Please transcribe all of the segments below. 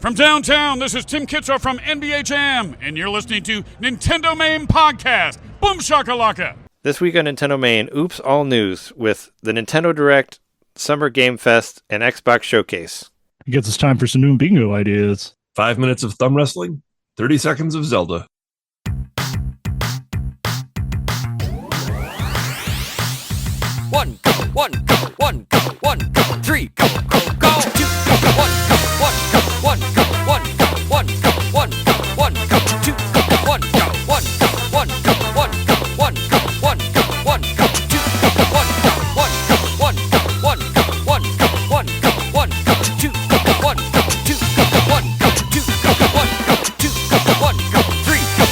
From downtown, this is Tim Kitzrow from NBA Jam, and you're listening to NintenDomain Podcast. Boom shakalaka! This week on NintenDomain, Oops All News with the Nintendo Direct, Summer Game Fest, and Xbox Showcase. I guess it's time for some new bingo ideas. 5 minutes of thumb wrestling, 30 seconds of Zelda. One go, one go, one go, one go, three go, go, go, two go, one go, one go, one go, one go, one go, one go, one go, two go, one go, one go, one go, one go, one go, one go, one go, two go, one go, one go, one go, one go, one go, one go, one go, two go, one go, two go, one go, two go, one go, two go, one go, three go,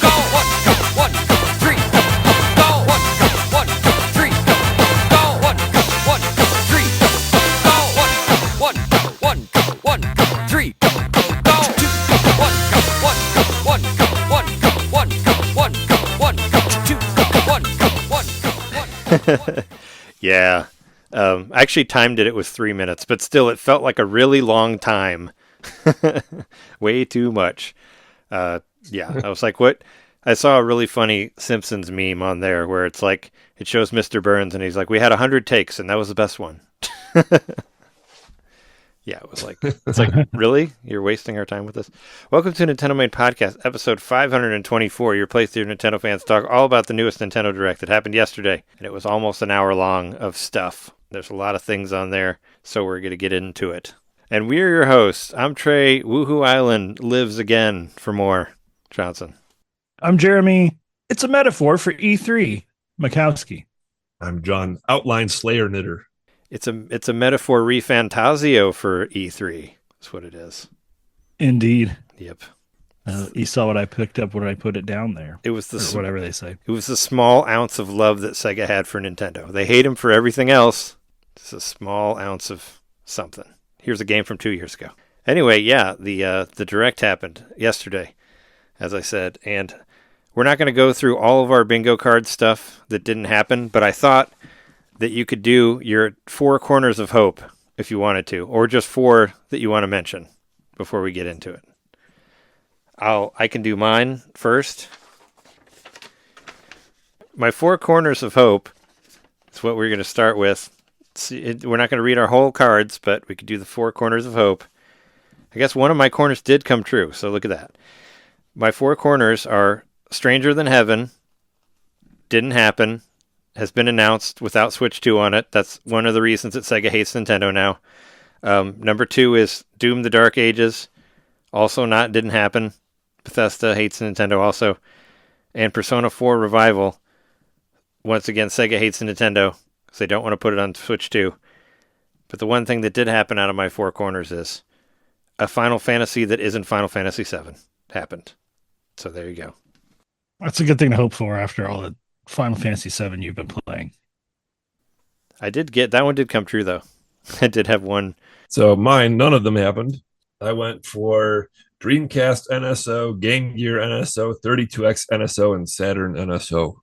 go, one go, one go, three go, go, one go, one go, three go. Yeah. I actually timed it. It was 3 minutes, but still, it felt like a really long time. Way too much. Yeah, I was like, what? I saw a really funny Simpsons meme on there where it's like, it shows Mr. Burns and he's like, we had 100 takes and that was the best one. Yeah, it was like, it's like, really? You're wasting our time with this? Welcome to NintenDomain Podcast, episode 524. Your place to your Nintendo fans talk all about the newest Nintendo Direct that happened yesterday. And it was almost an hour long of stuff. There's a lot of things on there, so we're going to get into it. And we're your hosts. I'm Trey. Woohoo Island lives again for more. Johnson. I'm Jeremy. It's a metaphor for E3. Mikowski. I'm John, Outline Slayer Knitter. It's a metaphor refantasio for E3. That's what it is. Indeed. Yep. You saw what I picked up when I put it down there. It was whatever they say. It was the small ounce of love that Sega had for Nintendo. They hate him for everything else. It's a small ounce of something. Here's a game from 2 years ago. Anyway, yeah, the Direct happened yesterday, as I said, and we're not going to go through all of our bingo card stuff that didn't happen, but I thought that you could do your 4 corners of hope if you wanted to, or just 4 that you want to mention before we get into it. I can do mine first. My 4 corners of hope is what we're going to start with. We're not going to read our whole cards, but we could do the 4 corners of hope. I guess one of my corners did come true, so look at that. My 4 corners are Stranger Than Heaven, didn't happen, has been announced without Switch 2 on it. That's one of the reasons that Sega hates Nintendo now. Number 2 is Doom the Dark Ages. Also didn't happen. Bethesda hates Nintendo also. And Persona 4 Revival. Once again, Sega hates Nintendo because they don't want to put it on Switch 2. But the one thing that did happen out of my 4 corners is a Final Fantasy that isn't Final Fantasy 7 happened. So there you go. That's a good thing to hope for after all the Final Fantasy 7 you've been playing. That one did come true though. I did have one. So mine, none of them happened. I went for Dreamcast NSO, Game Gear NSO, 32X NSO, and Saturn NSO.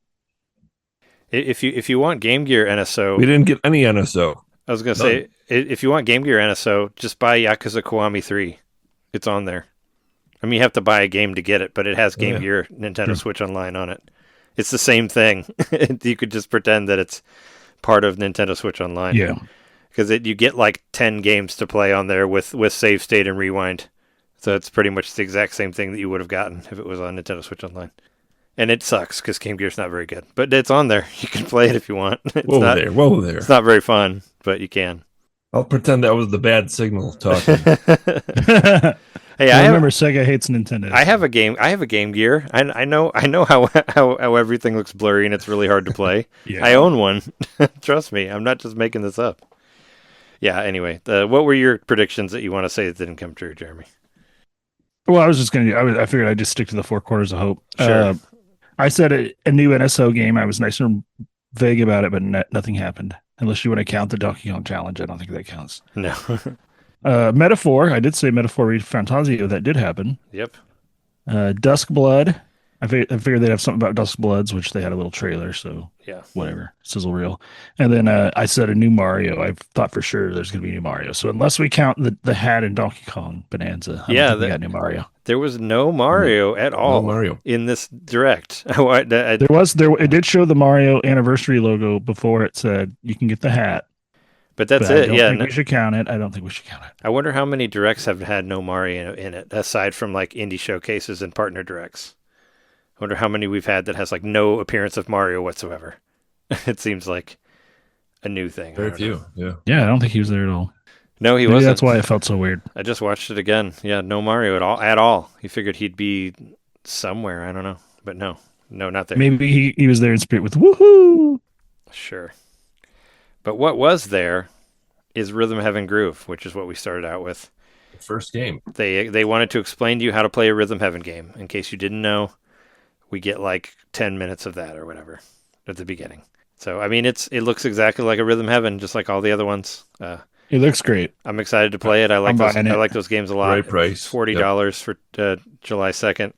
If you want Game Gear NSO, we didn't get any NSO. I was going to say, if you want Game Gear NSO, just buy Yakuza Kiwami 3. It's on there. I mean, you have to buy a game to get it, but it has Game Gear Nintendo Switch Online on it. It's the same thing. You could just pretend that it's part of Nintendo Switch Online. Yeah. Because you get like 10 games to play on there with save state and rewind. So it's pretty much the exact same thing that you would have gotten if it was on Nintendo Switch Online. And it sucks because Game Gear's not very good. But it's on there. You can play it if you want. Whoa there. It's not very fun, but you can. I'll pretend that was the bad signal talking. Hey, I remember Sega hates Nintendo. I have a Game Gear. I know how everything looks blurry and it's really hard to play. Yeah. I own one. Trust me, I'm not just making this up. Yeah. Anyway, what were your predictions that you want to say that didn't come true, Jeremy? Well, I was just going to. I figured I'd just stick to the 4 corners of hope. Sure. I said a new NSO game. I was nice and vague about it, but nothing happened. Unless you want to count the Donkey Kong Challenge, I don't think that counts. No. Metaphor. I did say Metaphor Read Fantasio. That did happen. Yep. Dusk Blood I figured they'd have something about Dusk Bloods, which they had a little trailer, so Yeah. whatever, sizzle reel. And then I said a new Mario. I thought for sure there's going to be a new Mario. So unless we count the hat in Donkey Kong Bonanza, I don't think we got new Mario. There was no Mario at all Mario. in this direct. It did show the Mario anniversary logo before it said you can get the hat. But that's But it. I don't Yeah. think we should count it. I don't think we should count it. I wonder how many directs have had no Mario in it, aside from like indie showcases and partner directs. I wonder how many we've had that has like no appearance of Mario whatsoever. It seems like a new thing. Very few. Yeah. Yeah, I don't think he was there at all. No, he Maybe wasn't. that's why it felt so weird. I just watched it again. Yeah, no Mario at all. At all. He figured he'd be somewhere. I don't know, but no, not there. Maybe he was there in spirit with woohoo. Sure. But what was there is Rhythm Heaven Groove, which is what we started out with. The first game. They wanted to explain to you how to play a Rhythm Heaven game. In case you didn't know, we get like 10 minutes of that or whatever at the beginning. So, I mean, it looks exactly like a Rhythm Heaven, just like all the other ones. It looks great. I'm excited to play it. I like those games a lot. Great price. It's $40 for July 2nd.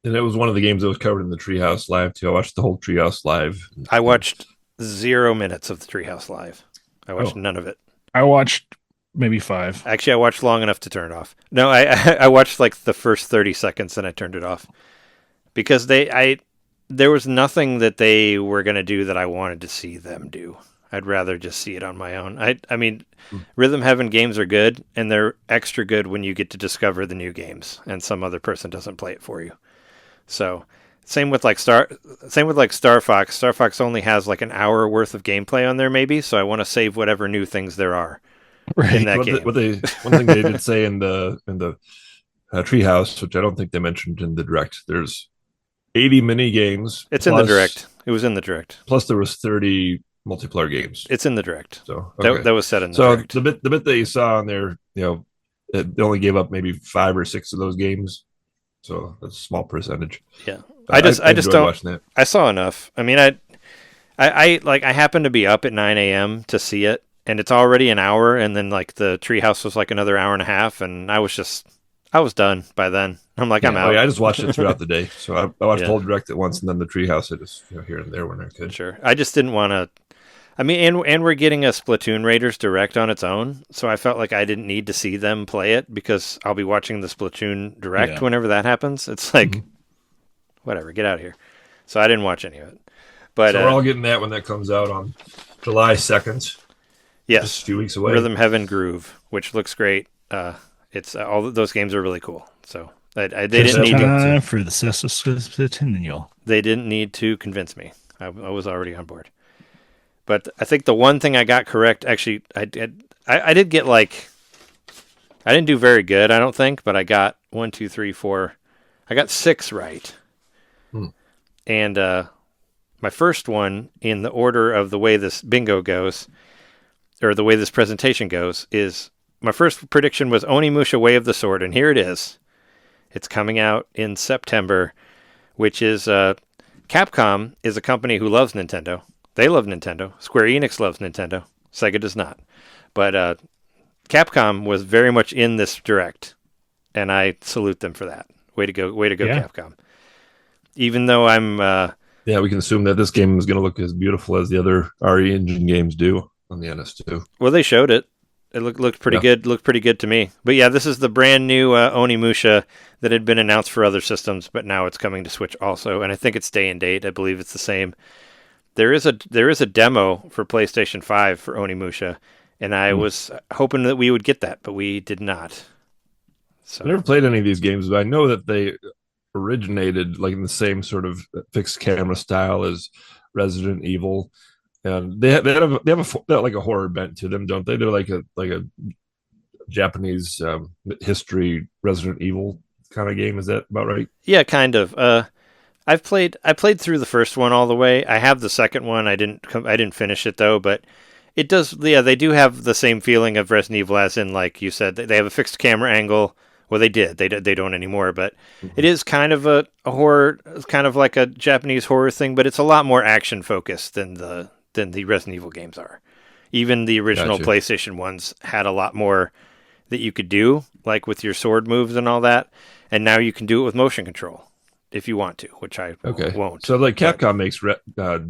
And it was one of the games that was covered in the Treehouse Live, too. I watched the whole Treehouse Live. I watched 0 minutes of the Treehouse Live. I watched none of it. I watched maybe 5. Actually, I watched long enough to turn it off. No, I watched like the first 30 seconds and I turned it off. Because there was nothing that they were going to do that I wanted to see them do. I'd rather just see it on my own. I mean, Rhythm Heaven games are good, and they're extra good when you get to discover the new games, and some other person doesn't play it for you. So, same with Star Fox. Star Fox only has like an hour worth of gameplay on there, maybe. So I want to save whatever new things there are in that game. One thing they did say in the Treehouse, which I don't think they mentioned in the direct, there's 80 mini games. It's in the direct. It was in the direct. Plus, there was 30 multiplayer games. It's in the direct. So okay. that was said in the direct. So the bit that you saw on there, they only gave up maybe 5 or 6 of those games. So that's a small percentage. Yeah, I just don't. Watching that. I saw enough. I mean, I happened to be up at 9 a.m. to see it, and it's already an hour, and then like the Treehouse was like another hour and a half, and I was done by then. I'm like, I'm out. I just watched it throughout the day. So I watched the whole direct at once, and then the Treehouse, I just here and there when I could. Sure. I just didn't want to. I mean, and we're getting a Splatoon Raiders direct on its own, so I felt like I didn't need to see them play it because I'll be watching the Splatoon direct whenever that happens. It's like, whatever, get out of here. So I didn't watch any of it. But so we're all getting that when that comes out on July 2nd. Yes, just a few weeks away. Rhythm Heaven Groove, which looks great. It's all those games are really cool. So they didn't need to for the Centennial. They didn't need to convince me. I was already on board. But I think the one thing I got correct, actually, I did get like, I didn't do very good, I don't think, but I got 1, 2, 3, 4. I got 6 right. And my first one, in the order of the way this bingo goes, or the way this presentation goes, is my first prediction was Onimusha Way of the Sword, and here it is. It's coming out in September, which is Capcom is a company who loves Nintendo. They love Nintendo. Square Enix loves Nintendo. Sega does not. But Capcom was very much in this direct, and I salute them for that. Way to go, Capcom. Even though I'm... we can assume that this game is going to look as beautiful as the other RE Engine games do on the NS2. Well, they showed it. It looked pretty good. Looked pretty good to me. But yeah, this is the brand new Onimusha that had been announced for other systems, but now it's coming to Switch also. And I think it's day and date. I believe it's the same. There is a demo for PlayStation 5 for Onimusha, and I was hoping that we would get that, but we did not. So I never played any of these games, but I know that they originated like in the same sort of fixed camera style as Resident Evil, and they have like a horror bent to them, don't they? They're like a Japanese history Resident Evil kind of game. Is that about right? Yeah, kind of. I played through the first one all the way. I have the second one. I didn't finish it though, but it does. Yeah, they do have the same feeling of Resident Evil, as in, like you said, they have a fixed camera angle. Well, they did. They don't anymore, but it is kind of a horror. It's kind of like a Japanese horror thing, but it's a lot more action focused than the Resident Evil games are. Even the original PlayStation ones had a lot more that you could do. like with your sword moves and all that. And now you can do it with motion control if you want to, which I won't. So like Capcom makes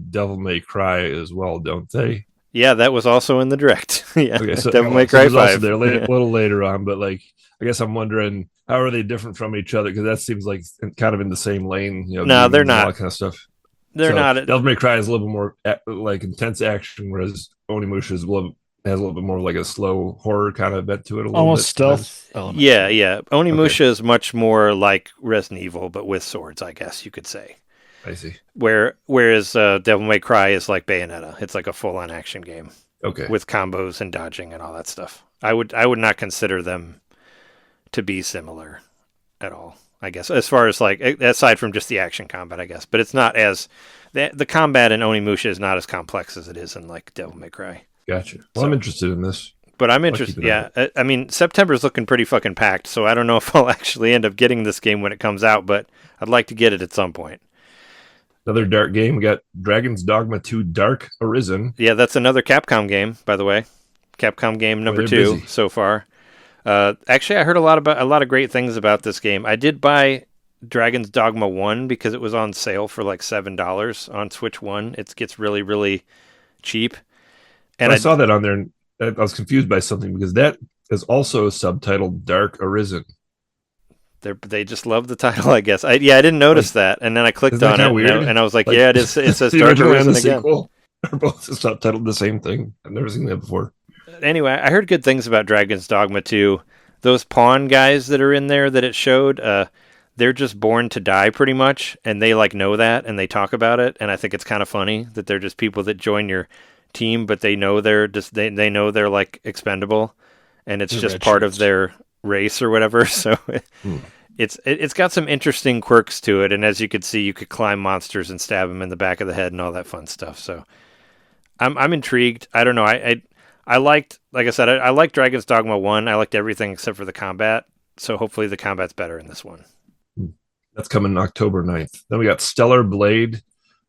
Devil May Cry as well, don't they? Yeah, that was also in the Direct. Yeah, okay, so, Devil May Cry 5. Also there a little later on, but like I guess I'm wondering how are they different from each other because that seems like kind of in the same lane. No, they're not. All that kind of stuff. They're not. Devil May Cry is a little bit more like intense action, whereas Onimusha has a little bit more like a slow horror kind of bent to it. Almost stealth element. Yeah. Onimusha is much more like Resident Evil, but with swords, I guess you could say. I see. Whereas Devil May Cry is like Bayonetta. It's like a full-on action game. Okay. With combos and dodging and all that stuff. I would not consider them to be similar at all, I guess, as far as like aside from just the action combat, I guess. But it's not as the combat in Onimusha is not as complex as it is in like Devil May Cry. Gotcha. Well, I'm interested in this. But I'm interested. Yeah, I mean, September's looking pretty fucking packed, so I don't know if I'll actually end up getting this game when it comes out, but I'd like to get it at some point. Another dark game. We got Dragon's Dogma 2 Dark Arisen. Yeah, that's another Capcom game, by the way. Capcom game number 2 so far. Actually, I heard a lot of great things about this game. I did buy Dragon's Dogma 1 because it was on sale for like $7 on Switch 1. It gets really, really cheap. And I saw that on there, and I was confused by something because that is also subtitled Dark Arisen. They just love the title, I guess. I didn't notice that, and then I clicked on it, and I was like, yeah, it is. It says Dark Arisen again. Sequel are both subtitled the same thing. I've never seen that before. Anyway, I heard good things about Dragon's Dogma 2. Those pawn guys that are in there that it showed, they're just born to die pretty much, and they like know that, and they talk about it, and I think it's kind of funny that they're just people that join your team, but they know they're just they know they're like expendable, and it's just part of their race or whatever. So it's got some interesting quirks to it, and as you could see, you could climb monsters and stab them in the back of the head and all that fun stuff. So I'm intrigued. I don't know. I liked, like I said, I liked Dragon's Dogma 1. I liked everything except for the combat. So hopefully the combat's better in this one. That's coming October 9th. Then we got Stellar Blade,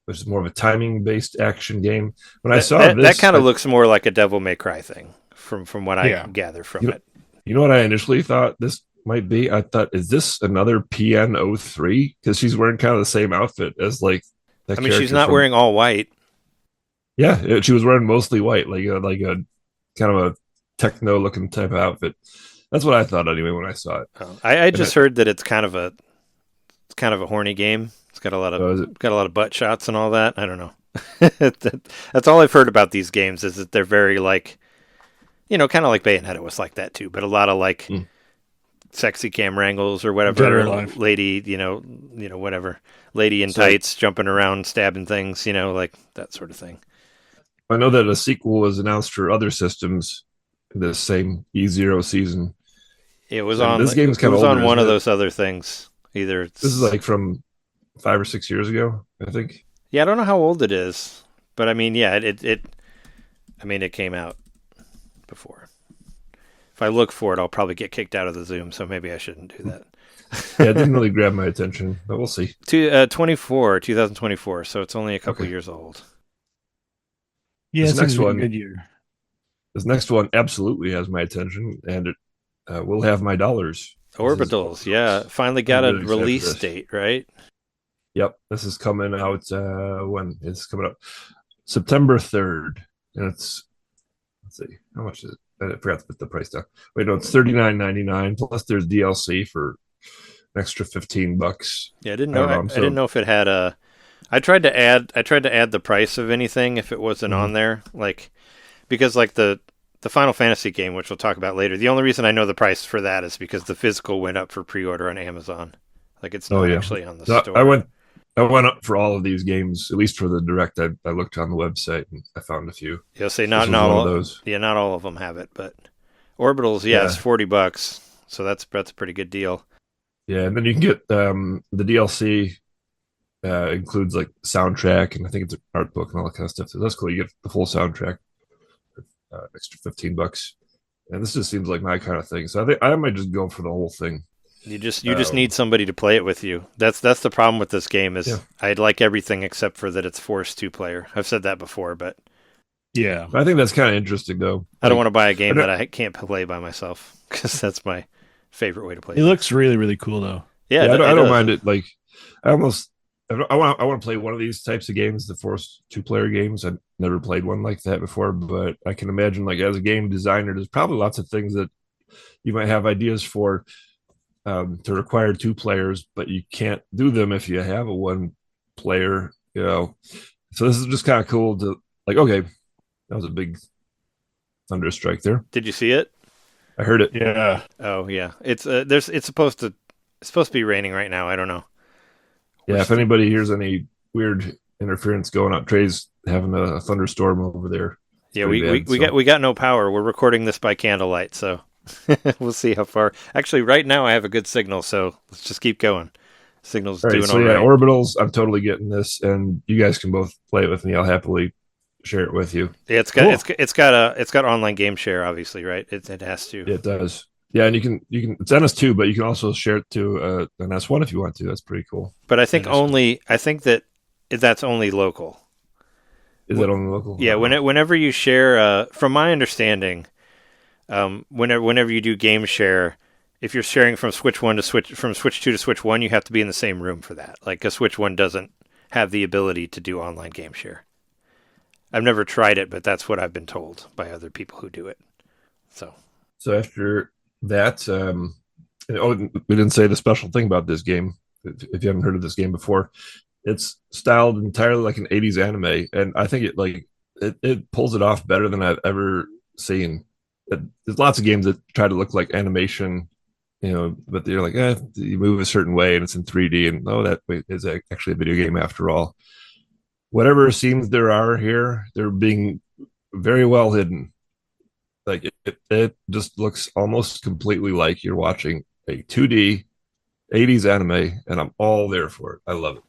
which is more of a timing-based action game. When I saw this, that kind of looks more like a Devil May Cry thing, from what I gather from it. You know what I initially thought this might be? I thought, is this another PN03? Because she's wearing kind of the same outfit as like. I mean, she's not wearing all white. Yeah, she was wearing mostly white, like a kind of a techno-looking type of outfit. That's what I thought anyway when I saw it. Oh, I just heard that it's kind of a horny game. It's got a lot of butt shots and all that. I don't know. That's all I've heard about these games is that they're very like, kind of like Bayonetta was like that too, but a lot of like sexy camera angles or whatever. Lady, whatever. Lady in tights jumping around, stabbing things, like that sort of thing. I know that a sequel was announced for other systems the same E0 season. It was on. This game's kind of on one of those other things. This is like from 5 or 6 years ago, I think. Yeah, I don't know how old it is, but I mean, yeah, it came out before. If I look for it, I'll probably get kicked out of the Zoom, so maybe I shouldn't do that. Yeah, it didn't really grab my attention, but we'll see. 2024, so it's only a couple years old. Yeah, this next one, good year. This next one absolutely has my attention, and it will have my dollars. Orbitals, yeah. Finally got a release date, right? Yep. This is coming out when? It's coming up September 3rd. And let's see, how much is it? I forgot to put the price down. Wait, no, it's $39.99 plus there's DLC for an extra $15. Yeah, I didn't know if it had a. I tried to add the price of anything if it wasn't on there, like because like the Final Fantasy game, which we'll talk about later. The only reason I know the price for that is because the physical went up for pre-order on Amazon. Like it's not actually on the store. I went up for all of these games, at least for the Direct. I looked on the website and I found a few. You'll say not all of those. Yeah, not all of them have it, but Orbitals, it's $40, so that's a pretty good deal. Yeah, and then you can get the DLC includes like soundtrack, and I think it's an art book and all that kind of stuff. So that's cool. You get the full soundtrack. Extra $15, and this just seems like my kind of thing. So I think I might just go for the whole thing. You just need somebody to play it with you. That's the problem with this game is I'd like everything except for that it's forced 2-player. I've said that before, but yeah, I think that's kind of interesting though. I don't want to buy a game that I can't play by myself because that's my favorite way to play. It looks really, really cool, though. Yeah, I it don't does. mind it. Like, I want to play one of these types of games, the forced 2-player games. I've never played one like that before, but I can imagine, like, as a game designer, there's probably lots of things that you might have ideas for to require 2 players, but you can't do them if you have a 1 player. So this is just kind of cool to, like, okay, that was a big thunder strike there. Did you see it? I heard it. Yeah. Oh yeah, it's supposed to be raining right now. I don't know. Yeah, if anybody hears any weird interference going on, Trey's having a thunderstorm over there. Yeah, we got no power. We're recording this by candlelight, so we'll see how far. Actually, right now I have a good signal, so let's just keep going. Signal's all right, doing so all right. Orbitals, I'm totally getting this, and you guys can both play it with me. I'll happily share it with you. Yeah, it's got online game share, obviously, right? It has to. It does. Yeah, and you can it's NS2, but you can also share it to an S1 if you want to. That's pretty cool. But I think that's only local. Is that only local? Yeah, whenever you share, from my understanding, whenever you do game share, if you're sharing from Switch 2 to Switch 1, you have to be in the same room for that. Like, because Switch 1 doesn't have the ability to do online game share. I've never tried it, but that's what I've been told by other people who do it. So after that, we didn't say the special thing about this game. If you haven't heard of this game before, it's styled entirely like an 80s anime, and I think it pulls it off better than I've ever seen. There's lots of games that try to look like animation, but they're like, you move a certain way and it's in 3D, and that is actually a video game after all. Whatever scenes there are here, they're being very well hidden. Like it just looks almost completely like you're watching a 2D 80s anime, and I'm all there for it. I love it.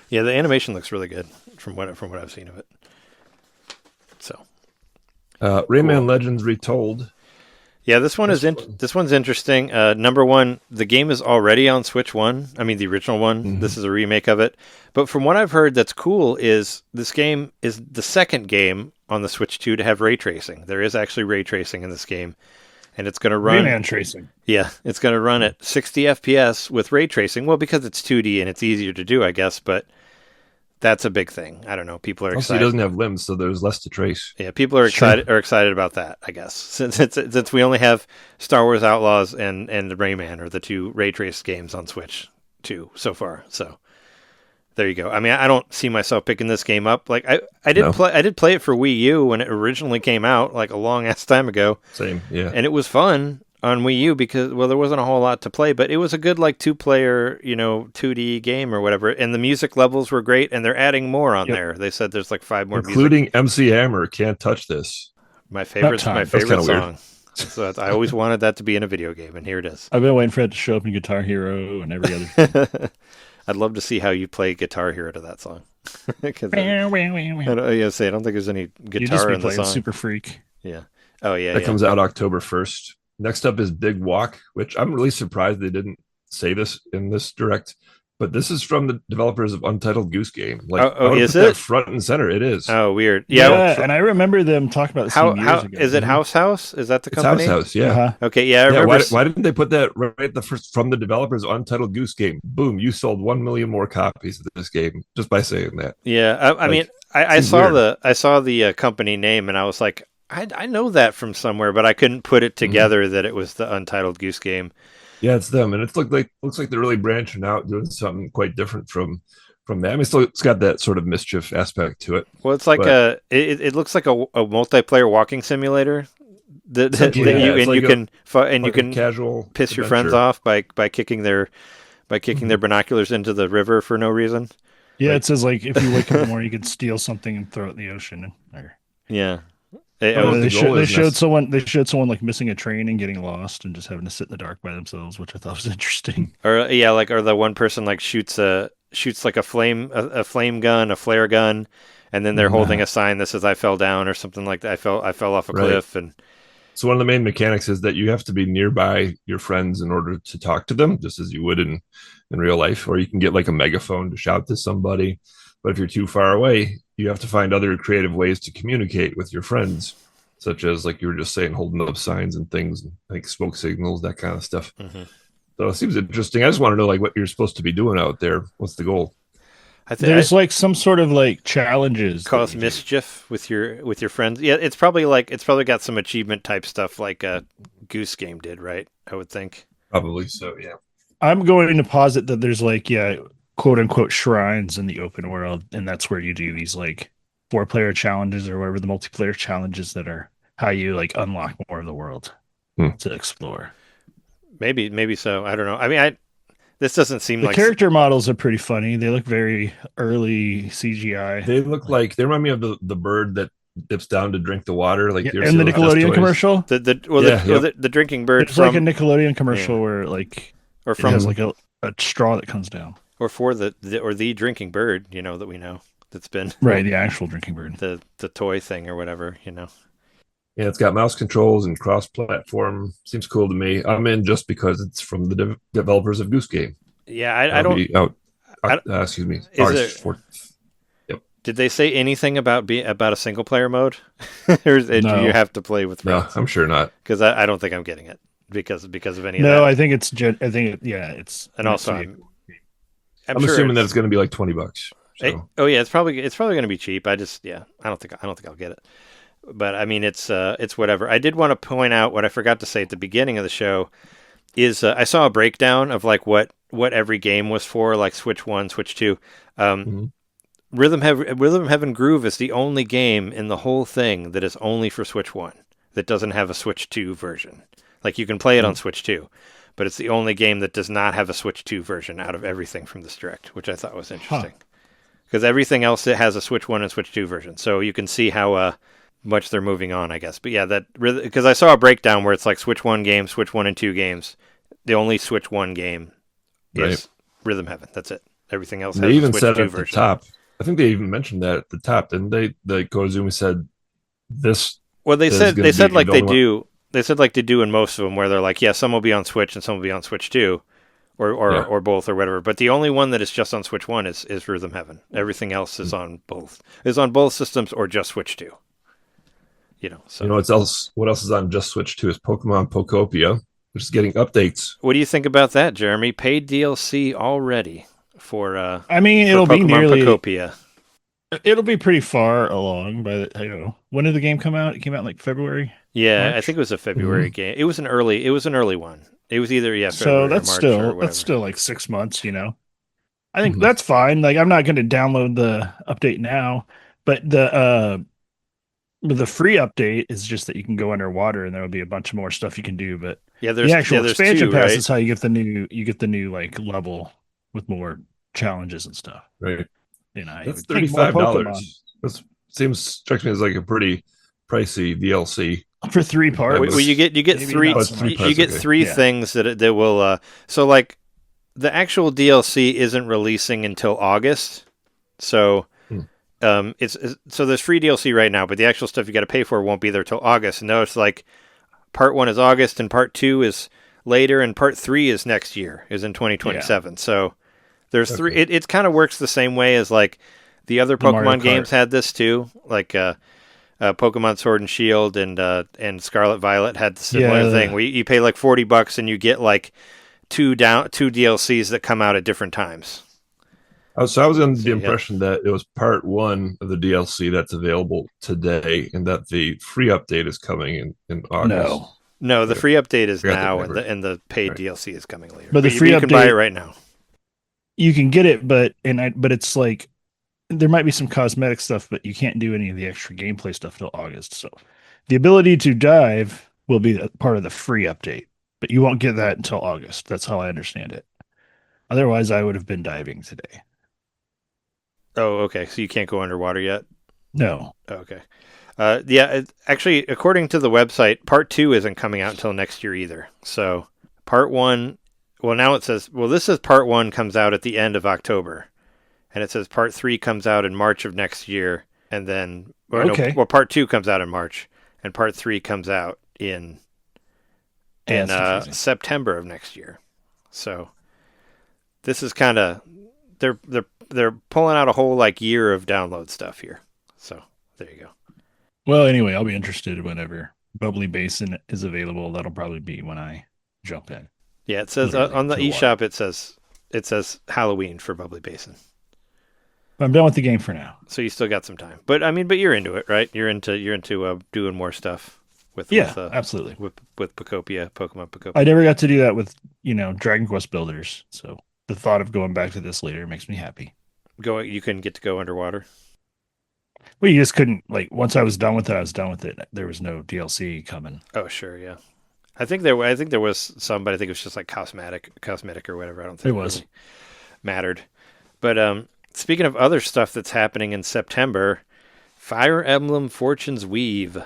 Yeah, the animation looks really good from what I've seen of it. So, Rayman Legends Retold. Yeah, this one's interesting. Number one, the game is already on Switch 1. I mean, the original one. Mm-hmm. This is a remake of it. But from what I've heard, that's cool is this game is the second game on the Switch 2 to have ray tracing. There is actually ray tracing in this game, and it's going to run Rayman tracing. Yeah, it's going to run at 60 FPS with ray tracing. Well, because it's 2D and it's easier to do, I guess. But that's a big thing. I don't know. People are excited. He doesn't have limbs, so there's less to trace. Yeah, people are excited about that, I guess. Since we only have Star Wars Outlaws and the Rayman are the 2 ray trace games on Switch 2 so far. So there you go. I mean, I don't see myself picking this game up. Like I did play it for Wii U when it originally came out, like a long ass time ago. Same, yeah. And it was fun on Wii U because, well, there wasn't a whole lot to play, but it was a good, like, 2-player, 2D game or whatever, and the music levels were great, and they're adding more on there. They said there's, like, 5 more including music. MC Hammer, Can't Touch This. My favorite song. So I always wanted that to be in a video game, and here it is. I've been waiting for it to show up in Guitar Hero and every other I'd love to see how you play Guitar Hero to that song. I don't think there's any guitar in the song. Super Freak. Yeah. Oh, yeah. That comes out October 1st. Next up is Big Walk, which I'm really surprised they didn't say this in this direct, but this is from the developers of Untitled Goose Game. Like, is it? Front and center, it is. Oh, weird. Yeah, and I remember them talking about this years ago. Is it House? Is that the company? It's House, yeah. Uh-huh. Okay, yeah, I remember. Why didn't they put that right at the first from the developers of Untitled Goose Game? Boom, you sold 1 million more copies of this game just by saying that. Yeah, I mean, I saw the company name and I was like, I know that from somewhere, but I couldn't put it together that it was the Untitled Goose Game. Yeah, it's them, and looks like they're really branching out, doing something quite different from that. I mean, it's got that sort of mischief aspect to it. Well, it's like it looks like a multiplayer walking simulator. You can casual piss your friends off by kicking their binoculars into the river for no reason. Yeah, it says like if you wake up in the morning, you can steal something and throw it in the ocean. Yeah. They showed someone like missing a train and getting lost and just having to sit in the dark by themselves, which I thought was interesting. Or the one person like shoots like a flame gun, a flare gun, and then they're holding a sign that says "I fell down" or something like that. I fell off a cliff. And so one of the main mechanics is that you have to be nearby your friends in order to talk to them, just as you would in real life. Or you can get like a megaphone to shout to somebody. But if you're too far away, you have to find other creative ways to communicate with your friends. such as like you were just saying, holding up signs and things, like smoke signals, that kind of stuff. Mm-hmm. So it seems interesting. I just want to know like what you're supposed to be doing out there. What's the goal? There's like some sort of like challenges. Cause mischief with your friends. Yeah, it's probably got some achievement type stuff like Goose Game did, right? I would think. Probably so, yeah. I'm going to posit that there's like, quote unquote shrines in the open world, and that's where you do these like 4-player challenges or whatever the multiplayer challenges that are how you like unlock more of the world to explore. Maybe so. I don't know. I mean, this doesn't seem the like character models are pretty funny. They look very early CGI. They look like they remind me of the bird that dips down to drink the water, like in the Nickelodeon commercial. The drinking bird. It's like a Nickelodeon commercial where like or from it has like a straw that comes down. Or for the drinking bird, that we know that's been right, the actual drinking bird, the toy thing or whatever, Yeah, it's got mouse controls and cross-platform. Seems cool to me. I'm in just because it's from the developers of Goose Game. Yeah, I don't. Excuse me. Yep. Did they say anything about a single player mode, or do you have to play with friends? No, I'm sure not. Because I don't think I'm getting it because of any of that. No, I think it's. It's. And also, I'm sure assuming that it's going to be like $20. So. It's probably going to be cheap. I don't think I'll get it. But I mean, it's whatever. I did want to point out what I forgot to say at the beginning of the show is I saw a breakdown of like what every game was for, like Switch 1, Switch 2. Rhythm Heaven Groove is the only game in the whole thing that is only for Switch 1 that doesn't have a Switch 2 version. Like you can play it on Switch 2. But it's the only game that does not have a Switch 2 version out of everything from this Direct, which I thought was interesting. Because everything else it has a Switch 1 and Switch 2 version. So you can see how much they're moving on, I guess. But yeah, because I saw a breakdown where it's like Switch 1 games, Switch 1 and 2 games. The only Switch 1 game is Rhythm Heaven. That's it. Everything else has a Switch 2 version. They even said at the top. I think they even mentioned that at the top, didn't they? The Koizumi said this. Well, they said like they do. They said like they do in most of them, where they're like, yeah, some will be on Switch and some will be on Switch 2, or both or whatever. But the only one that is just on Switch 1 is Rhythm Heaven. Everything else is on both. Is on both systems or just Switch 2. So what else is on just Switch 2 is Pokemon Pokopia, which is getting updates. What do you think about that, Jeremy? Paid DLC already for it'll Pokemon be nearly Pokopia. It'll be pretty far along by the when did the game come out? It came out in like February. Yeah, March? I think it was a February game. It was an early one. It was either February so that's or March that's still like 6 months, I think that's fine. Like I'm not going to download the update now, but the free update is just that you can go underwater and there will be a bunch of more stuff you can do. But there's the actual expansion pass right? is how you get the new like level with more challenges and stuff. Right. That's $35. That strikes me as like a pretty pricey DLC for 3 parts. Well, you get three. You get three things that will. So like, the actual DLC isn't releasing until August. So, so there's free DLC right now, but the actual stuff you got to pay for won't be there till August. And it's like, part 1 is August, and part 2 is later, and part 3 is next year, is in 2027. So. There's three. It kind of works the same way as like the other Pokemon games had this too. Like Pokemon Sword and Shield and Scarlet Violet had the similar thing. Where you pay like $40 and you get like two DLCs that come out at different times. So I was under the impression that it was part 1 of the DLC that's available today, and that the free update is coming in August. No, the free update is now, and the paid DLC is coming later. But the free you can buy it right now. You can get it, but it's like there might be some cosmetic stuff, but you can't do any of the extra gameplay stuff till August. So the ability to dive will be part of the free update, but you won't get that until August. That's how I understand it. Otherwise, I would have been diving today. Oh, okay. So you can't go underwater yet? No. Okay. Actually, according to the website, part 2 isn't coming out until next year either. So part 1. Well, now it says, this says part 1 comes out at the end of October. And it says part 3 comes out in March of next year. And then, part 2 comes out in March. And part 3 comes out in September of next year. So this is kind of, they're pulling out a whole like year of download stuff here. So there you go. Well, anyway, I'll be interested whenever Bubbly Basin is available. That'll probably be when I jump in. Yeah, it says Literally, on the to the eShop it says Halloween for Bubbly Basin. But I'm done with the game for now. So you still got some time. But I mean, but you're into it, right? You're into doing more stuff with Yeah, absolutely. with Pokemon Pokopia. I never got to do that with, Dragon Quest Builders. So the thought of going back to this later makes me happy. You couldn't get to go underwater. Well, you just couldn't, once I was done with it, I was done with it. There was no DLC coming. Oh, sure, yeah. I think there was some, but I think it was just like cosmetic or whatever. I don't think It was. really mattered. But speaking of other stuff that's happening in September, Fire Emblem Fortune's Weave.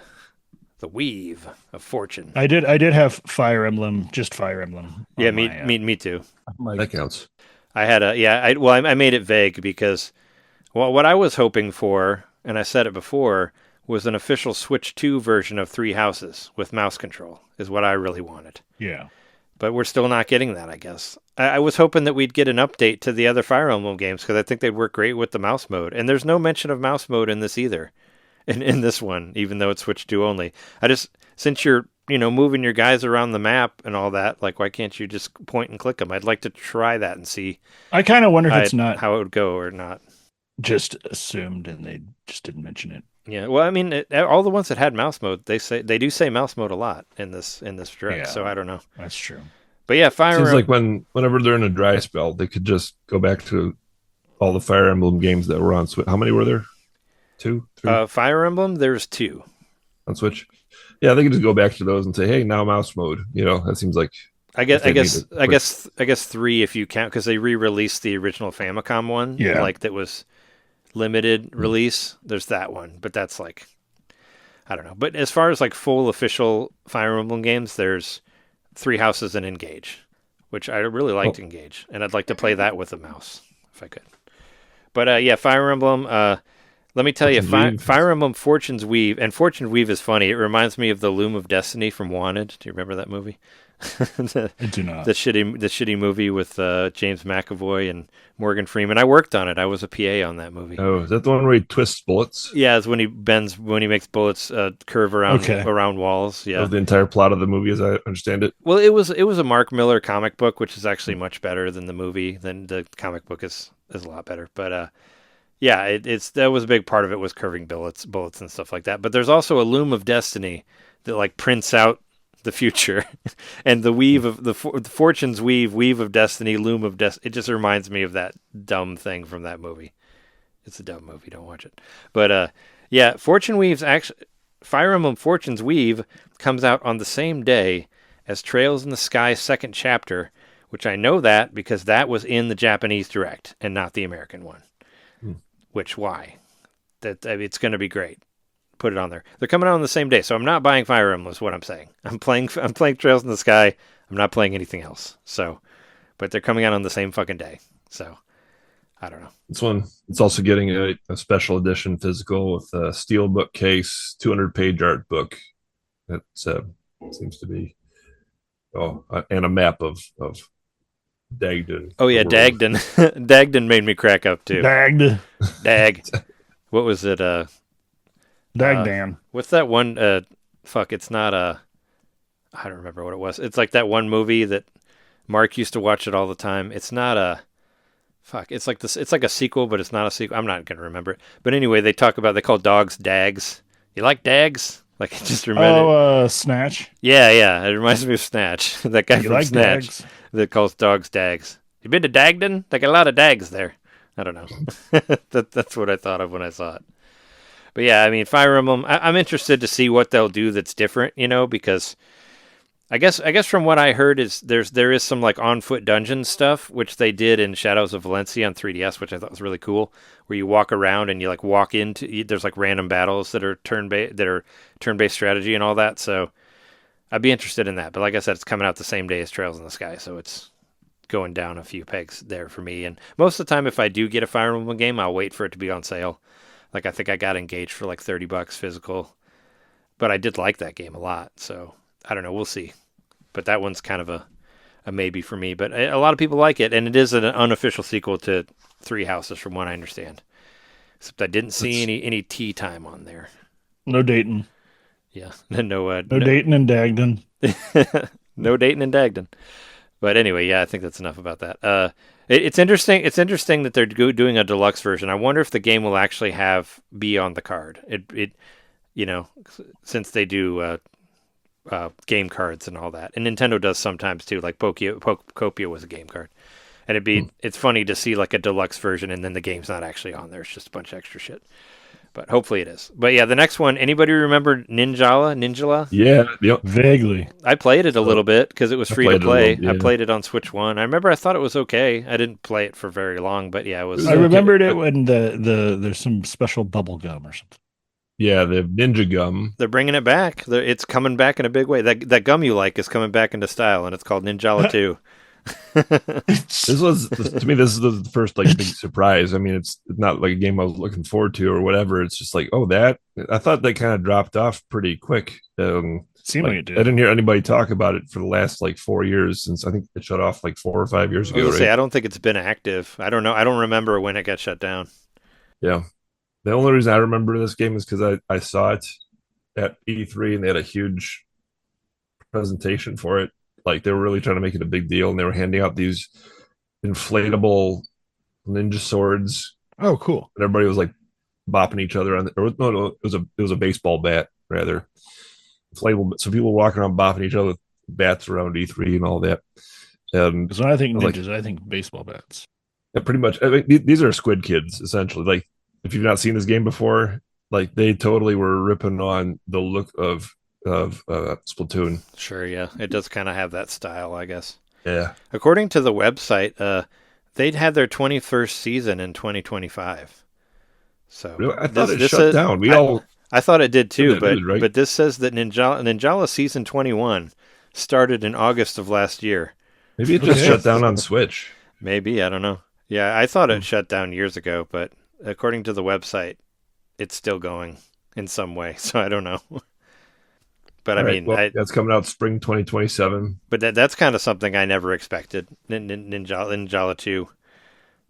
The Weave of Fortune. I did have Fire Emblem, just Fire Emblem. Yeah, me too. That counts. I had I made it vague because what I was hoping for, and I said it before, was an official Switch 2 version of Three Houses with mouse control, is what I really wanted. Yeah. But we're still not getting that, I guess. I was hoping that we'd get an update to the other Fire Emblem games because I think they'd work great with the mouse mode. And there's no mention of mouse mode in this either, in this one, even though it's Switch 2 only. Since you're, moving your guys around the map and all that, why can't you just point and click them? I'd like to try that and see. I kind of wonder if it's not how it would go or not. Just assumed and they just didn't mention it. Yeah, well, I mean, all the ones that had mouse mode, they do say mouse mode a lot in this direct. Yeah, so I don't know. That's true. But yeah, Seems like whenever they're in a dry spell, they could just go back to all the Fire Emblem games that were on Switch. How many were there? 2, 3? Fire Emblem, there's 2 on Switch. Yeah, they could just go back to those and say, "Hey, now mouse mode." That seems like. I guess 3 if you count because they re-released the original Famicom one. Yeah, that was limited release. There's that one, but that's I don't know. But as far as full official Fire Emblem games, there's Three Houses and Engage, which I really liked Engage, and I'd like to play that with a mouse if I could. But yeah, Fire Emblem. Let me tell you, Fire Emblem Fortune's Weave, and Fortune's Weave is funny. It reminds me of the Loom of Destiny from Wanted. Do you remember that movie? I do not. The shitty movie with James McAvoy and Morgan Freeman. I worked on it. I was a PA on that movie. Oh, is that the one where he twists bullets? Yeah, it's when he makes bullets curve around walls. Yeah, that was the entire plot of the movie, as I understand it. Well, it was a Mark Miller comic book, which is actually much better than the movie. Than the comic book is a lot better. But yeah, that was a big part of it was curving bullets and stuff like that. But there's also a Loom of Destiny that prints out the future, and the weave of the Fortune's weave of Destiny, Loom of Destiny. It just reminds me of that dumb thing from that movie. It's a dumb movie. Don't watch it. But yeah, Fire Emblem Fortune's Weave comes out on the same day as Trails in the Sky second chapter, which I know that because that was in the Japanese Direct and not the American one. Which why? It's going to be great. Put it on there. They're coming out on the same day, so I'm not buying Fire Emblem. Is what I'm saying. I'm playing Trails in the Sky. I'm not playing anything else. So, but they're coming out on the same fucking day. So, I don't know. This one, it's also getting a special edition physical with a steel bookcase, 200-page art book. That seems to be and a map of Dagden. Oh yeah, Dagden. Dagden made me crack up too. Dag. What was it? Dagdan. What's that one? It's not I don't remember what it was. It's like that one movie that Mark used to watch it all the time. It's not it's like this. It's like a sequel, but it's not a sequel. I'm not gonna remember it. But anyway, they call dogs Dags. You like Dags? I just remember. Snatch. Yeah. It reminds me of Snatch. That guy from Snatch Dags? That calls dogs Dags. You been to Dagden? They got a lot of Dags there. I don't know. That's what I thought of when I saw it. But yeah, I mean, Fire Emblem. I'm interested to see what they'll do that's different. Because I guess from what I heard is there is some on foot dungeon stuff which they did in Shadows of Valencia on 3DS, which I thought was really cool. Where you walk around and you walk into there's random battles that are turn-based strategy and all that. So I'd be interested in that. But like I said, it's coming out the same day as Trails in the Sky, so it's going down a few pegs there for me. And most of the time, if I do get a Fire Emblem game, I'll wait for it to be on sale. I think I got Engaged for $30 physical, but I did like that game a lot. So I don't know, we'll see. But that one's kind of a maybe for me. But a lot of people like it, and it is an unofficial sequel to Three Houses, from what I understand. Except I didn't see any tea time on there. No Dayton. Yeah, no, No Dayton and Dagden. no Dayton and Dagden. But anyway, yeah, I think that's enough about that. It's interesting. It's interesting that they're doing a deluxe version. I wonder if the game will actually be on the card. You know, since they do game cards and all that, and Nintendo does sometimes too. Like Pokopia was a game card, and it's funny to see like a deluxe version and then the game's not actually on there. It's just a bunch of extra shit. But hopefully it is. But yeah, the next one. Anybody remember Ninjala? Yeah, Vaguely. I played it a little bit because it was free to played it a play. little, yeah. I played it on Switch 1. I remember I thought it was okay. I didn't play it for very long, but yeah, it was. I remembered it when there's some special bubble gum or something. yeah, the Ninja Gum. They're bringing it back. It's coming back in a big way. That gum you like is coming back into style, and it's called Ninjala 2. This was to me. This is the first like big surprise. I mean, it's not like a game I was looking forward to or whatever. It's just like, oh, that I thought that kind of dropped off pretty quick. Seemed like it did. I didn't hear anybody talk about it for the last like 4 years since I think it shut off like 4 or 5 years I ago. was gonna say, Right? I don't think it's been active. I don't know. I don't remember when it got shut down. Yeah. The only reason I remember this game is because I saw it at E3 and they had a huge presentation for it. Like they were really trying to make it a big deal, and they were handing out these inflatable ninja swords, Oh, cool. and everybody was like bopping each other on. No, it was a baseball bat rather, inflatable. So people were walking around bopping each other with bats around E3 and all that. Because when I think Like- ninjas, I think baseball bats. Yeah, pretty much. I mean, these are Squid Kids essentially. Like if you've not seen this game before, like they totally were ripping on the look of Splatoon. Sure, yeah, it does kind of have that style, I guess. Yeah. According to the website, they'd had their 21st season in 2025 So Really? I thought it this shut says- down. I thought it did too, It but did, right? but this says that Ninjala season 21 started in August of last year. Maybe it just Okay. shut down on Switch. Maybe, I don't know. Yeah, I thought it shut down years ago, but according to the website, it's still going in some way. So I don't know. But All I right, mean, well, that's coming out spring 2027. but that's kind of something I never expected. Ninjala 2.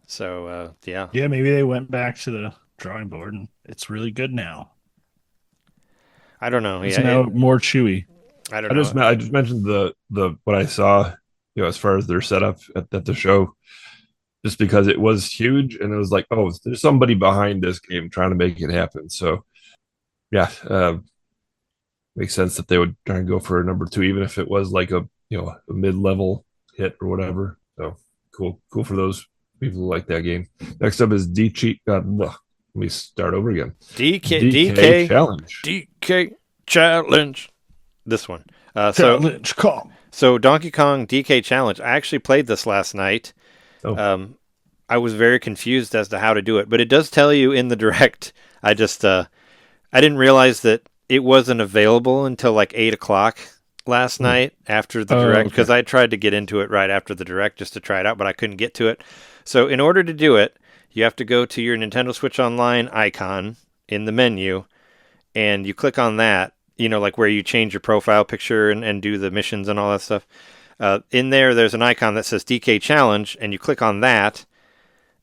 So yeah, Yeah, maybe they went back to the drawing board and it's really good now. I don't know. It's Yeah, now more chewy. I don't know. I just mentioned the what I saw, as far as their setup at the show, just because it was huge and it was like, oh, there's somebody behind this game trying to make it happen. So yeah, makes sense that they would try and go for a number 2, even if it was like a a mid-level hit or whatever. So cool for those people who like that game. Next up is let me start over again. DK Challenge. DK Challenge. This one. Challenge, come. So Donkey Kong DK Challenge. I actually played this last night. Oh. I was very confused as to how to do it, but it does tell you in the direct. I just I didn't realize that it wasn't available until like 8:00 last night after the direct, because I tried to get into it right after the direct just to try it out, but I couldn't get to it. So in order to do it, you have to go to your Nintendo Switch Online icon in the menu, and you click on that, like where you change your profile picture and do the missions and all that stuff. In there's an icon that says DK Challenge, and you click on that,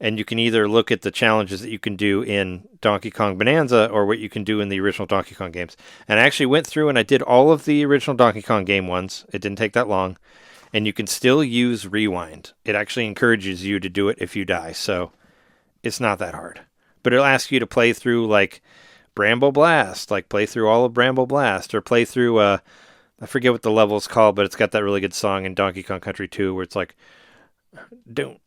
and you can either look at the challenges that you can do in Donkey Kong Bonanza or what you can do in the original Donkey Kong games. And I actually went through and I did all of the original Donkey Kong game ones. It didn't take that long. And you can still use Rewind. It actually encourages you to do it if you die. So it's not that hard. But it'll ask you to play through like Bramble Blast, like play through all of Bramble Blast, or play through, I forget what the level's called, but it's got that really good song in Donkey Kong Country 2 where it's like,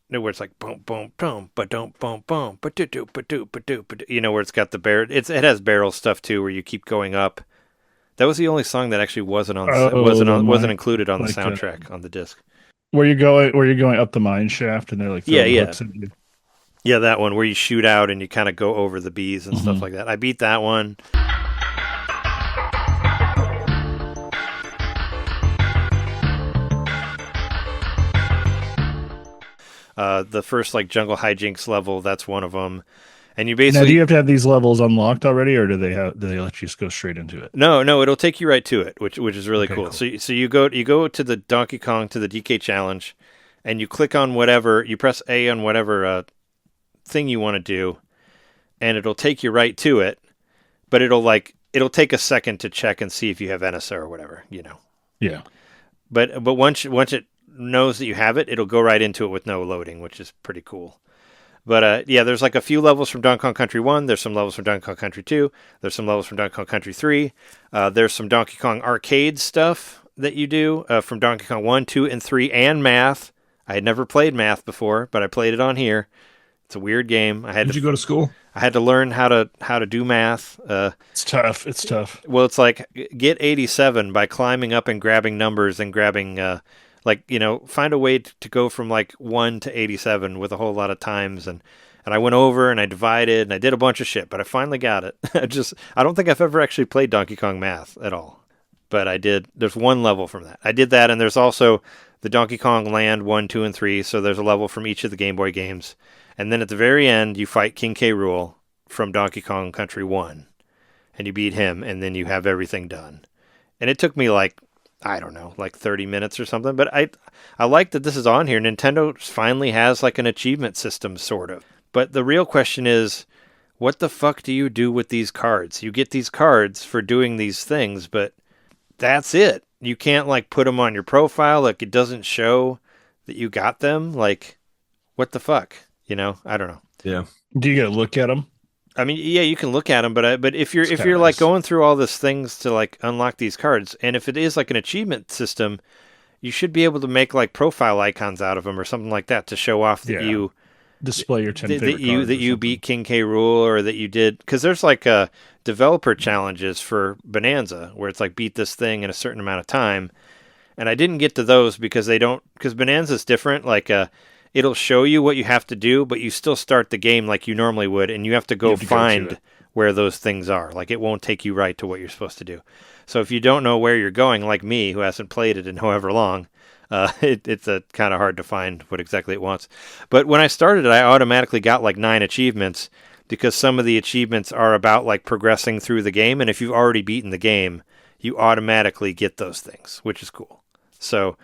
where it's like boom boom boom but don't boom boom but do but do but do but where it's got the barrel. It has barrel stuff too where you keep going up. That was the only song that actually wasn't included on the like soundtrack on the disc. Where you're going up the mine shaft and they're like throwing hooks at you. Yeah, that one where you shoot out and you kind of go over the bees and stuff like that. I beat that one. The first like jungle hijinks level, that's one of them. And you basically Now, do you have to have these levels unlocked already, or do they let you just go straight into it? No, it'll take you right to it, which is really Okay, cool. cool. So you go to the Donkey Kong, to the DK Challenge, and you click on whatever, you press A on whatever thing you want to do, and it'll take you right to it. But it'll like it'll take a second to check and see if you have NSO or whatever, Yeah. But once it knows that you have it, it'll go right into it with no loading, which is pretty cool. But yeah, there's like a few levels from Donkey Kong Country 1. There's some levels from Donkey Kong Country 2. There's some levels from Donkey Kong Country 3. There's some Donkey Kong arcade stuff that you do from Donkey Kong 1, 2, and 3, and Math. I had never played Math before, but I played it on here. It's a weird game. Did you go to school? I had to learn how to do math. It's tough. It's tough. Well, it's like get 87 by climbing up and grabbing numbers and grabbing, find a way to go from like 1 to 87 with a whole lot of times. And I went over and I divided and I did a bunch of shit, but I finally got it. I don't think I've ever actually played Donkey Kong Math at all. But I did. There's one level from that. I did that, and there's also the Donkey Kong Land 1, 2, and 3. So there's a level from each of the Game Boy games. And then at the very end, you fight King K. Rool from Donkey Kong Country 1. And you beat him, and then you have everything done. And it took me like 30 minutes or something. But I like that this is on here. Nintendo finally has like an achievement system, sort of. But the real question is, what the fuck do you do with these cards? You get these cards for doing these things, but that's it. You can't like put them on your profile. Like it doesn't show that you got them. Like, what the fuck? I don't know. Yeah. Do you get to look at them? I mean, yeah, you can look at them, but if you're kinda like nice. going through all these things to like unlock these cards, and if it is like an achievement system, you should be able to make like profile icons out of them or something like that to show off that you display your 10 that favorite you cards that or you something. beat King K. Rool, or that you did, because there's like developer challenges for Bonanza where it's like beat this thing in a certain amount of time, and I didn't get to those because Bonanza's different. Like it'll show you what you have to do, but you still start the game like you normally would, and you have to go find where those things are. Like it won't take you right to what you're supposed to do. So if you don't know where you're going, like me, who hasn't played it in however long, it's kind of hard to find what exactly it wants. But when I started it, I automatically got like 9 achievements because some of the achievements are about like progressing through the game, and if you've already beaten the game, you automatically get those things, which is cool. So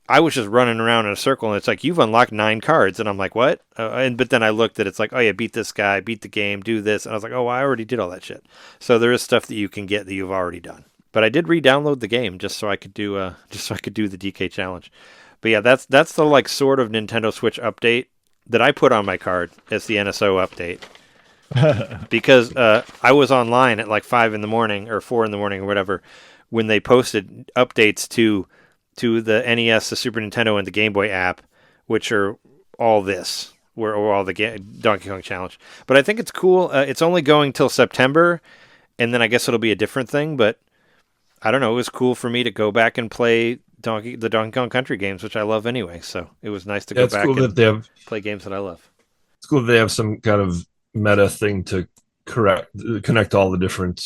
I was just running around in a circle, and it's like, you've unlocked 9 cards. And I'm like, what? But then I looked at it, it's like, oh yeah, beat this guy, beat the game, do this. And I was like, oh, I already did all that shit. So there is stuff that you can get that you've already done. But I did re-download the game just so I could do the DK challenge. But yeah, that's the like sort of Nintendo Switch update that I put on my card as the NSO update. Because I was online at like 5 in the morning or 4 in the morning or whatever when they posted updates to the NES, the Super Nintendo, and the Game Boy app, which are all this, or all the Donkey Kong Challenge. But I think it's cool. It's only going till September, and then I guess it'll be a different thing. But I don't know. It was cool for me to go back and play the Donkey Kong Country games, which I love anyway. So it was nice to go back and play games that I love. It's cool that they have some kind of meta thing to connect all the different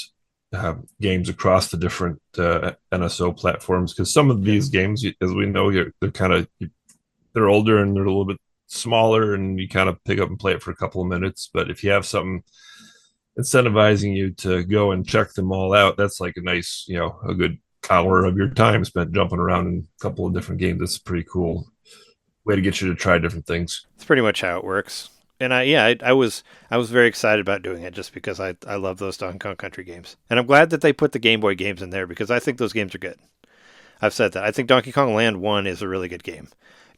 games across the different NSO platforms, because some of these games, as we know, they're older and they're a little bit smaller, and you kind of pick up and play it for a couple of minutes. But if you have something incentivizing you to go and check them all out, that's like a nice, a good hour of your time spent jumping around in a couple of different games. That's a pretty cool way to get you to try different things. It's pretty much how it works. And I was very excited about doing it just because I love those Donkey Kong Country games. And I'm glad that they put the Game Boy games in there because I think those games are good. I've said that. I think Donkey Kong Land 1 is a really good game.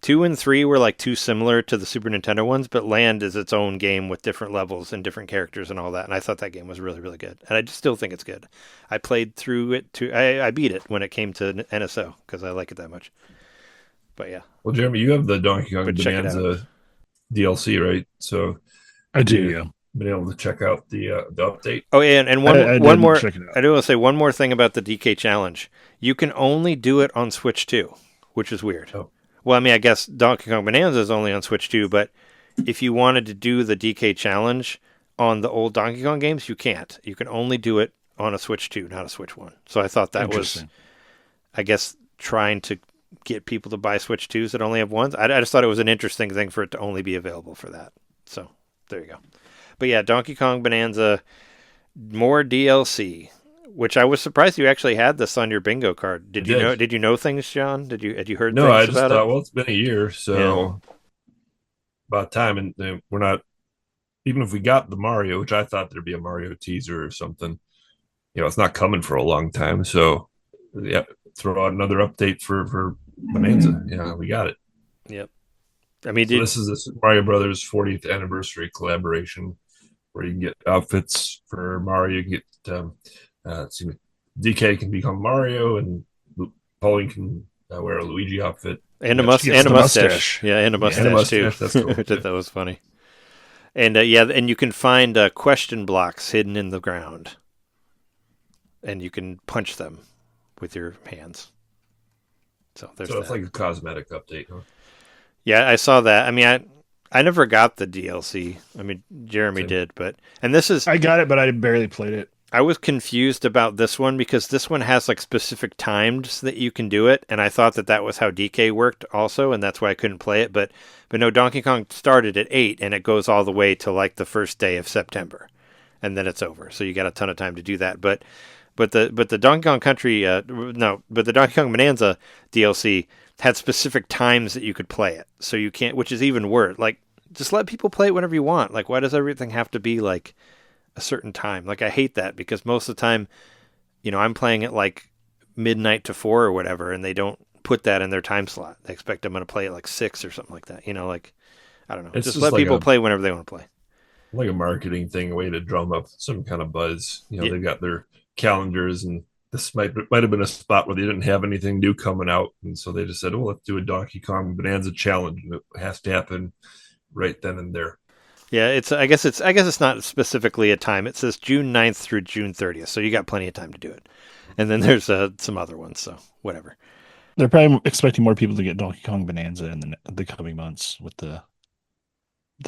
2 and 3 were like too similar to the Super Nintendo ones, but Land is its own game with different levels and different characters and all that. And I thought that game was really, really good. And I still think it's good. I played through it I beat it when it came to NSO because I like it that much. But yeah. Well, Jeremy, you have the Donkey Kong Bonanza DLC, right? So I do, yeah. Been able to check out the update. Oh yeah, and one more. I do want to say one more thing about the DK challenge. You can only do it on Switch 2, which is weird. Oh. Well, I mean, I guess Donkey Kong Bonanza is only on Switch 2, but if you wanted to do the DK challenge on the old Donkey Kong games, you can't. You can only do it on a Switch 2, not a Switch 1. So I thought that was, I guess, trying to get people to buy Switch 2s that only have ones. I just thought it was an interesting thing for it to only be available for that. So there you go. But yeah, Donkey Kong Bonanza, more DLC, which I was surprised you actually had this on your bingo card. Did you know things, John? Had you heard things about it? No, I just thought, well, it's been a year, so about time. And we're not, even if we got the Mario, which I thought there'd be a Mario teaser or something, it's not coming for a long time. So yeah, throw out another update for Bonanza. Yeah, we got it. Yep. I mean, So this is the Super Mario Brothers 40th anniversary collaboration where you can get outfits for Mario. You can get DK can become Mario, and Pauline can wear a Luigi outfit. and a She gets and a the mustache. Yeah, and a Yeah, mustache, and a too. mustache, that's cool. I thought that was funny. And and you can find question blocks hidden in the ground, and you can punch them with your hands. So there's So it's that. like a cosmetic update, huh? Yeah, I saw that. I mean, I never got the DLC. I mean, Jeremy Same. did, and this is I got it, but I barely played it. I was confused about this one because this one has like specific times that you can do it, and I thought that was how DK worked also, and that's why I couldn't play it. But no, Donkey Kong started at 8, and it goes all the way to like the first day of September, and then it's over. So you got a ton of time to do that. But the Donkey Kong Country but the Donkey Kong Bonanza DLC had specific times that you could play it, so you can't, which is even worse. Like, just let people play it whenever you want. Like, why does everything have to be like a certain time? Like, I hate that because most of the time, I'm playing it like midnight to 4 or whatever, and they don't put that in their time slot. They expect I'm going to play at like 6 or something like that. Like, I don't know. It's just just let like people play whenever they want to play. Like a marketing thing, a way to drum up some kind of buzz. Yeah. They've got their calendars, and this might have been a spot where they didn't have anything new coming out, and so they just said, "Oh, let's do a Donkey Kong Bonanza challenge," and it has to happen right then and there. Yeah, I guess it's not specifically a time. It says June 9th through June 30th, so you got plenty of time to do it. And then there's some other ones, so whatever. They're probably expecting more people to get Donkey Kong Bonanza in the coming months with the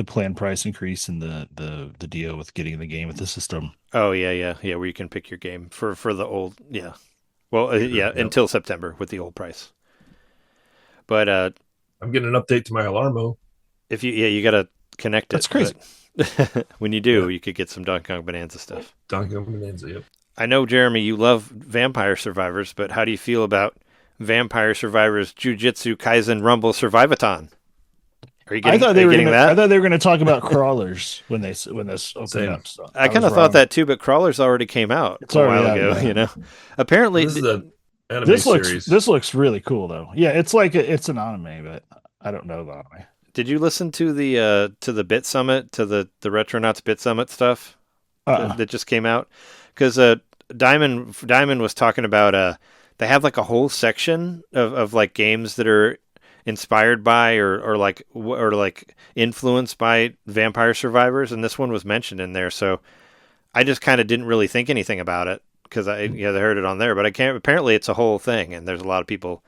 planned price increase and the deal with getting the game with the system. Oh yeah, where you can pick your game for the old, yeah. Well, Yep. until September with the old price. But I'm getting an update to my Alarmo. if you got to connect it. That's crazy. But when you do, Yeah. you could get some Donkey Kong Bonanza stuff. Donkey Kong Bonanza, yep. I know, Jeremy, you love Vampire Survivors, but how do you feel about Vampire Survivors Jujutsu Kaisen Rumble Survivathon? Are you getting, I thought they were getting gonna, that? I thought they were going to talk about crawlers when this opened Same. up. So I kind of was thought wrong. that too, but Crawlers already came out It's a while already ago. out, yeah. Apparently, This is an anime This series. looks really cool though. Yeah, it's like it's an anime, but I don't know the anime. did you listen to the Bit Summit, to the Retronauts Bit Summit stuff that just came out? Because Diamond was talking about they have like a whole section of like games that are inspired by or like influenced by Vampire Survivors, and this one was mentioned in there. So I just kind of didn't really think anything about it because I heard it on there, but I can't. Apparently, it's a whole thing, and there's a lot of people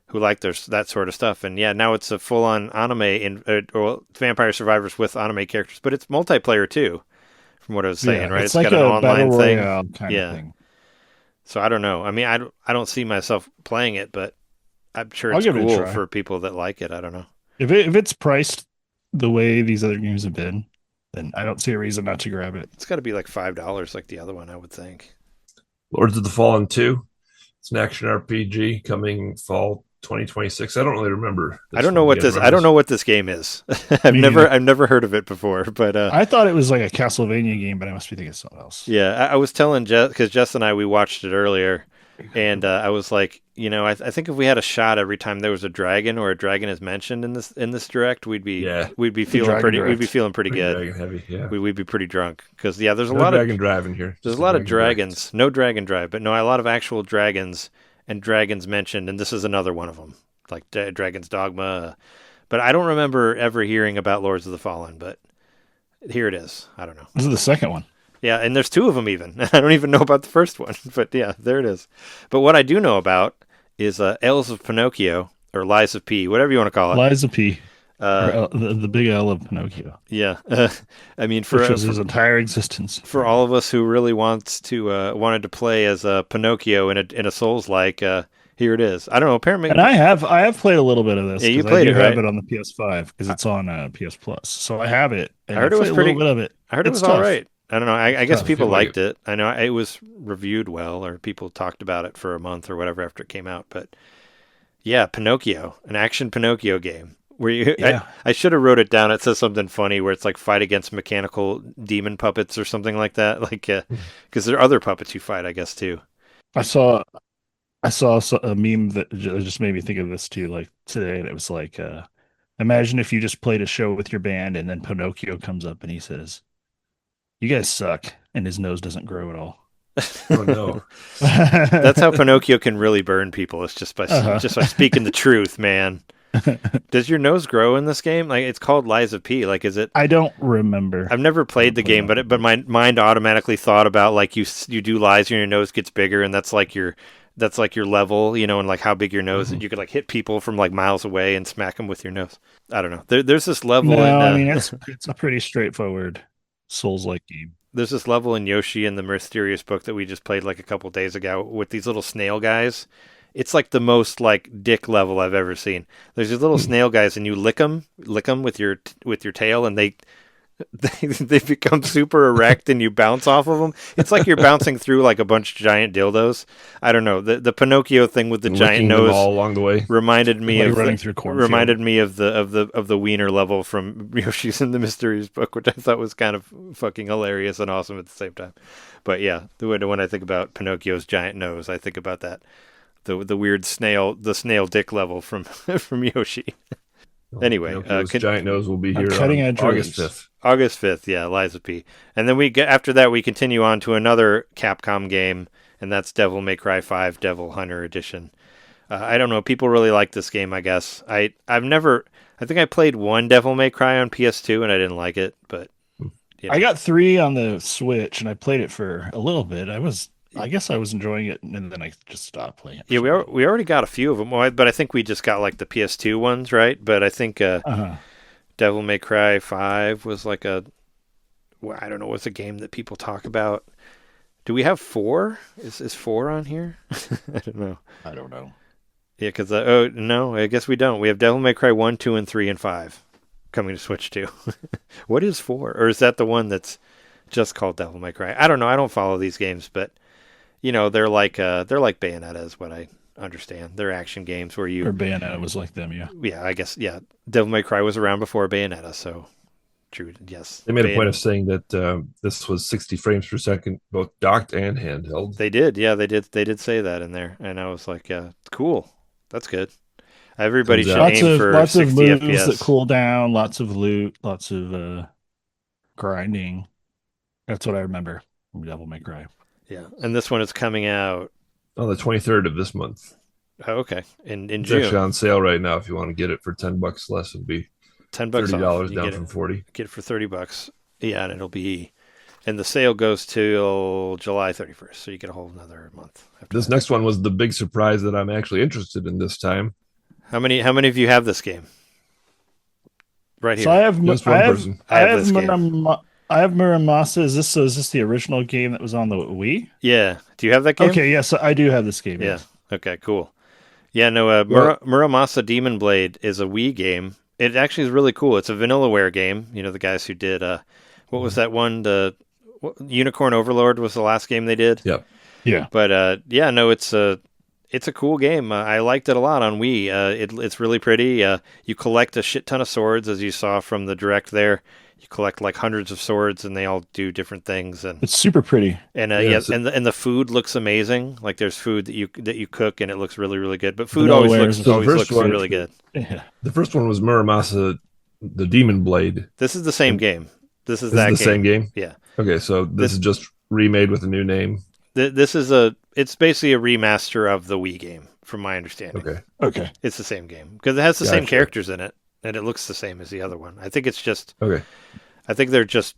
who like that sort of stuff. And yeah, now it's a full-on anime or Vampire Survivors with anime characters, but it's multiplayer too, from what I was saying, right? It's like got an a online battle thing. royale kind Yeah. of thing. So I don't know. I mean, I don't see myself playing it, but I'm sure I'll it's give it a cool try. for people that like it. I don't know. If it's priced the way these other games have been, then I don't see a reason not to grab it. It's got to be like $5 like the other one, I would think. Lords of the Fallen 2. It's an action RPG coming fall 2026. I don't really remember. I don't know what this. I don't know what this game is. I've Me never heard of it before. But I thought it was like a Castlevania game, but I must be thinking of something else. yeah, I was telling Jess, because Jess and we watched it earlier, and I was like, I think if we had a shot every time there was a dragon or a dragon is mentioned in this direct, we'd be feeling Dragon pretty. Direct. We'd be feeling pretty good. Dragon heavy, yeah. We'd be pretty drunk because there's a No lot dragon of drive in here. there's Just a lot of Dragon Direct. dragons. No dragon drive, but no, a lot of actual dragons and dragons mentioned, and this is another one of them, like Dragon's Dogma. But I don't remember ever hearing about Lords of the Fallen. But here it is. I don't know. This is the second one. Yeah, and there's 2 of them even. I don't even know about the first one, but yeah, there it is. But what I do know about is Elves of Pinocchio, or Lies of P, whatever you want to call it. Liza P. Or the big L of Pinocchio, Yeah, I mean, which was his entire existence. for all of us who really wanted to play as Pinocchio in a Souls-like, here it is. I don't know. Apparently, And I have played a little bit of this. Yeah, you 'cause played I do it, have right? it on the PS5 because it's on PS Plus. So I have it. And I heard it was played pretty- a little bit of it. I heard it It's was all tough. right. I don't know. I guess tough. people Feel like liked it. I know it was reviewed well, or people talked about it for a month or whatever after it came out. But yeah, Pinocchio, an action Pinocchio game Where you, Yeah. I should have wrote it down. It says something funny where it's like fight against mechanical demon puppets or something like that. Like, because there are other puppets you fight, I guess, too. I saw a meme that just made me think of this too, like today, and it was like, imagine if you just played a show with your band, and then Pinocchio comes up and he says, "You guys suck," and his nose doesn't grow at all. Oh no. That's how Pinocchio can really burn people. It's just by speaking the truth, man. Does your nose grow in this game? Like, it's called Lies of P. Like, is it? I don't remember. I've never played the game, but my mind automatically thought about like you do lies and your nose gets bigger, and that's like your level, you know, and like how big your nose. You could like hit people from like miles away and smack them with your nose. I don't know. There's this level. No, in, I mean it's a pretty straightforward Souls-like game. there's this level in Yoshi in the Mysterious Book that we just played like a couple days ago with these little snail guys. It's like the most like dick level I've ever seen. There's these little snail guys, and you lick them with your tail, and they become super erect, and you bounce off of them. It's like you're bouncing through like a bunch of giant dildos. I don't know. The Pinocchio thing with the giant Licking them nose all along the way. reminded me Like of running through cornfield. reminded me of the wiener level from Yoshi's in the Mysterious Book, which I thought was kind of fucking hilarious and awesome at the same time. But yeah, when I think about Pinocchio's giant nose, I think about that. The weird snail dick level from from Yoshi. Anyway, Pinocchio's giant nose will be here Cutting on Edge August Race. 5th. August 5th, yeah, Lies of P. And then after that we continue on to another Capcom game, and that's Devil May Cry 5 Devil Hunter Edition. I don't know, people really like this game, I guess. I think I played one Devil May Cry on PS2 and I didn't like it, but you know. I got 3 on the Switch, and I played it for a little bit. I guess I was enjoying it, and then I just stopped playing it. Yeah, we already got a few of them, but I think we just got like the PS2 ones, right? But I think Devil May Cry 5 was like I don't know, what's a game that people talk about? Do we have 4? Is 4 on here? I don't know. Yeah, because no, I guess we don't. We have Devil May Cry 1, 2, and 3, and 5 coming to Switch 2. What is 4? Or is that the one that's just called Devil May Cry? I don't know. I don't follow these games, but you know, they're like Bayonetta is what I understand. They're action games where you... Or Bayonetta was like them, yeah. Yeah, I guess, yeah. Devil May Cry was around before Bayonetta, so true, yes. They made a point of saying that this was 60 frames per second, both docked and handheld. They did, yeah, they did say that in there, and I was like, cool, that's good. Everybody should aim for lots 60 of moves FPS. that cool down, lots of loot, lots of grinding. That's what I remember from Devil May Cry. Yeah, and this one is coming out On the 23rd of this month. Oh, okay. In It's June. actually on sale right now if you want to get it for $10 less. It'd be $10 $30 off. You down get from it, $40. Get it for $30. Yeah, and the sale goes till July 31st, so you get a whole another month. This next one was the big surprise that I'm actually interested in this time. How many of you have this game? Right here. So I have Just one person. I have this game. I have Muramasa. Is this the original game that was on the Wii? Yeah. Do you have that game? Okay, yes, I do have this game. Yeah. Yes. Okay, cool. Yeah, no, Muramasa Demon Blade is a Wii game. It actually is really cool. It's a Vanillaware game. You know, the guys who did, what was that one? Unicorn Overlord was the last game they did. Yep. Yeah. But, yeah, no, it's a cool game. I liked it a lot on Wii. It's really pretty. You collect a shit ton of swords, as you saw from the direct there. You collect like hundreds of swords, and they all do different things. And It's super pretty. and the food looks amazing. Like there's food that you cook, and it looks really, really good. But food Vanillaware always is looks the first one. really good. Yeah. The first one was Muramasa, the Demon Blade. This is the same game. This is This that is the game. same game? Yeah. Okay, so this is just remade with a new name. This is it's basically a remaster of the Wii game, from my understanding. Okay. It's the same game because it has the same Gotcha. characters in it, and it looks the same as the other one. I think it's just. Okay. I think they're just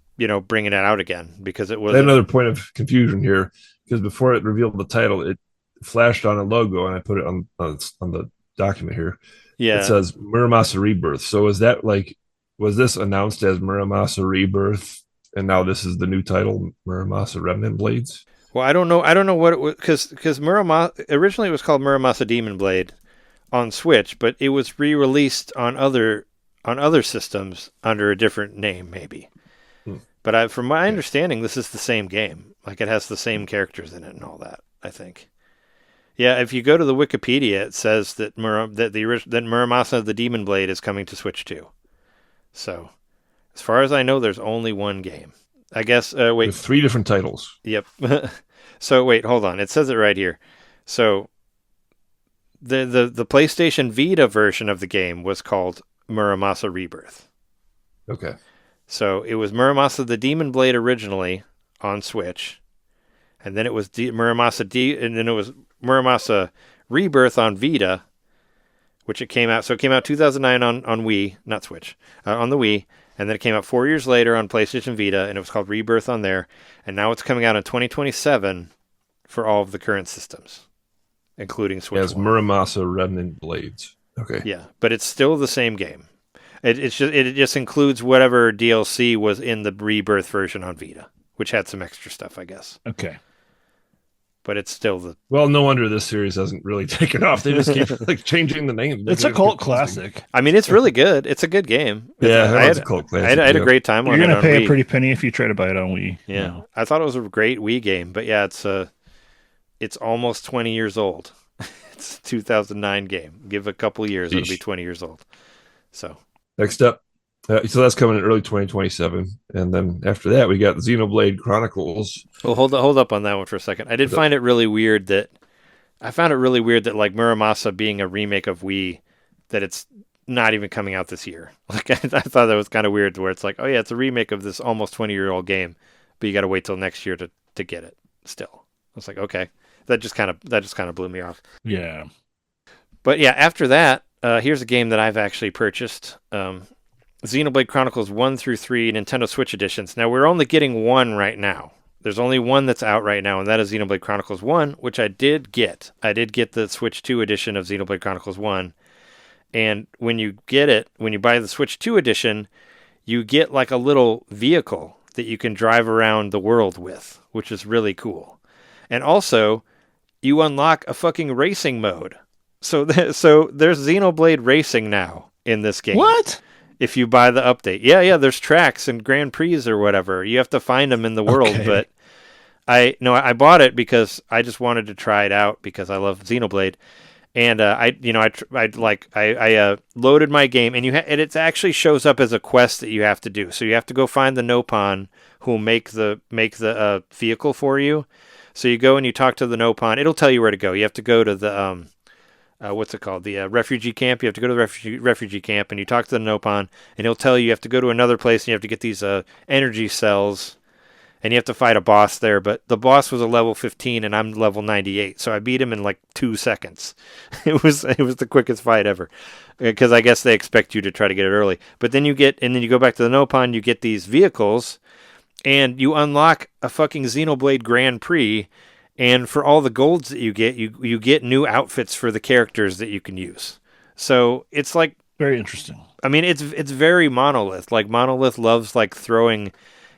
bringing it out again because it was I had another point of confusion here because before it revealed the title, it flashed on a logo, and I put it on the document here. yeah. It says Muramasa Rebirth. So was this announced as Muramasa Rebirth, and now this is the new title, Muramasa Remnant Blades? Well, I don't know what it was because Muramasa originally it was called Muramasa Demon Blade on Switch, but it was re-released on other systems under a different name, maybe. But from my understanding, this is the same game. Like it has the same characters in it and all that. I think. Yeah, if you go to the Wikipedia, it says that that Muramasa the Demon Blade is coming to Switch 2. So, as far as I know, there's only one game. I guess. Wait. With 3 different titles. Yep. So wait, hold on. It says it right here. So, the PlayStation Vita version of the game was called Muramasa Rebirth. Okay. So it was Muramasa the Demon Blade originally on Switch, and then it was and then it was Muramasa Rebirth on Vita, which it came out. So it came out 2009 on Wii, not Switch, on the Wii, and then it came out 4 years later on PlayStation Vita, and it was called Rebirth on there. And now it's coming out in 2027 for all of the current systems, including Switch. As Muramasa Remnant Blades. Okay. Yeah, but it's still the same game. It just includes whatever DLC was in the Rebirth version on Vita, which had some extra stuff, I guess. Okay. But it's still the... Well, no wonder this series hasn't really taken off. They just keep like changing the name. It's a cult classic. I mean, it's really good. It's a good game. Yeah, I it's had a cult classic. I had a great time on it. You're going to pay Wii. a pretty penny if you try to buy it on Wii. Yeah. No. I thought it was a great Wii game, but yeah, it's almost 20 years old. It's a 2009 game. Give a couple years, it'll be 20 years old. So... Next up. So that's coming in early 2027. And then after that, we got Xenoblade Chronicles. Well, hold up on that one for a second. I found it really weird that like Muramasa being a remake of Wii, that it's not even coming out this year. Like I thought that was kind of weird where it's like, oh yeah, it's a remake of this almost 20-year-old game, but you got to wait till next year to get it still. I was like, okay. That just kind of blew me off. Yeah. But yeah, after that, here's a game that I've actually purchased. Xenoblade Chronicles 1 through 3 Nintendo Switch editions. Now, we're only getting one right now. There's only one that's out right now, and that is Xenoblade Chronicles 1, which I did get. I did get the Switch 2 edition of Xenoblade Chronicles 1. And when you buy the Switch 2 edition, you get like a little vehicle that you can drive around the world with, which is really cool. And also, you unlock a fucking racing mode. So there's Xenoblade Racing now in this game. What? If you buy the update. Yeah, there's tracks and Grand Prix or whatever. You have to find them in the world, Okay. but I bought it because I just wanted to try it out because I love Xenoblade. And I loaded my game, and it actually shows up as a quest that you have to do. So you have to go find the Nopon who will make the vehicle for you. So you go and you talk to the Nopon. It'll tell you where to go. You have to go to the what's it called? The refugee camp. You have to go to the refugee camp, and you talk to the Nopon, and he'll tell you have to go to another place, and you have to get these energy cells, and you have to fight a boss there. But the boss was a level 15, and I'm level 98, so I beat him in like 2 seconds. It was the quickest fight ever, because I guess they expect you to try to get it early. But then you go back to the Nopon, you get these vehicles, and you unlock a fucking Xenoblade Grand Prix. And for all the golds that you get new outfits for the characters that you can use. So it's like Very interesting. I mean, it's very Monolith. Like Monolith loves like throwing.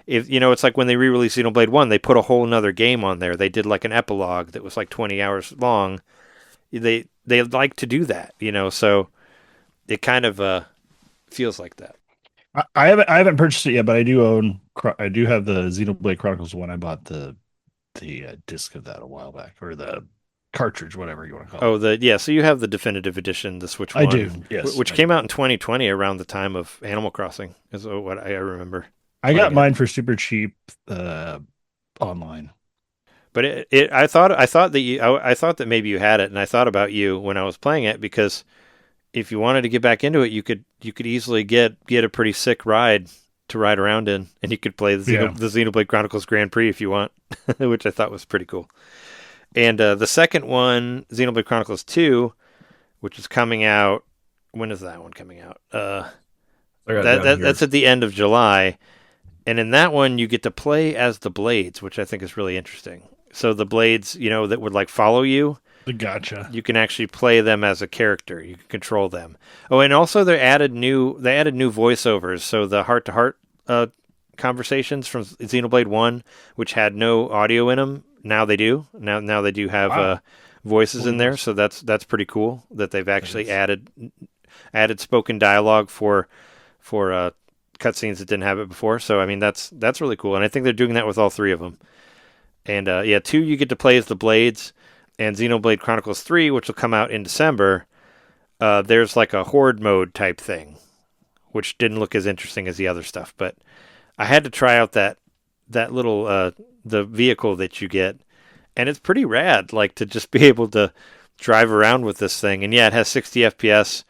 It's like when they re-released Xenoblade 1, they put a whole nother game on there. They did like an epilogue that was like 20 hours long. They like to do that, So it kind of feels like that. I haven't purchased it yet, but I do have the Xenoblade Chronicles 1. I bought the disc of that a while back, or the cartridge, whatever you want to call it. So you have the definitive edition, the Switch 1. I do, yes. Which came out in 2020 around the time of Animal Crossing, is what I remember. I got mine for super cheap online. But I thought that maybe you had it, and I thought about you when I was playing it, because if you wanted to get back into it, you could easily get a pretty sick ride to ride around in, and you could play the Xenoblade Chronicles Grand Prix if you want, which I thought was pretty cool. And the second one, Xenoblade Chronicles 2, which is coming out. When is that one coming out? That's at the end of July. And in that one, you get to play as the Blades, which I think is really interesting. So the Blades, that would like follow you. Gotcha. You can actually play them as a character. You can control them. Oh, and also they added new voiceovers. So the heart-to-heart conversations from Xenoblade 1, which had no audio in them, now they do. Now they do have voices in there. So that's pretty cool that they've actually added spoken dialogue for cutscenes that didn't have it before. So I mean that's really cool, and I think they're doing that with all three of them. And 2, you get to play as the Blades. and Xenoblade Chronicles 3, which will come out in December, there's like a horde mode type thing, which didn't look as interesting as the other stuff. But I had to try out that little the vehicle that you get, and it's pretty rad. Like to just be able to drive around with this thing, and yeah, it has 60 FPS.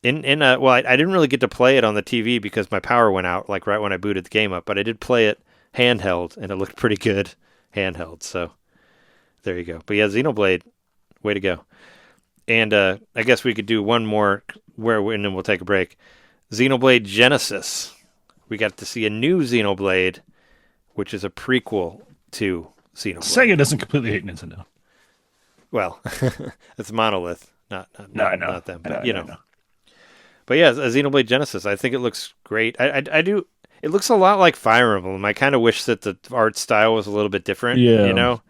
I didn't really get to play it on the TV because my power went out like right when I booted the game up. But I did play it handheld, and it looked pretty good handheld. So there you go. But yeah, Xenoblade, way to go. And I guess we could do one more, and then we'll take a break. Xenoblade Genesis. We got to see a new Xenoblade, which is a prequel to Xenoblade. Sega doesn't completely hate Nintendo. Well, it's Monolith, not them. But, I know. But yeah, a Xenoblade Genesis. I think it looks great. I do. It looks a lot like Fire Emblem. I kind of wish that the art style was a little bit different. Yeah. You know,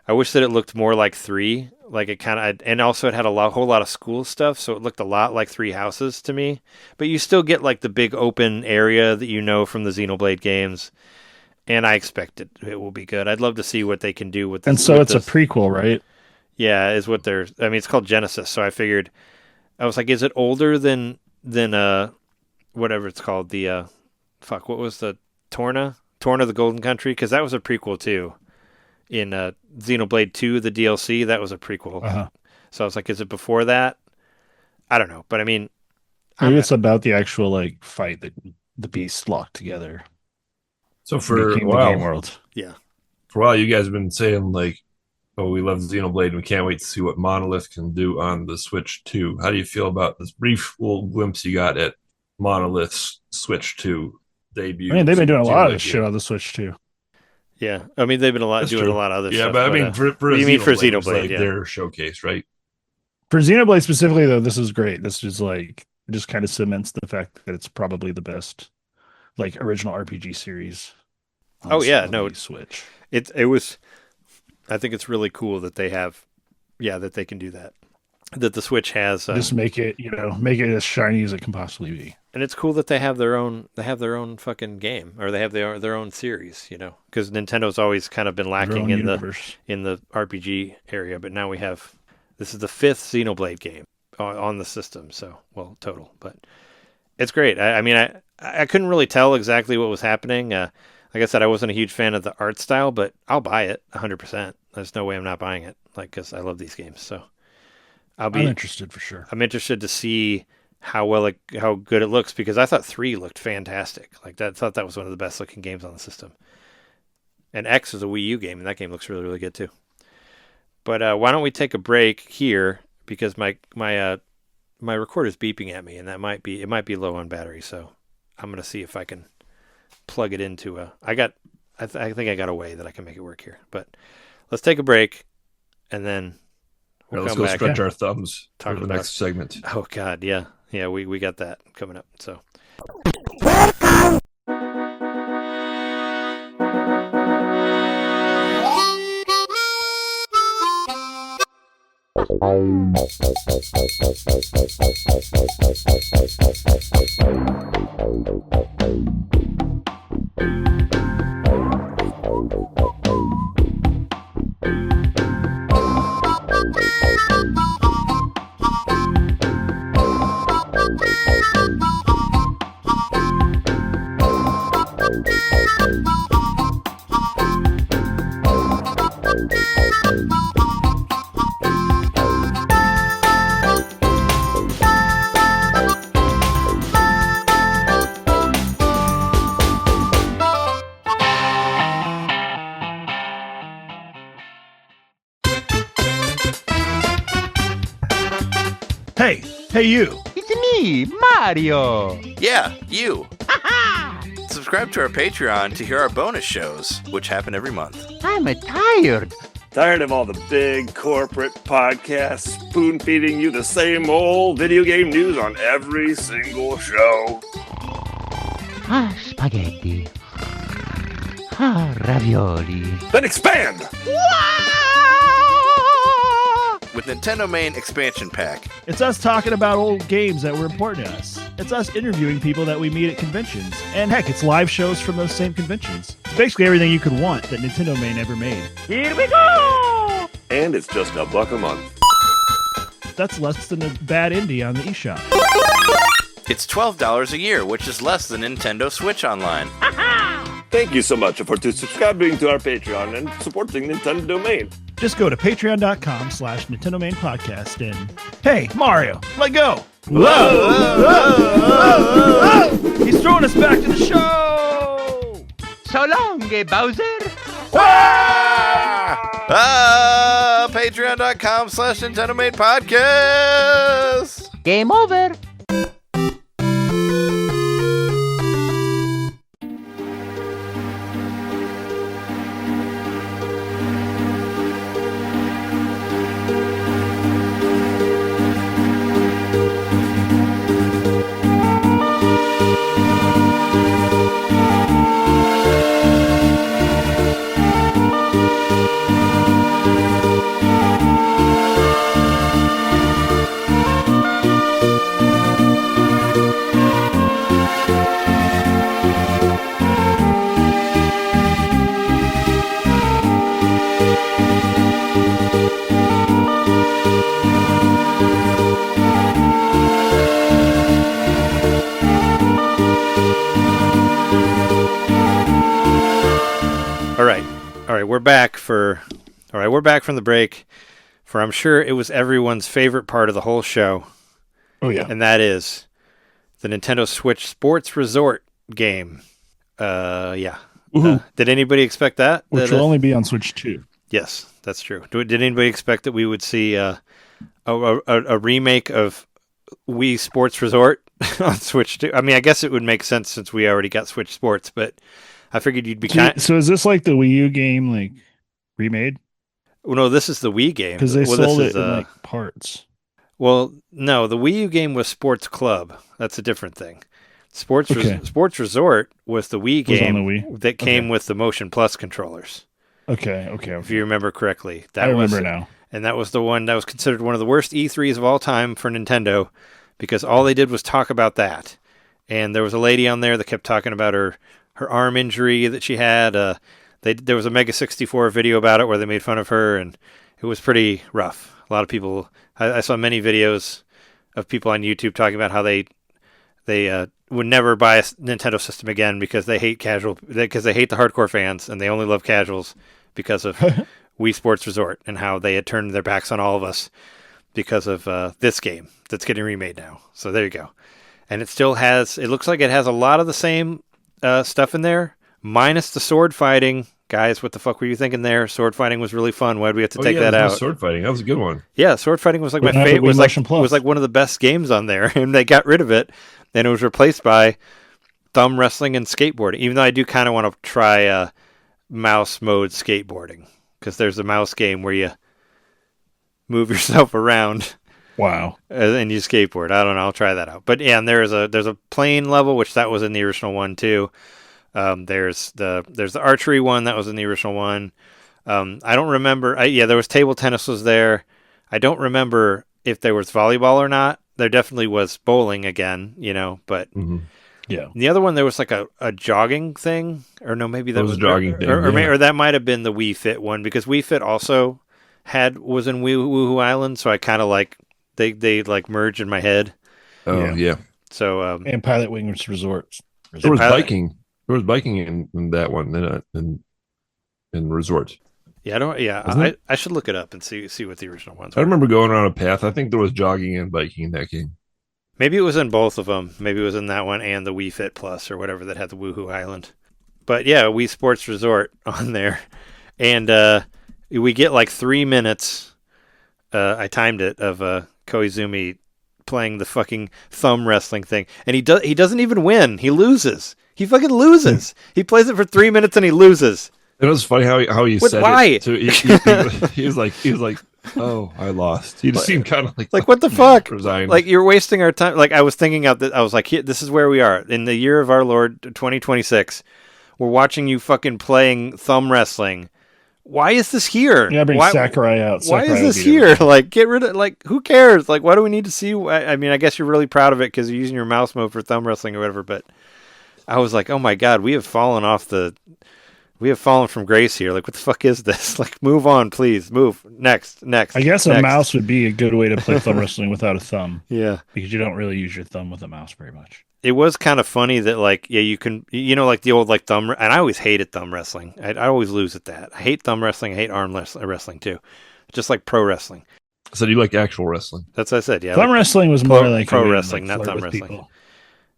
I wish that it looked more like 3. Like it kind of, and also it had whole lot of school stuff, so it looked a lot like 3 Houses to me. But you still get like the big open area that you know from the Xenoblade games, and I expect it will be good. I'd love to see what they can do with. And so it's a prequel, right? Yeah, is what they're. I mean, it's called Genesis, so I figured. I was like, is it older than whatever it's called? The what was the Torna the Golden Country? Because that was a prequel too. In Xenoblade 2, the DLC, that was a prequel. Uh-huh. So I was like, is it before that? I don't know, but I mean, maybe it's about the actual like fight that the beasts locked together. So for a the while, game world. Yeah. For a while, you guys have been saying like, "Oh, we love Xenoblade, and we can't wait to see what Monolith can do on the Switch 2." How do you feel about this brief little glimpse you got at Monolith's Switch 2 debut? I mean, they've been doing a lot of shit on the Switch too. Yeah, I mean, they've been doing a lot of other stuff. Yeah, but I mean, for Xenoblade, like yeah. their showcase, right? For Xenoblade specifically, though, this is great. This is like just kind of cements the fact that it's probably the best, like original RPG series. Oh yeah, no, Switch. It was. I think it's really cool that they have, that they can do that. That the Switch has. Just make it as shiny as it can possibly be. And it's cool that they have their own. They have their own fucking game, or they have their own series. You know, because Nintendo's always kind of been lacking in the RPG area, but now we have. This is the 5th Xenoblade game on the system. So total, but it's great. I mean, I couldn't really tell exactly what was happening. Like I said, I wasn't a huge fan of the art style, but I'll buy it 100%. There's no way I'm not buying it, because I love these games. So I'm interested for sure. I'm interested to see how good it looks, because I thought 3 looked fantastic. Like I thought that was one of the best looking games on the system. And X is a Wii U game, and that game looks really, really good too. But why don't we take a break here, because my recorder's beeping at me, and it might be low on battery. So I'm gonna see if I can plug it into I think I got a way that I can make it work here. But let's take a break, and then let's go stretch our thumbs for the next segment. Oh God, yeah, we got that coming up. So. Hey, you. It's me, Mario. Yeah, you. Subscribe to our Patreon to hear our bonus shows, which happen every month. I'm tired. Tired of all the big corporate podcasts spoon-feeding you the same old video game news on every single show? Spaghetti. Ravioli. Then expand! With NintenDomain Expansion Pack. It's us talking about old games that were important to us. It's us interviewing people that we meet at conventions. And heck, it's live shows from those same conventions. It's basically everything you could want that NintenDomain ever made. Here we go! and it's just $1 a month. That's less than a bad indie on the eShop. It's $12 a year, which is less than Nintendo Switch Online. Thank you so much for subscribing to our Patreon and supporting NintenDomain. Just go to patreon.com/NintenDomain podcast and hey, Mario, let go. Whoa! He's throwing us back to the show. So long, Bowser. Patreon.com/NintenDomain podcast. Game over. We're back from the break for I'm sure it was everyone's favorite part of the whole show. Oh yeah. And that is the Nintendo Switch Sports Resort game. Did anybody expect that? Which will only be on Switch 2. Yes, that's true. Did anybody expect that we would see a remake of Wii Sports Resort on Switch 2? I mean, I guess it would make sense since we already got Switch Sports, but I figured you'd be So is this like the Wii U game, like remade? Well, no, this is the Wii game. Because they sold it in like parts. Well, no, the Wii U game was Sports Club. That's a different thing. Sports Resort was the Wii game that came with the Motion Plus controllers. Okay. If you remember correctly. I remember now. And that was the one that was considered one of the worst E3s of all time for Nintendo because all they did was talk about that. And there was a lady on there that kept talking about her arm injury that she had. There was a Mega 64 video about it where they made fun of her, and it was pretty rough. A lot of people, I saw many videos of people on YouTube talking about how they would never buy a Nintendo system again because they hate the hardcore fans, and they only love casuals because of Wii Sports Resort and how they had turned their backs on all of us because of this game that's getting remade now. So there you go. And it looks like it has a lot of the same stuff in there, minus the sword fighting. Guys, what the fuck were you thinking there? Sword fighting was really fun. Why did we have to take that out? Sword fighting, that was a good one. Yeah, sword fighting was like my favorite. Was like one of the best games on there, and they got rid of it, and it was replaced by thumb wrestling and skateboarding. Even though I do kind of want to try mouse mode skateboarding because there's a mouse game where you move yourself around. Wow. And you skateboard. I don't know. I'll try that out. But yeah, and there's a plane level, which that was in the original one too. There's the archery one that was in the original one. I don't remember. There was table tennis was there. I don't remember if there was volleyball or not. There definitely was bowling again, but yeah. The other one, there was like a jogging thing, or no, maybe that was a jogging thing, or that might have been the Wii Fit one because Wii Fit also was in Woohoo Island. So I kind of like, they like merge in my head. Oh yeah. So, and Pilot Wings Resort. There was biking. There was biking in that one in Resort. Yeah, I should look it up and see what the original ones were. I remember going on a path. I think there was jogging and biking in that game. Maybe it was in both of them. Maybe it was in that one and the Wii Fit Plus or whatever that had the Woohoo Island. But yeah, Wii Sports Resort on there. And we get like 3 minutes, I timed it, of Koizumi playing the fucking thumb wrestling thing. And he doesn't even win. He loses. He fucking loses. He plays it for 3 minutes and he loses. It was funny how he said why? it. Too. He was like, "Oh, I lost." He just seemed kind of like what the fuck? Resigned. Like you're wasting our time. Like I was thinking out that I was like, this is where we are in the year of our Lord 2026. We're watching you fucking playing thumb wrestling. Why is this here? Yeah, bring Sakurai out. Why is this here? Like, get rid of. Like, who cares? Like, why do we need to see? I mean, I guess you're really proud of it because you're using your mouse mode for thumb wrestling or whatever. But I was like, oh my god, we have fallen off the We have fallen from grace here. Like, what the fuck is this? Like, move on, please. Move. Next. I guess a next. mouse would be a good way to play thumb wrestling without a thumb. Yeah. Because you don't really use your thumb with a mouse very much. It was kind of funny that, like, yeah, you can, like the old, like, thumb, and I always hated thumb wrestling. I always lose at that. I hate thumb wrestling. I hate arm wrestling, too. Just like pro wrestling. So you like actual wrestling? That's what I said, yeah. Thumb wrestling was more like pro a way to, wrestling, like, not flirt thumb with wrestling. people.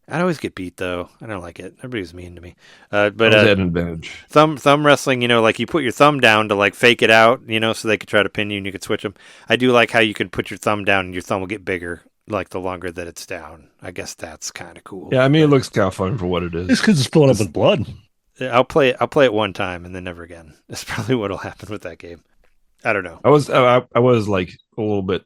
I'd always get beat, though. I don't like it. Everybody was mean to me. But But had an advantage. thumb wrestling, like you put your thumb down to like fake it out, so they could try to pin you and you could switch them. I do like how you can put your thumb down and your thumb will get bigger, like the longer that it's down. I guess that's kind of cool. Yeah, I mean, it looks kind of fun for what it is. Just because it's filling up with blood. I'll play it one time and then never again. That's probably what'll happen with that game. I don't know. I was like a little bit,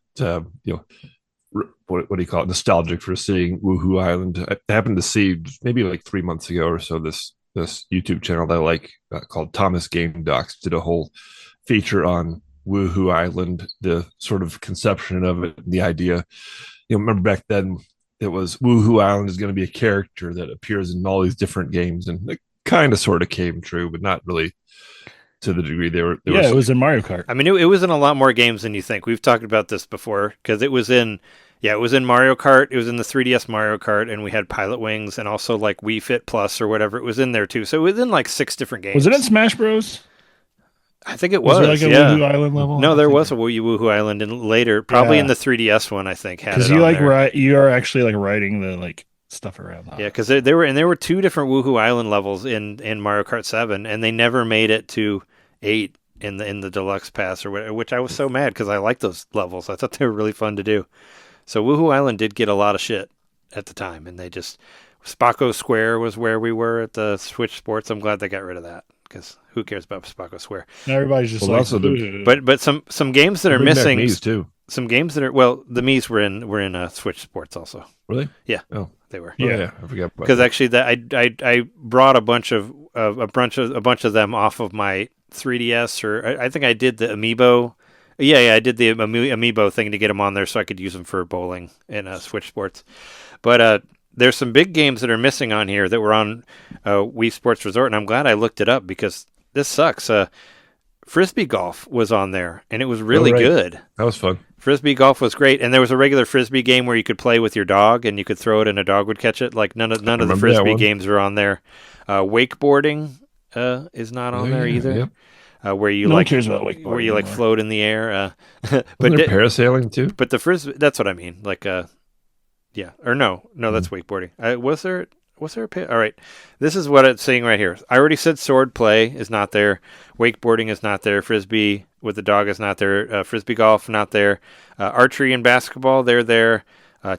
what do you call it? Nostalgic for seeing Woohoo Island. I happened to see maybe like 3 months ago or so this YouTube channel that I like called Thomas Game Docs did a whole feature on Woohoo Island, the sort of conception of it, the idea. Remember back then it was Woohoo Island is going to be a character that appears in all these different games, and it kind of sort of came true, but not really to the degree they were. It was in Mario Kart. I mean, it was in a lot more games than you think. We've talked about this before because it was in Mario Kart. It was in the 3DS Mario Kart, and we had Pilot Wings, and also like Wii Fit Plus or whatever. It was in there too. So it was in like 6 different games. Was it in Smash Bros? I think it was. Was there like a yeah. Woohoo Island level? No, there was a Woohoo Island, and later, probably in the 3DS one, I think had it. Because you are actually like writing the like stuff around that. Yeah, because there were 2 different Woohoo Island levels in Mario Kart 7, and they never made it to 8 in the deluxe pass or whatever, which I was so mad because I liked those levels. I thought they were really fun to do. So Woohoo Island did get a lot of shit at the time, and they just Spacco Square was where we were at the Switch Sports. I'm glad they got rid of that because who cares about Spacco Square? Now everybody's just but some games that are missing. Mii's too. Some games that are the Mii's were in Switch Sports also. Really? Yeah. Oh, they were. Yeah, I forgot because actually that I brought a bunch of them off of my 3DS, or I think I did the Amiibo. Yeah, I did the Amiibo thing to get them on there so I could use them for bowling and Switch Sports. But there's some big games that are missing on here that were on Wii Sports Resort, and I'm glad I looked it up because this sucks. Frisbee golf was on there, and it was really good. That was fun. Frisbee golf was great, and there was a regular Frisbee game where you could play with your dog, and you could throw it, and a dog would catch it. Like none of the Frisbee games are on there. Wakeboarding is not on there either. Yep. Where you cares about wakeboarding where you like float in the air. But there parasailing too. But the Frisbee, that's what I mean. Like yeah, or no, that's wakeboarding. Was there a all right, this is what it's saying right here. I already said sword play is not there. Wakeboarding is not there. Frisbee with the dog is not there. Frisbee golf, not there. Archery and basketball, they're there.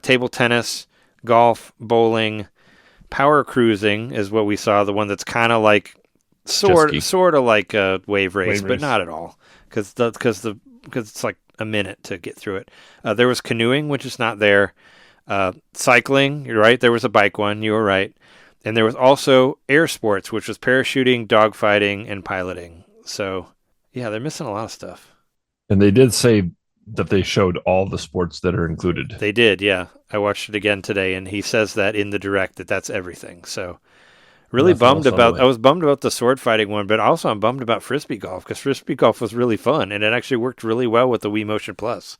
Table tennis, golf, bowling, power cruising is what we saw. The one that's kind of like sort of like a wave race, but not at all. Because it's like a minute to get through it. There was canoeing, which is not there. Cycling, you're right. There was a bike one. You were right. And there was also air sports, which was parachuting, dogfighting, and piloting. So, yeah, they're missing a lot of stuff. And they did say that they showed all the sports that are included. They did, yeah. I watched it again today, and he says that in the direct that's everything. So, really bummed about. I was bummed about the sword fighting one, but also I'm bummed about Frisbee golf because Frisbee golf was really fun, and it actually worked really well with the Wii Motion Plus.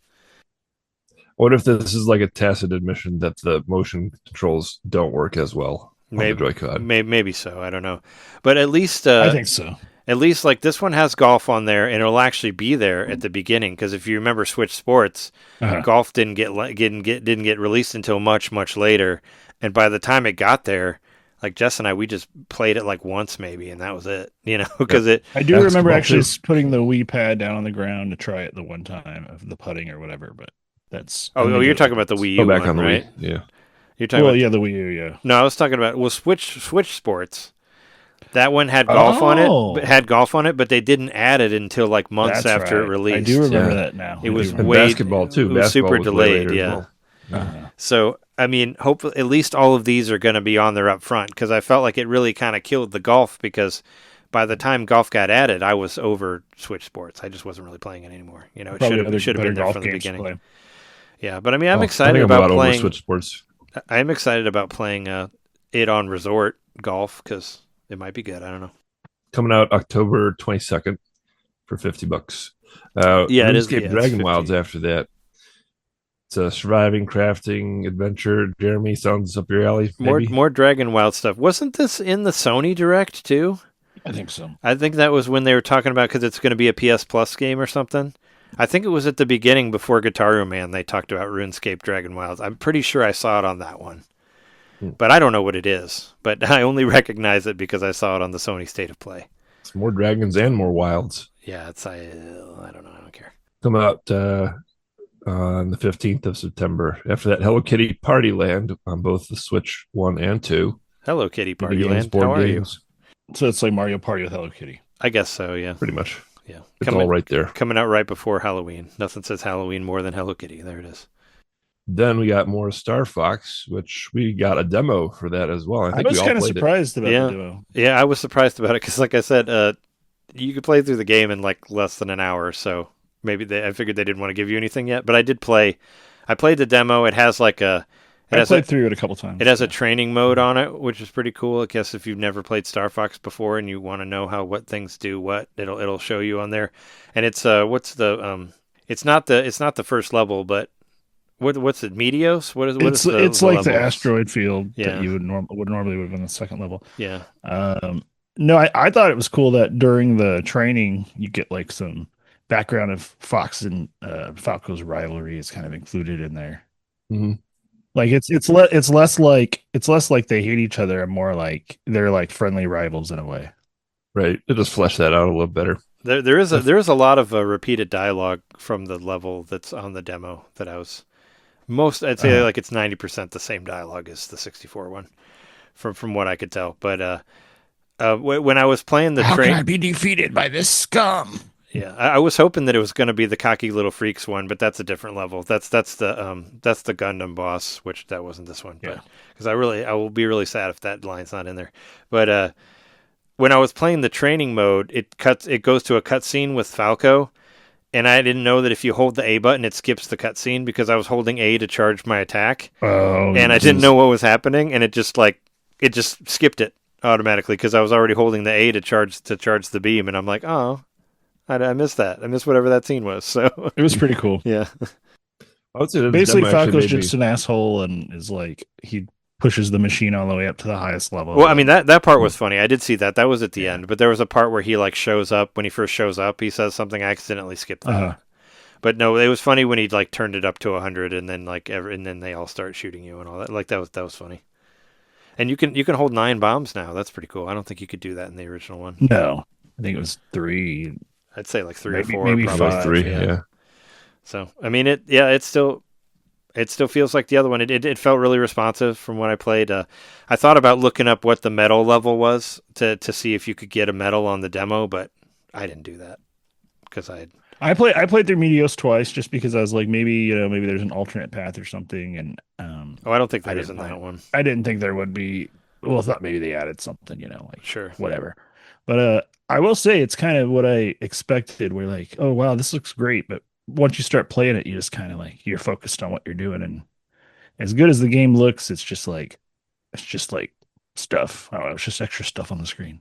What if this is like a tacit admission that the motion controls don't work as well on the Joy-Con? Maybe so. I don't know. But at least... I think so. At least like this one has golf on there, and it'll actually be there at the beginning. Because if you remember Switch Sports, golf didn't get released until much later. And by the time it got there, like Jess and I, we just played it like once maybe, and that was it. Because I do remember actually putting the Wii pad down on the ground to try it the one time of the putting or whatever, but... That's you're talking about the Wii U back one, on the right? Wii. Yeah. You're talking about the Wii U, yeah. No, I was talking about Switch Sports. That one had golf on it, but they didn't add it until like months after it released. I do remember that now. It was basketball too. It was basketball super was delayed, yeah. Well. So I mean, hopefully, at least all of these are going to be on there up front because I felt like it really kind of killed the golf because by the time golf got added, I was over Switch Sports. I just wasn't really playing it anymore. It should have been there from the beginning. Yeah, but I mean, I'm excited about playing Switch Sports. I'm excited about playing it on Resort Golf because it might be good. I don't know. coming out October 22nd for $50. Yeah, it is. RuneScape Yeah, it's Dragon 50. Wilds after that. It's a surviving, crafting, adventure. Jeremy, sounds up your alley. Maybe? More Dragon Wild stuff. Wasn't this in the Sony Direct too? I think so. I think that was when they were talking about because it's going to be a PS Plus game or something. I think it was at the beginning before Guitar Hero Man they talked about RuneScape Dragon Wilds. I'm pretty sure I saw it on that one. But I don't know what it is. But I only recognize it because I saw it on the Sony State of Play. It's more dragons and more wilds. Yeah, I don't know. I don't care. Come out on the 15th of September. After that, Hello Kitty Party Land on both the Switch 1 and 2. Hello Kitty Party Games, Land. board How are games. So it's like Mario Party with Hello Kitty. I guess so, yeah. Pretty much. Yeah. It's all right there. Coming out right before Halloween. Nothing says Halloween more than Hello Kitty. There it is. Then we got more Star Fox, which we got a demo for that as well. I think was we all kind of played surprised about Yeah. the demo. Yeah, I was surprised about it because, like I said, you could play through the game in like less than an hour or so. Maybe I figured they didn't want to give you anything yet, but I did play. I played the demo. It has like a. I played through it a couple times. It has a training mode on it, which is pretty cool. I guess if you've never played Star Fox before and you want to know what things do, it'll show you on there. And it's it's not the first level, but what's it? Meteos? It's like the asteroid field Yeah. that you would normally would have been the second level. Yeah. No, I thought it was cool that during the training you get like some background of Fox and Falco's rivalry is kind of included in there. Mm-hmm. Like it's less like they hate each other and more like they're like friendly rivals in a way. Right. It just flesh that out a little better. There is a lot of repeated dialogue from the level that's on the demo that I'd say like it's 90% the same dialogue as the 64 one, from what I could tell. But when I was playing the How can I be defeated by this scum? Yeah, I was hoping that it was going to be the cocky little freaks one, but that's a different level. That's the Gundam boss, which that wasn't this one. Yeah. But because I will be really sad if that line's not in there. But when I was playing the training mode, it goes to a cutscene with Falco, and I didn't know that if you hold the A button, it skips the cutscene because I was holding A to charge my attack, and I didn't know what was happening, and it just skipped it automatically because I was already holding the A to charge the beam, and I'm like, oh. I missed that. I missed whatever that scene was. So it was pretty cool. Yeah. I would say that Basically, demo actually Falco's made just an asshole and is like he pushes the machine all the way up to the highest level. Well, I mean that part was funny. I did see that. That was at the end, but there was a part where he like shows up when he first shows up. He says something. I accidentally skipped that. But no, it was funny when he like turned it up to 100 and then and then they all start shooting you and all that. Like that was funny. And you can hold 9 bombs now. That's pretty cool. I don't think you could do that in the original one. No, I think it was 3. I'd say like 3 or 4, maybe probably 5. 3. Yeah. So I mean, it still feels like the other one. It felt really responsive from what I played. I thought about looking up what the medal level was to see if you could get a medal on the demo, but I didn't do that because I played through Meteos twice just because I was like maybe there's an alternate path or something, and I don't think there is in that one. I didn't think there would be. Well, I thought maybe they added something, like sure, whatever. But I will say it's kind of what I expected. We're like, oh wow, this looks great, but once you start playing it, you just kind of like you're focused on what you're doing, and as good as the game looks, it's just like stuff. I don't know, it's just extra stuff on the screen.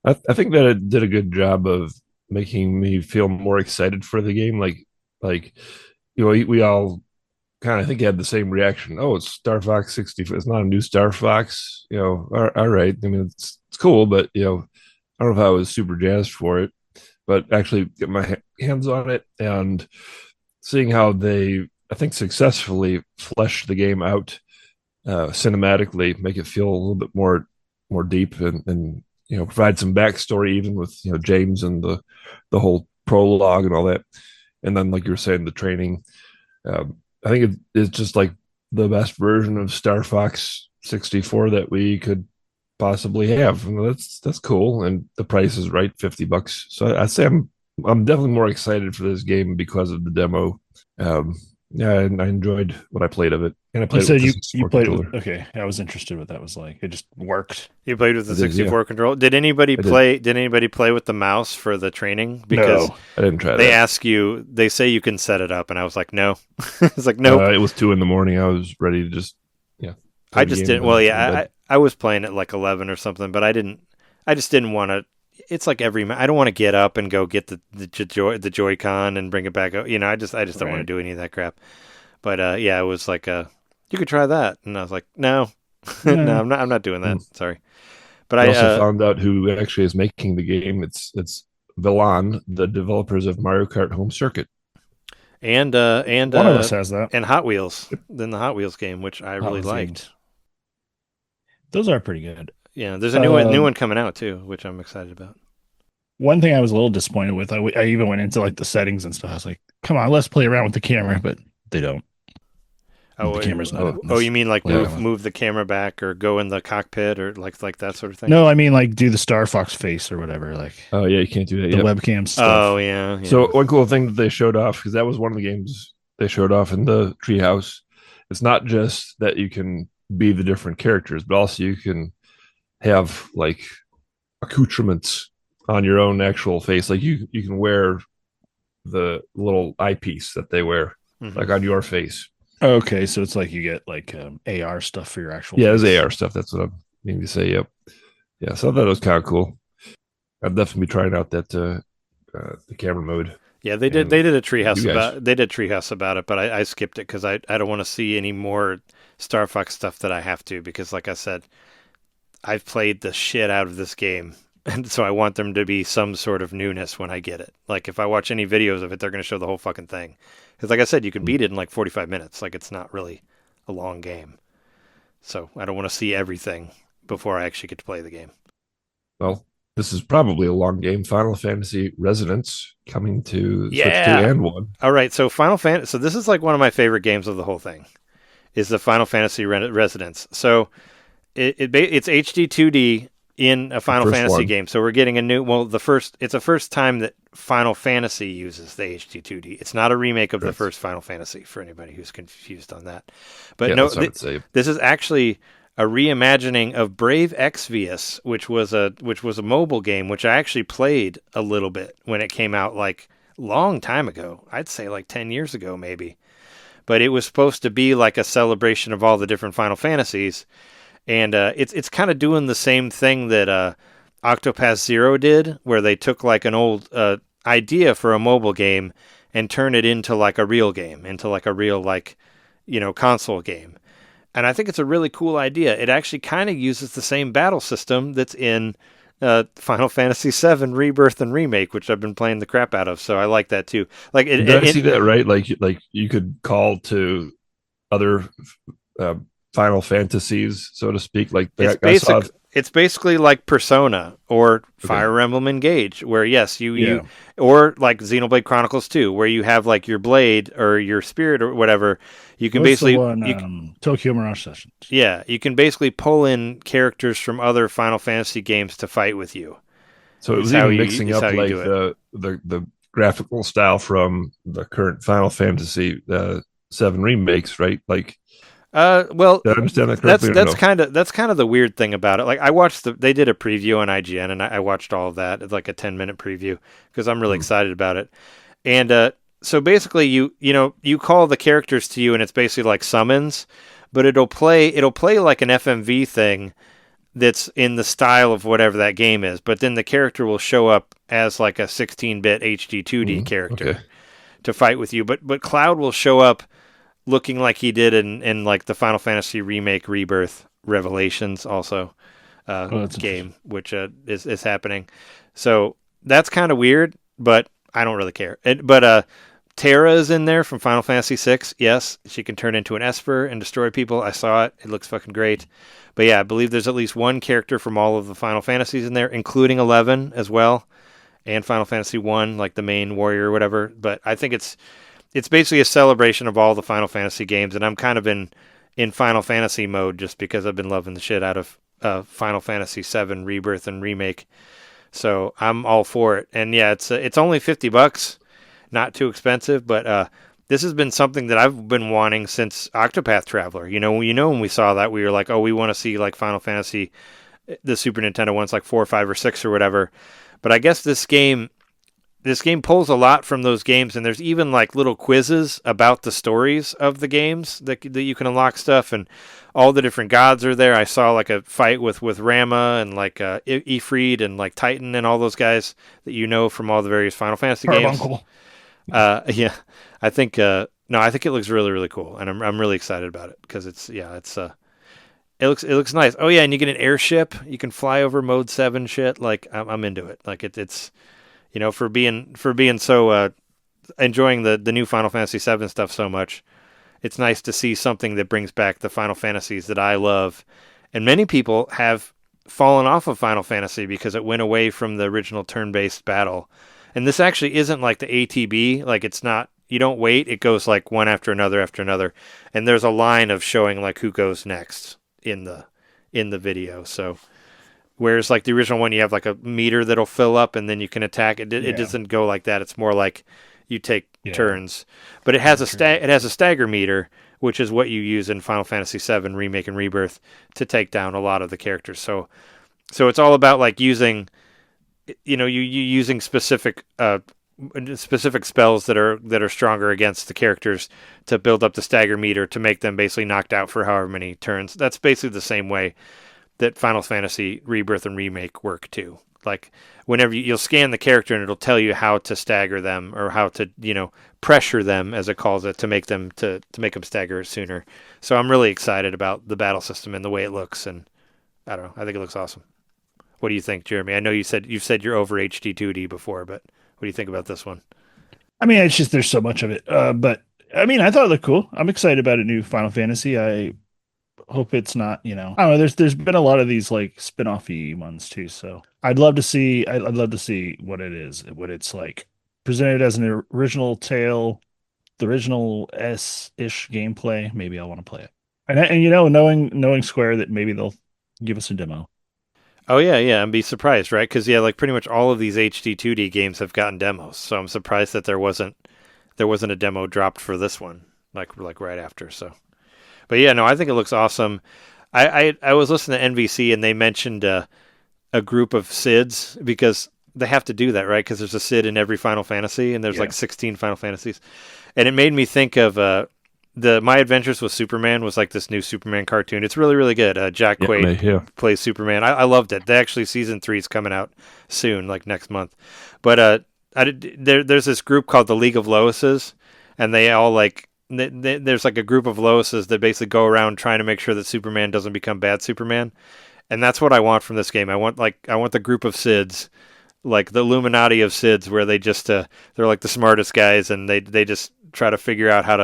I think that it did a good job of making me feel more excited for the game. Like we all kind of think had the same reaction. Oh, it's Star Fox 64. It's not a new Star Fox. All right. I mean, it's cool, but I don't know if I was super jazzed for it. But actually, get my hands on it and seeing how they, I think, successfully flesh the game out cinematically, make it feel a little bit more deep and provide some backstory, even with James and the whole prologue and all that. And then, like you were saying, the training. I think it's just like the best version of Star Fox 64 that we could possibly have. And that's cool, and the price is right, $50. So I say I'm definitely more excited for this game because of the demo. And I enjoyed what I played of it, and I played. You played with, okay. I was interested what that was like. It just worked. You played with the 64 control. Did anybody play? Did anybody play with the mouse for the training? Because no, I didn't try. They ask you. They say you can set it up, and I was like, no. It's like no. It was 2 a.m. I was ready to just I just didn't. Well, yeah, I was playing at like 11 or something, but I just didn't want to. it's like I don't want to get up and go get the Joy-Con and bring it back up. I just don't want to do any of that crap. But yeah, it was like you could try that, and I was like, no, no, I'm not doing that. Sorry. But I also found out who actually is making the game. It's Velan, the developers of Mario Kart Home Circuit, and one of us has that, and Hot Wheels, then the Hot Wheels game, which I really liked. Games. Those are pretty good. Yeah, there's a new one coming out too, which I'm excited about. One thing I was a little disappointed with, I even went into like the settings and stuff. I was like, come on, let's play around with the camera, but they don't. Oh, the camera's not. Oh, you mean like move the camera back or go in the cockpit or like that sort of thing? No, I mean like do the Star Fox face or whatever. Like, oh yeah, you can't do that. The webcam stuff. Oh yeah. So one cool thing that they showed off, because that was one of the games they showed off in the treehouse. It's not just that you can be the different characters, but also you can have like accoutrements on your own actual face. Like you can wear the little eyepiece that they wear, like on your face. Okay, so it's like you get like AR stuff for your actual. Yeah, face. there's AR stuff. That's what I'm meaning to say. Yep. Yeah, so I thought it was kind of cool. I'd definitely be trying out that the camera mode. Yeah, they did a treehouse about it, but I skipped it because I don't want to see any more Star Fox stuff that I have to, because like I said, I've played the shit out of this game, and so I want them to be some sort of newness when I get it. Like if I watch any videos of it, they're going to show the whole fucking thing. Because like I said, you can beat it in like 45 minutes. Like it's not really a long game. So I don't want to see everything before I actually get to play the game. Well, this is probably a long game. Final Fantasy Resonance coming to Switch 2 and 1. All right, so Final Fantasy. So this is like one of my favorite games of the whole thing, is the Final Fantasy Resonance. So it's HD 2D in a Final Fantasy game. So we're getting a new. Well, it's the first time that Final Fantasy uses the HD 2D. It's not a remake of the first Final Fantasy, for anybody who's confused on that. But no, this is actually a reimagining of Brave Exvius, which was a mobile game, which I actually played a little bit when it came out, like long time ago. I'd say like 10 years ago, maybe. But it was supposed to be like a celebration of all the different Final Fantasies, and it's kind of doing the same thing that Octopath Zero did, where they took like an old idea for a mobile game and turn it into like a real game, into like a real console game. And I think it's a really cool idea. It actually kind of uses the same battle system that's in Final Fantasy VII Rebirth and Remake, which I've been playing the crap out of. So I like that too. Like, did I see that right? Like you could call to other Final Fantasies, so to speak. Like it's basically like Persona or Fire Emblem Engage, where yes, you or like Xenoblade Chronicles 2, where you have like your blade or your spirit or whatever. You can Tokyo Mirage Sessions. Yeah, you can basically pull in characters from other Final Fantasy games to fight with you. So it was even mixing up like the graphical style from the current Final Fantasy 7 remakes, right? Like, well, did I understand that correctly? That's kind of the weird thing about it. Like I watched they did a preview on IGN, and I watched all of that. It's like a 10-minute preview because I'm really excited about it. And so basically, you call the characters to you, and it's basically like summons, but it'll play like an FMV thing that's in the style of whatever that game is. But then the character will show up as like a 16-bit HD 2D character to fight with you. But Cloud will show up looking like he did in like the Final Fantasy Remake Rebirth Revelations also game, which is happening. So that's kind of weird, but I don't really care. But Terra is in there from Final Fantasy VI. Yes, she can turn into an Esper and destroy people. I saw it. It looks fucking great. But yeah, I believe there's at least one character from all of the Final Fantasies in there, including 11 as well, and Final Fantasy 1, like the main warrior or whatever. But I think it's basically a celebration of all the Final Fantasy games, and I'm kind of in Final Fantasy mode just because I've been loving the shit out of Final Fantasy VII Rebirth and Remake. So I'm all for it. And yeah, it's only $50, not too expensive, but this has been something that I've been wanting since Octopath Traveler. When we saw that, we were like, oh, we want to see like Final Fantasy, the Super Nintendo ones, like 4, 5, or 6 or whatever. But I guess this game this game pulls a lot from those games, and there's even like little quizzes about the stories of the games that you can unlock stuff, and all the different gods are there. I saw like a fight with Rama and like Ifrit and like Titan and all those guys that you know from all the various Final Fantasy games. Yeah, I think no, I think it looks really, really cool, and I'm really excited about it because it looks nice. Oh yeah, and you get an airship. You can fly over Mode 7 shit. Like I'm into it. Like it's for being so enjoying the new Final Fantasy 7 stuff so much. It's nice to see something that brings back the Final Fantasies that I love. And many people have fallen off of Final Fantasy because it went away from the original turn-based battle. And this actually isn't like the ATB. Like it's not. You don't wait. It goes like one after another. And there's a line of showing like who goes next in the video. So whereas like the original one, you have like a meter that'll fill up and then you can attack. It doesn't go like that. It's more like you take turns. But it has a stagger meter, which is what you use in Final Fantasy VII Remake and Rebirth to take down a lot of the characters. So it's all about like using using specific spells that are stronger against the characters to build up the stagger meter to make them basically knocked out for however many turns. That's basically the same way that Final Fantasy Rebirth and Remake work too. Like whenever you'll scan the character and it'll tell you how to stagger them or how to pressure them, as it calls it, to make them stagger sooner. So I'm really excited about the battle system and the way it looks, and I don't know, I think it looks awesome. What do you think, Jeremy? I know you've said you're over HD 2D before, but what do you think about this one? I mean, it's just there's so much of it. But I mean, I thought it looked cool. I'm excited about a new Final Fantasy. I hope it's not, I don't know. There's been a lot of these like spin-off-y ones too. So I'd love to see what it is, what it's like presented as an original tale, the original S-ish gameplay. Maybe I'll want to play it. And knowing Square, that maybe they'll give us a demo. Oh yeah, and be surprised, right? Because like pretty much all of these HD 2D games have gotten demos, so I'm surprised that there wasn't a demo dropped for this one, like right after. So, but yeah, no, I think it looks awesome. I was listening to NVC and they mentioned a group of SIDs because they have to do that, right? Because there's a SID in every Final Fantasy, and there's like 16 Final Fantasies, and it made me think of My Adventures with Superman was like this new Superman cartoon. It's really, really good. Jack Quaid plays Superman. I loved it. Actually, season 3 is coming out soon, like next month. But there's this group called the League of Loises, and they all like there's like a group of Loises that basically go around trying to make sure that Superman doesn't become bad Superman. And that's what I want from this game. I want the group of SIDs, like the Illuminati of SIDs, where they just they're like the smartest guys, and they just try to figure out how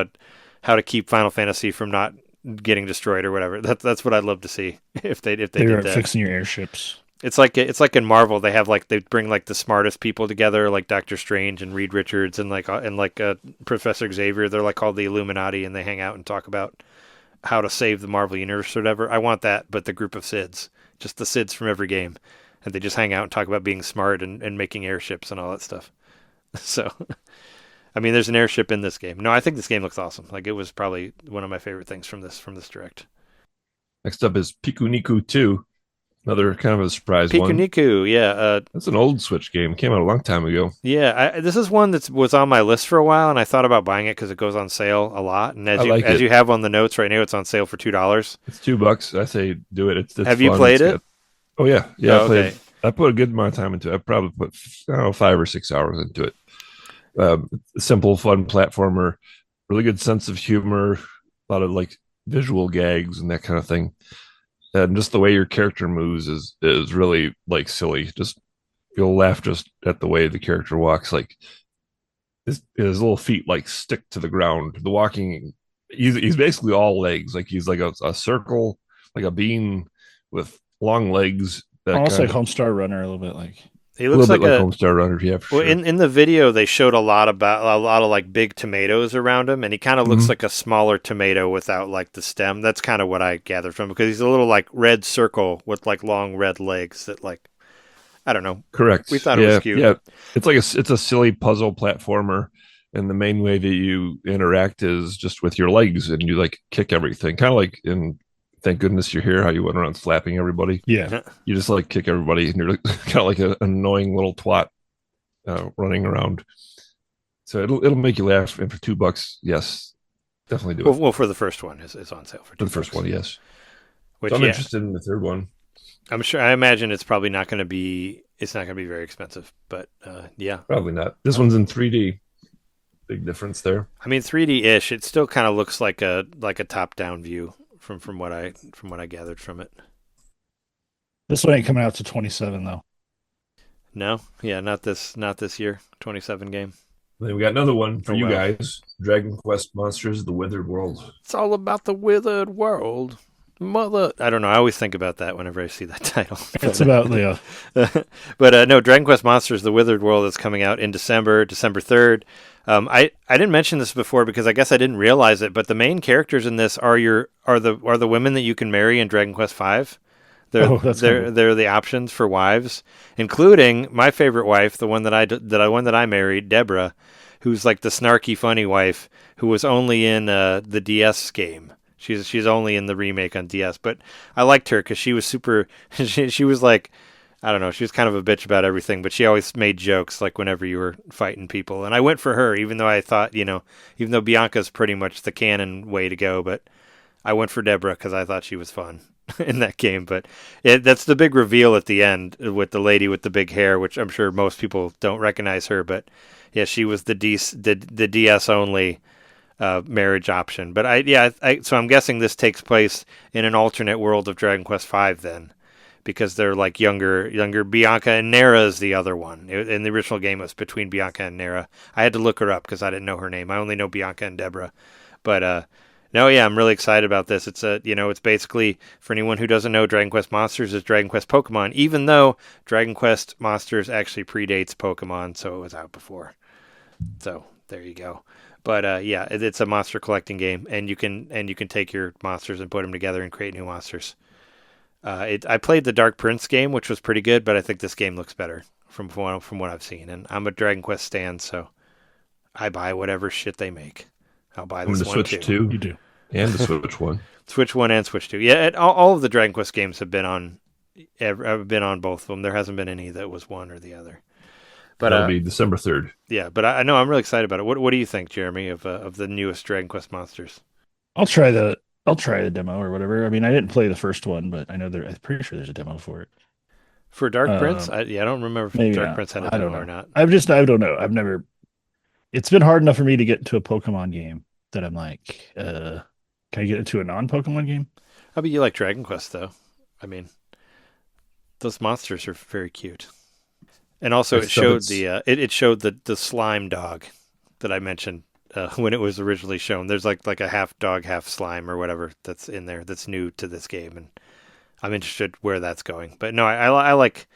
to keep Final Fantasy from not getting destroyed or whatever. That's what I'd love to see if they did that. Fixing your airships. It's like in Marvel, they bring like the smartest people together, like Doctor Strange and Reed Richards and Professor Xavier. They're like called the Illuminati, and they hang out and talk about how to save the Marvel universe or whatever. I want that, but the group of SIDs, just the SIDs from every game, and they just hang out and talk about being smart and making airships and all that stuff. So. I mean, there's an airship in this game. No, I think this game looks awesome. Like, it was probably one of my favorite things from this direct. Next up is Pikuniku 2. Another kind of a surprise one. Pikuniku, yeah. That's an old Switch game. Came out a long time ago. Yeah, this is one that was on my list for a while, and I thought about buying it because it goes on sale a lot. And as you have on the notes right now, it's on sale for $2. It's $2. I say do it. It's have you played it? Oh, yeah. Yeah, oh, I played. Okay. I put a good amount of time into it. I probably put 5 or 6 hours into it. Simple, fun platformer, really good sense of humor, a lot of like visual gags and that kind of thing, and just the way your character moves is really like silly. Just you'll laugh just at the way the character walks. Like his little feet like stick to the ground. The walking, he's basically all legs. Like he's like a circle, like a bean with long legs. Almost like Homestar Runner a little bit like. He looks like a Homestar Runner, yeah. For well, sure. in the video, they showed a lot of like big tomatoes around him, and he kind of looks like a smaller tomato without like the stem. That's kind of what I gathered from him, because he's a little like red circle with like long red legs that like I don't know. Correct. We thought it was cute. Yeah, it's like it's a silly puzzle platformer, and the main way that you interact is just with your legs, and you like kick everything, kind of like in. Thank goodness you're here. How you went around slapping everybody. Yeah. You just like kick everybody, and you're like, kind of like an annoying little twat. running around. So it'll make you laugh. And for $2, yes, definitely do it. Well, for the first one, it's on sale for $2. For the first one, yes. Which, So I'm interested in the third one. I'm sure. I imagine it's probably not going to be. It's not going to be very expensive, but yeah, Probably not. This one's in 3D. Big difference there. I mean 3D-ish. It still kind of looks like a top-down view from what I gathered from it. This one ain't coming out to 27 though. No, yeah, not this year. 27 game. Then we got another one for Oh, you wow. guys. Dragon Quest Monsters: The Withered World. It's all about the withered world. Mother, I don't know. I always think about that whenever I see that title. It's about the But no, Dragon Quest Monsters: The Withered World is coming out in December 3rd. I didn't mention this before because I guess I didn't realize it, but the main characters in this are the women that you can marry in Dragon Quest V. They're the options for wives, including my favorite wife, the one that I married, Deborah, who's like the snarky funny wife who was only in the DS game. She's only in the remake on DS, but I liked her because she was super. She was like, I don't know, she was kind of a bitch about everything, but she always made jokes like whenever you were fighting people. And I went for her, even though I thought, even though Bianca's pretty much the canon way to go, but I went for Deborah because I thought she was fun in that game. But that's the big reveal at the end with the lady with the big hair, which I'm sure most people don't recognize her, but yeah, she was the DS only marriage option. But so I'm guessing this takes place in an alternate world of Dragon Quest V then, because they're like younger Bianca and Nera is the other one. In the original game, it was between Bianca and Nera. I had to look her up because I didn't know her name. I only know Bianca and Deborah. But no, yeah, I'm really excited about this. It's it's basically, for anyone who doesn't know, Dragon Quest Monsters is Dragon Quest Pokemon, even though Dragon Quest Monsters actually predates Pokemon, so it was out before. So there you go. But yeah, it's a monster collecting game, and you can take your monsters and put them together and create new monsters. I played the Dark Prince game, which was pretty good, but I think this game looks better from what I've seen. And I'm a Dragon Quest stan, so I buy whatever shit they make. I'll buy this one Switch too. 2. you do. And the Switch 1. Switch 1 and Switch 2. Yeah, all of the Dragon Quest games have been on. I've been on both of them. There hasn't been any that was one or the other. But That'll be December 3rd. Yeah, but I know I'm really excited about it. What do you think, Jeremy, of the newest Dragon Quest Monsters? I'll try the demo or whatever. I mean, I didn't play the first one, but I know I'm pretty sure there's a demo for it. For Dark Prince? I don't remember if Dark Prince had a demo or not. I don't know. I've never. It's been hard enough for me to get into a Pokemon game that I'm like, can I get into a non-Pokemon game? I bet you like Dragon Quest, though. I mean, those monsters are very cute. And also, it showed the slime dog that I mentioned when it was originally shown. There's like a half dog, half slime or whatever that's in there that's new to this game, and I'm interested where that's going. But no, I like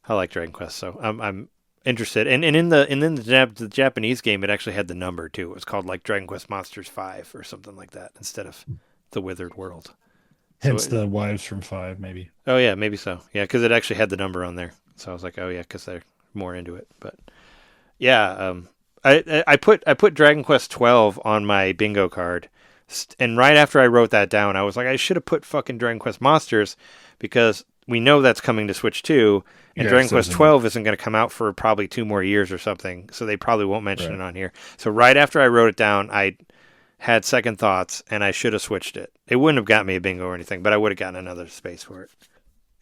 Dragon Quest, so I'm interested. And in the Japanese game, it actually had the number too. It was called like Dragon Quest Monsters 5 or something like that instead of the Withered World. Hence the wives from 5, maybe. Oh yeah, maybe so. Yeah, because it actually had the number on there. So I was like, oh yeah, because they're more into it. But yeah, I put Dragon Quest 12 on my bingo card, and right after I wrote that down, I was like, I should have put fucking Dragon Quest Monsters because we know that's coming to Switch 2, and Dragon Quest 12 isn't going to come out for probably 2 more years or something, so they probably won't mention it on here. So right after I wrote it down, I had second thoughts, and I should have switched it. It wouldn't have got me a bingo or anything, but I would have gotten another space for it.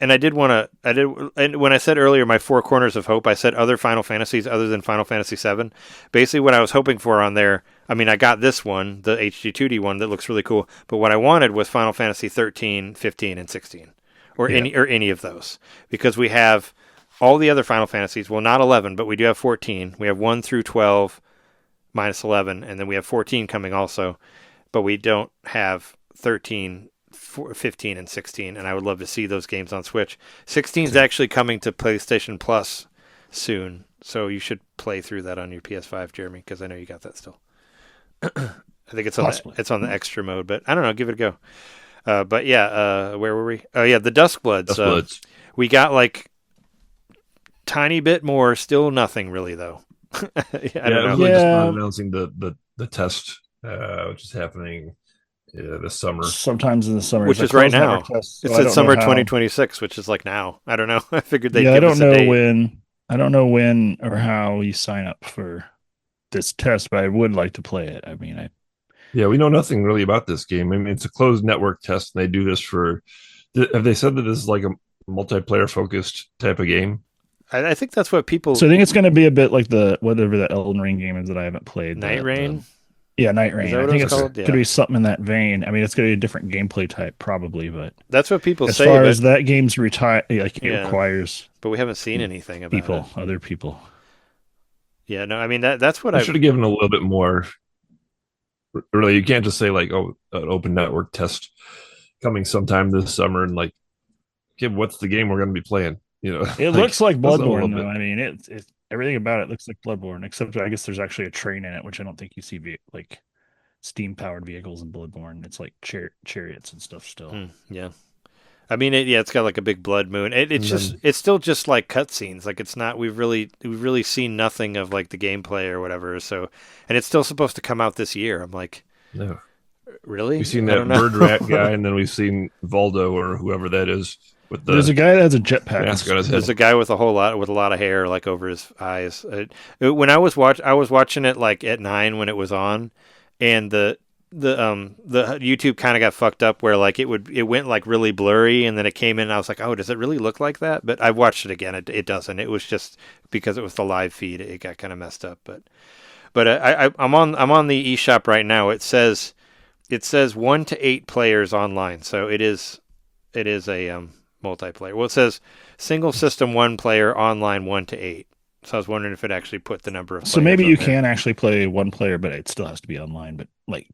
And and when I said earlier my 4 corners of hope, I said other Final Fantasies other than Final Fantasy VII. Basically what I was hoping for on there, I mean, I got this one, the HD 2D one that looks really cool, but what I wanted was Final Fantasy 13, 15, and 16. Or any of those. Because we have all the other Final Fantasies, well, not 11, but we do have 14. We have 1 through 12 minus 11, and then we have 14 coming also, but we don't have 13, 15, and 16, and I would love to see those games on Switch. 16 is actually coming to PlayStation Plus soon, so you should play through that on your PS5, Jeremy, because I know you got that still. I think it's on the extra mode, but I don't know, give it a go. But yeah, where were we? Oh yeah, the Duskbloods. We got like tiny bit more, still nothing really though. I don't know. Just not announcing the test, which is happening this summer. Sometimes in the summer, which is right now. It said summer 2026, which is like now. I don't know. I figured they. I don't know when. I don't know when or how you sign up for this test, but I would like to play it. I mean, Yeah, we know nothing really about this game. I mean, it's a closed network test, and they do this for. Have they said that this is like a multiplayer focused type of game? I think that's what people. so I think it's going to be a bit like the whatever the Elden Ring game is that I haven't played. Night Rain. Yeah, Night Rain. that I what think it's it's called? going Yeah. to be something in that vein. I mean, it's going to be a different gameplay type probably, but That's what people as say. far but, as that game's retire, like it Yeah. requires but we haven't seen anything about people, it. other people. Yeah, no, I mean that's what I I should have given a little bit more. Really, you can't just say like, "Oh, an open network test coming sometime this summer," and like, okay, what's the game we're going to be playing? You know, It looks like that's a little Bloodborne, bit- though. I mean, it's everything about it looks like Bloodborne, except I guess there's actually a train in it, which I don't think you see like steam powered vehicles in Bloodborne. It's like chariots and stuff still. yeah. I mean, it's got like a big blood moon. It's still just like cutscenes. Like it's not. We've really seen nothing of like the gameplay or whatever. So, and it's still supposed to come out this year. I'm like, No. really? We've seen I that don't know. bird rat guy, and then we've seen Valdo or whoever that is with the There's a guy that has a jetpack. mask on his head. There's a guy with a lot of hair like over his eyes. When I was watching it like at 9 when it was on, and the YouTube kind of got fucked up where like it went like really blurry, and then it came in and I was like, oh, does it really look like that? But I watched it again. It doesn't. It was just because it was the live feed. It got kind of messed up. But I'm on the eShop right now. It says 1 to 8 players online. So it is a multiplayer. Well, it says single system 1 player online 1 to 8. So I was wondering if it actually put the number of players. So maybe you up there. can actually play one player, but it still has to be online. But like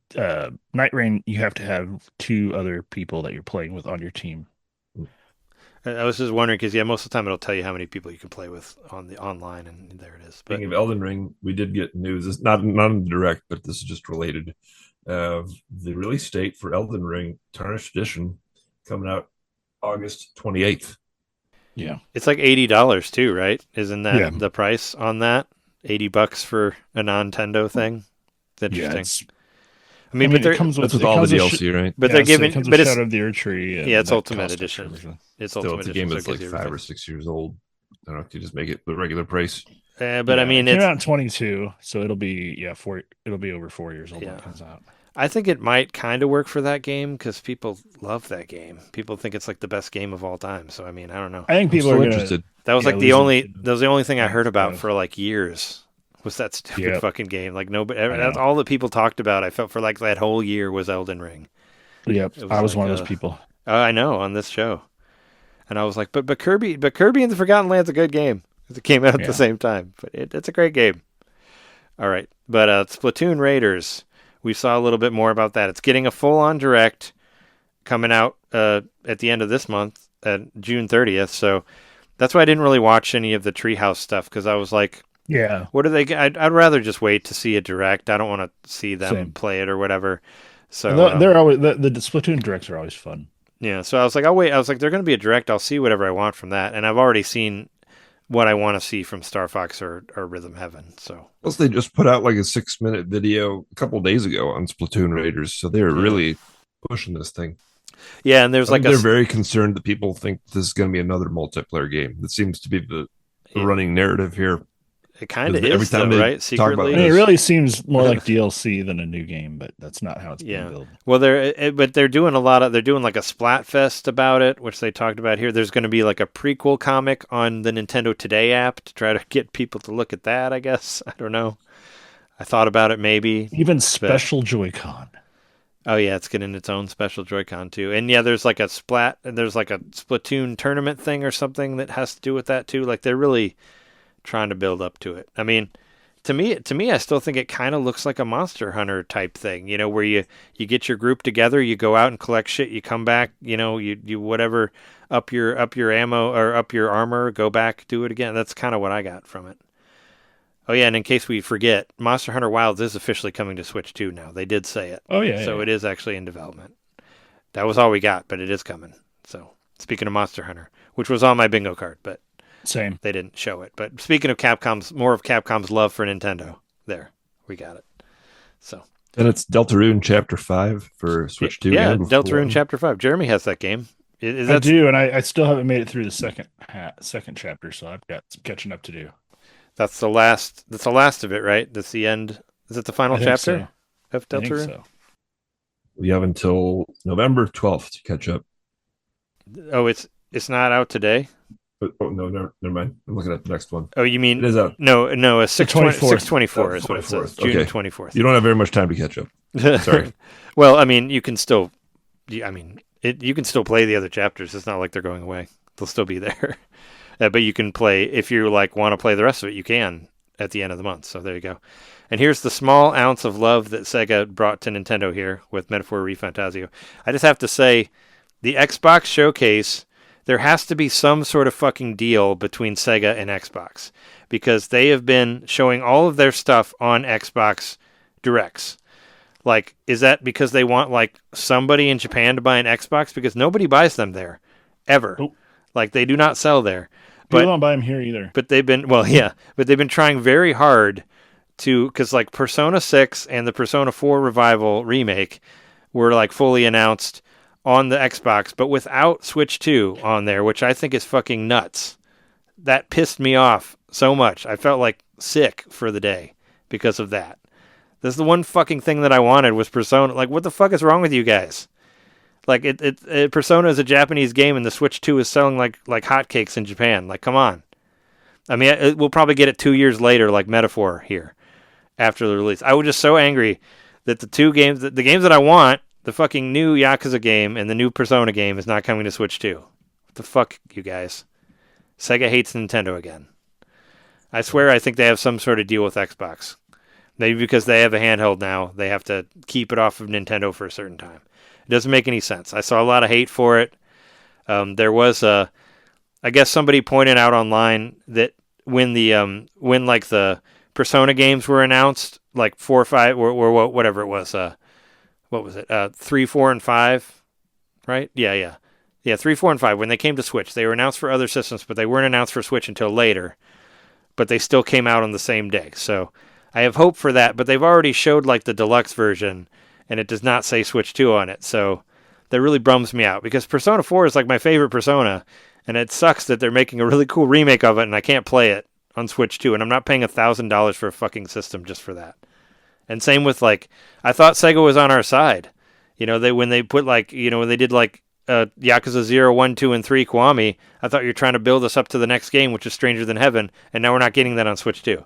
Night Rain, you have to have 2 other people that you're playing with on your team. I was just wondering because most of the time it'll tell you how many people you can play with on the online, and there it is. But Speaking of Elden Ring, we did get news. It's not in the direct, but this is just related. The release date for Elden Ring Tarnished Edition coming out August 28th. Yeah. it's like $80 too, right? Isn't that Yeah. the price on that? $80 for a Nintendo thing. It's interesting. I mean, but they're it comes That's with with all the it comes with DLC, right? but yeah, they're so giving it comes but with it's Shadow of the Erdtree. and yeah, it's that Ultimate cost Edition. everything. it's Still, Ultimate it's a Edition, game so that's it like gives 5 you or 6 years old. I don't know if you just make it the regular price. everything. But I mean, it came it's out in 22, so it'll be over 4 years old when Yeah. it comes out. I think it might kind of work for that game because people love that game. People think it's like the best game of all time. So I mean, I don't know. I think I'm people still are gonna, interested. That was Yeah, like the losing only to the- that was the only thing I Thanks, heard about bro. for like years was that stupid Yep. fucking game. Like nobody, I know. that's all that people talked about. I felt for like that whole year was Elden Ring. Yep, It was I was like, one of those people. I know on this show, and I was like, but Kirby and the Forgotten Land's a good game. It came out at Yeah. the same time, but it's a great game. All right, but Splatoon Raiders, we saw a little bit more about that. It's getting a full-on direct coming out at the end of this month, June 30th. So that's why I didn't really watch any of the Treehouse stuff because I was like, Yeah, what are they? I'd rather just wait to see a direct. I don't want to see them Same. play it or whatever. So they're always the Splatoon directs are always fun. yeah, so I was like, I'll wait. I was like, they're going to be a direct. I'll see whatever I want from that, and I've already seen what I want to see from Star Fox or Rhythm Heaven. So Plus, they just put out like a 6-minute video a couple days ago on Splatoon Raiders, so they're really pushing this thing. yeah, and there's I think like they're very concerned that people think this is going to be another multiplayer game. That seems to be the running narrative here. it kind of every is, time though, they right? talk about Secretly, I mean, it Yes. really seems more like DLC than a new game, but that's not how it's Yeah. being built. well, they're doing they're doing like a Splatfest about it, which they talked about here. There's going to be like a prequel comic on the Nintendo Today app to try to get people to look at that. I guess I don't know. I thought about it maybe. Even special Joy-Con. Oh yeah, it's getting its own special Joy-Con too. And yeah, there's like a Splatoon tournament thing or something that has to do with that too. Like they're really trying to build up to it. I mean, to me, I still think it kind of looks like a Monster Hunter type thing. You know, where you get your group together, you go out and collect shit, you come back, you know, you whatever up your ammo or up your armor, go back, do it again. That's kind of what I got from it. Oh yeah, and in case we forget, Monster Hunter Wilds is officially coming to Switch 2 now. They did say it. Oh yeah, So yeah. it is actually in development. That was all we got, but it is coming. So speaking of Monster Hunter, which was on my bingo card, but Same. they didn't show it. But speaking of Capcom's love for Nintendo, there, we got it. So And it's Deltarune Chapter 5 for Switch 2. yeah, and before Deltarune one. Chapter 5. Jeremy has that game. Is I that do, and I still haven't made it through the second chapter, so I've got some catching up to do. that's the last? That's the last of it, right? That's the end. Is it the final I think chapter so. of I think Deltarune? so. We have until November 12th to catch up. Oh, it's not out today. Oh no, never mind. I'm looking at the next one. Oh, you mean It is out. No, a 24th. 6/24 is what it says. 24th. June Okay. 24th. You don't have very much time to catch up. Sorry. Well, I mean, you can still. I mean, you can still play the other chapters. It's not like they're going away. They'll still be there. But you can play if you want to play the rest of it. You can at the end of the month. So there you go. And here's the small ounce of love that Sega brought to Nintendo here with Metaphor ReFantazio. I just have to say, the Xbox showcase. There has to be some sort of fucking deal between Sega and Xbox because they have been showing all of their stuff on Xbox Directs. Like, is that because they want somebody in Japan to buy an Xbox? Because nobody buys them there, ever. Nope. Like, they do not sell there. People But don't buy them here either. but they've been but they've been trying very hard to because Persona 6 and the Persona 4 Revival remake were fully announced on the Xbox, but without Switch 2 on there, which I think is fucking nuts. That pissed me off so much. I felt sick for the day because of that. This is the one fucking thing that I wanted was Persona. What the fuck is wrong with you guys? Persona is a Japanese game, and the Switch 2 is selling like hotcakes in Japan. Come on. I mean, we'll probably get it 2 years later, like Metaphor here, after the release. I was just so angry that the games that I want, the fucking new Yakuza game and the new Persona game, is not coming to Switch 2. What the fuck, you guys? Sega hates Nintendo again. I swear I think they have some sort of deal with Xbox. Maybe because they have a handheld now, they have to keep it off of Nintendo for a certain time. It doesn't make any sense. I saw a lot of hate for it. There was I guess somebody pointed out online that when the Persona games were announced, 4 or 5 or whatever it was, what was it? 3, 4, and 5, right? Yeah. 3, 4, and 5. When they came to Switch, they were announced for other systems, but they weren't announced for Switch until later. But they still came out on the same day. So I have hope for that. But they've already showed the deluxe version, and it does not say Switch 2 on it. So that really bums me out because Persona 4 is my favorite Persona, and it sucks that they're making a really cool remake of it, and I can't play it on Switch 2, and I'm not paying $1,000 for a fucking system just for that. And same with I thought Sega was on our side. When they put when they did Yakuza 0, 1, 2, and 3 Kiwami, I thought you're trying to build us up to the next game, which is Stranger Than Heaven, and now we're not getting that on Switch 2.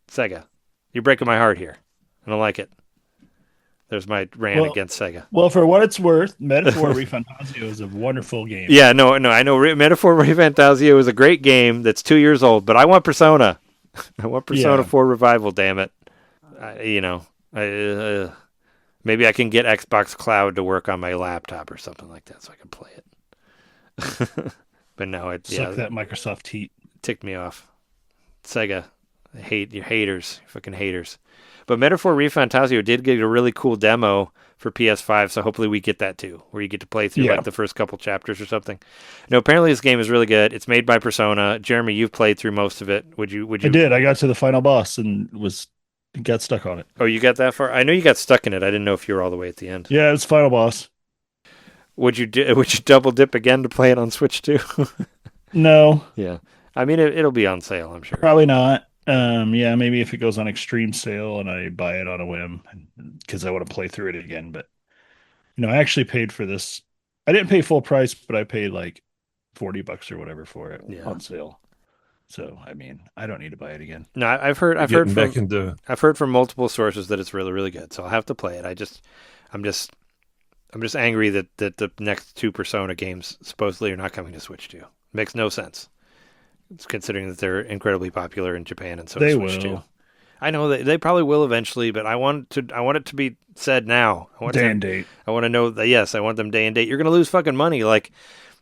Sega, you're breaking my heart here. I don't like it. There's my rant against Sega. Well, for what it's worth, Metaphor ReFantazio is a wonderful game. Yeah, no, I know Metaphor ReFantazio is a great game that's 2 years old, but I want Persona. I want Persona 4 Revival, damn it. Maybe I can get Xbox Cloud to work on my laptop or something like that so I can play it. But no, Suck that Microsoft heat. Ticked me off. Sega, I hate you haters, you fucking haters. But Metaphor ReFantazio did get a really cool demo for PS5, so hopefully we get that too, where you get to play through the first couple chapters or something. No, apparently this game is really good. It's made by Persona. Jeremy, you've played through most of it. Would you? I did. I got to the final boss and got stuck on it. Oh, you got that far? I know you got stuck in it. I didn't know if you were all the way at the end. Yeah, it's final boss. Would you double dip again to play it on Switch too? No. Yeah. I mean, it'll be on sale, I'm sure. Probably not. Yeah, maybe if it goes on extreme sale and I buy it on a whim because I want to play through it again. But I actually paid for this. I didn't pay full price, but I paid $40 or whatever for it on sale. So I mean, I don't need to buy it again. No, I've heard from multiple sources that it's really, really good. So I'll have to play it. I'm just angry that the next 2 Persona games supposedly are not coming to Switch 2. Makes no sense. It's considering that they're incredibly popular in Japan and so they Switch will. 2. I know that they probably will eventually, but I want it to be said now. Day and date. I want to know that yes, I want them day and date. You're going to lose fucking money.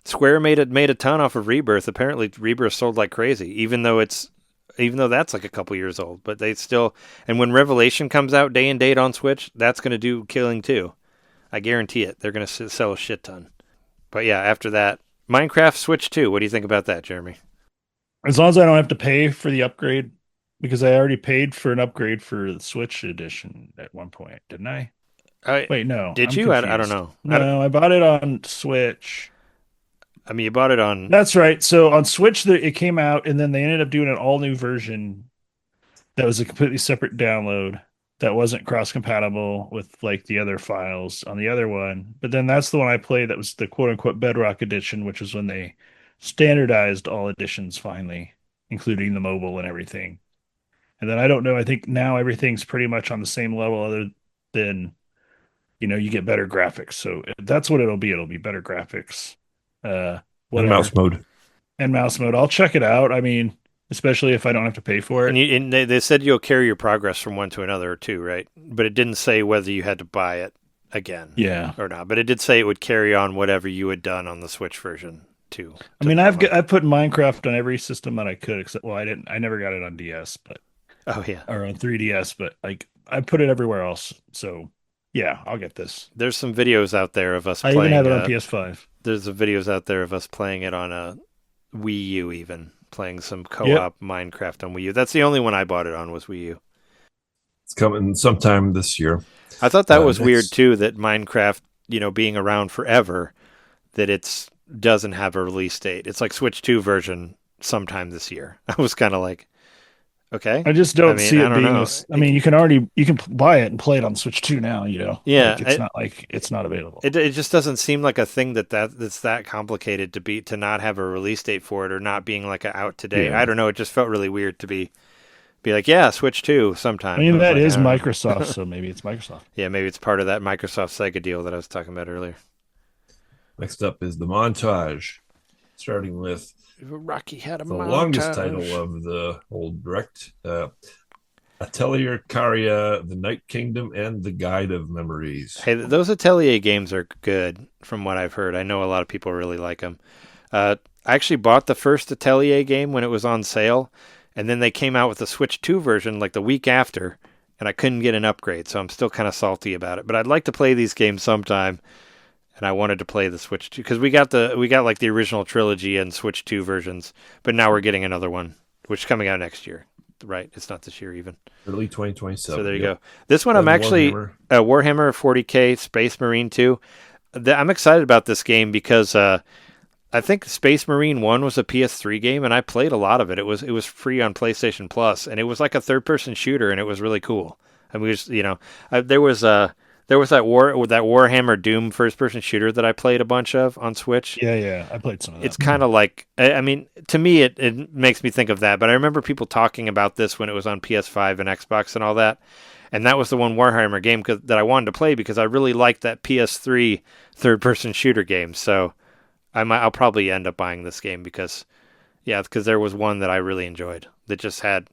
Square made a ton off of Rebirth. Apparently Rebirth sold like crazy, even though that's a couple years old. But they still, and when Revelation comes out day and date on Switch, that's going to do killing too. I guarantee it. They're going to sell a shit ton. But yeah, after that, Minecraft Switch 2. What do you think about that, Jeremy? As long as I don't have to pay for the upgrade, because I already paid for an upgrade for the Switch edition at one point, didn't I? Wait, no. Did I'm you? I don't confused. know. No, I bought it on Switch. I mean, you bought it on. That's right. So on Switch, it came out, and then they ended up doing an all new version that was a completely separate download that wasn't cross compatible with like the other files on the other one. But then that's the one I played that was the quote unquote Bedrock edition, which was when they standardized all editions finally, including the mobile and everything. And then I don't know, I think now everything's pretty much on the same level other than you get better graphics. So that's what it'll be. It'll be better graphics. And Whatever. mouse mode. And mouse mode. I'll check it out. I mean, especially if I don't have to pay for it. And they said you'll carry your progress from one to another too, right? But it didn't say whether you had to buy it again, Yeah, or not. But it did say it would carry on whatever you had done on the Switch version too. I mean, I put Minecraft on every system that I could, except I never got it on DS, but Oh yeah, or on 3DS, but like I put it everywhere else. So yeah, I'll get this. there's some videos out there of us I playing. even have it on PS5. There's some videos out there of us playing it on a Wii U, even playing some co-op Minecraft on Wii U. That's the only one I bought it on was Wii U. It's coming sometime this year. I thought that was weird too, that Minecraft, being around forever, that it doesn't have a release date. It's like Switch 2 version sometime this year. I was kind of like, okay. I just don't see it being know. I mean, you can buy it and play it on Switch 2 now, Yeah, Like, it's not like it's not available. It just doesn't seem like a thing that's that complicated to not have a release date for it or not being like a out today. Yeah. I don't know. It just felt really weird to be like, yeah, Switch 2 sometime. I mean, that like, is I don't know. Microsoft, so maybe it's Microsoft. Yeah, maybe it's part of that Microsoft Sega deal that I was talking about earlier. Next up is the montage, starting with Rocky had a the longest title of the old direct, Atelier Caria, The Night Kingdom, and The Guide of Memories. Hey, those Atelier games are good from what I've heard. I know a lot of people really like them. I actually bought the first Atelier game when it was on sale, and then they came out with the Switch 2 version like the week after, and I couldn't get an upgrade, so I'm still kind of salty about it. But I'd like to play these games sometime, and I wanted to play the Switch 2 because we got like the original trilogy and Switch 2 versions, but now we're getting another one, which is coming out next year. Right, it's not this year even. Early 2027. So there you go. This one I'm actually Warhammer 40K Space Marine 2. I'm excited about this game because I think Space Marine 1 was a PS3 game, and I played a lot of it. It was free on PlayStation Plus, and it was like a third-person shooter, and it was really cool. I mean, there was that Warhammer Doom first-person shooter that I played a bunch of on Switch. Yeah, I played some of that. It's kind of like, I mean, to me, it makes me think of that, but I remember people talking about this when it was on PS5 and Xbox and all that, and that was the one Warhammer game that I wanted to play because I really liked that PS3 third-person shooter game, so I'll probably end up buying this game because there was one that I really enjoyed that just had,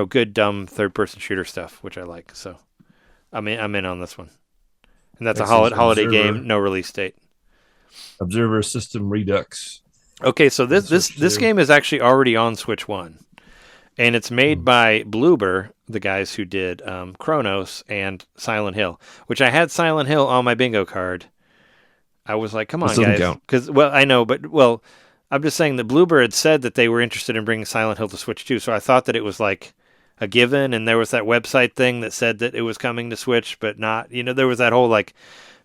good dumb third-person shooter stuff, which I like. So I'm in on this one, and that's a holiday game, no release date. Observer System Redux. Okay, so this game is actually already on Switch 1, and it's made by Bloober, the guys who did Chronicles and Silent Hill, which I had Silent Hill on my bingo card. I was like, come on, guys. Because, I know, but, I'm just saying that Bloober had said that they were interested in bringing Silent Hill to Switch 2, so I thought that it was like a given, and there was that website thing that said that it was coming to Switch, but not, there was that whole, like,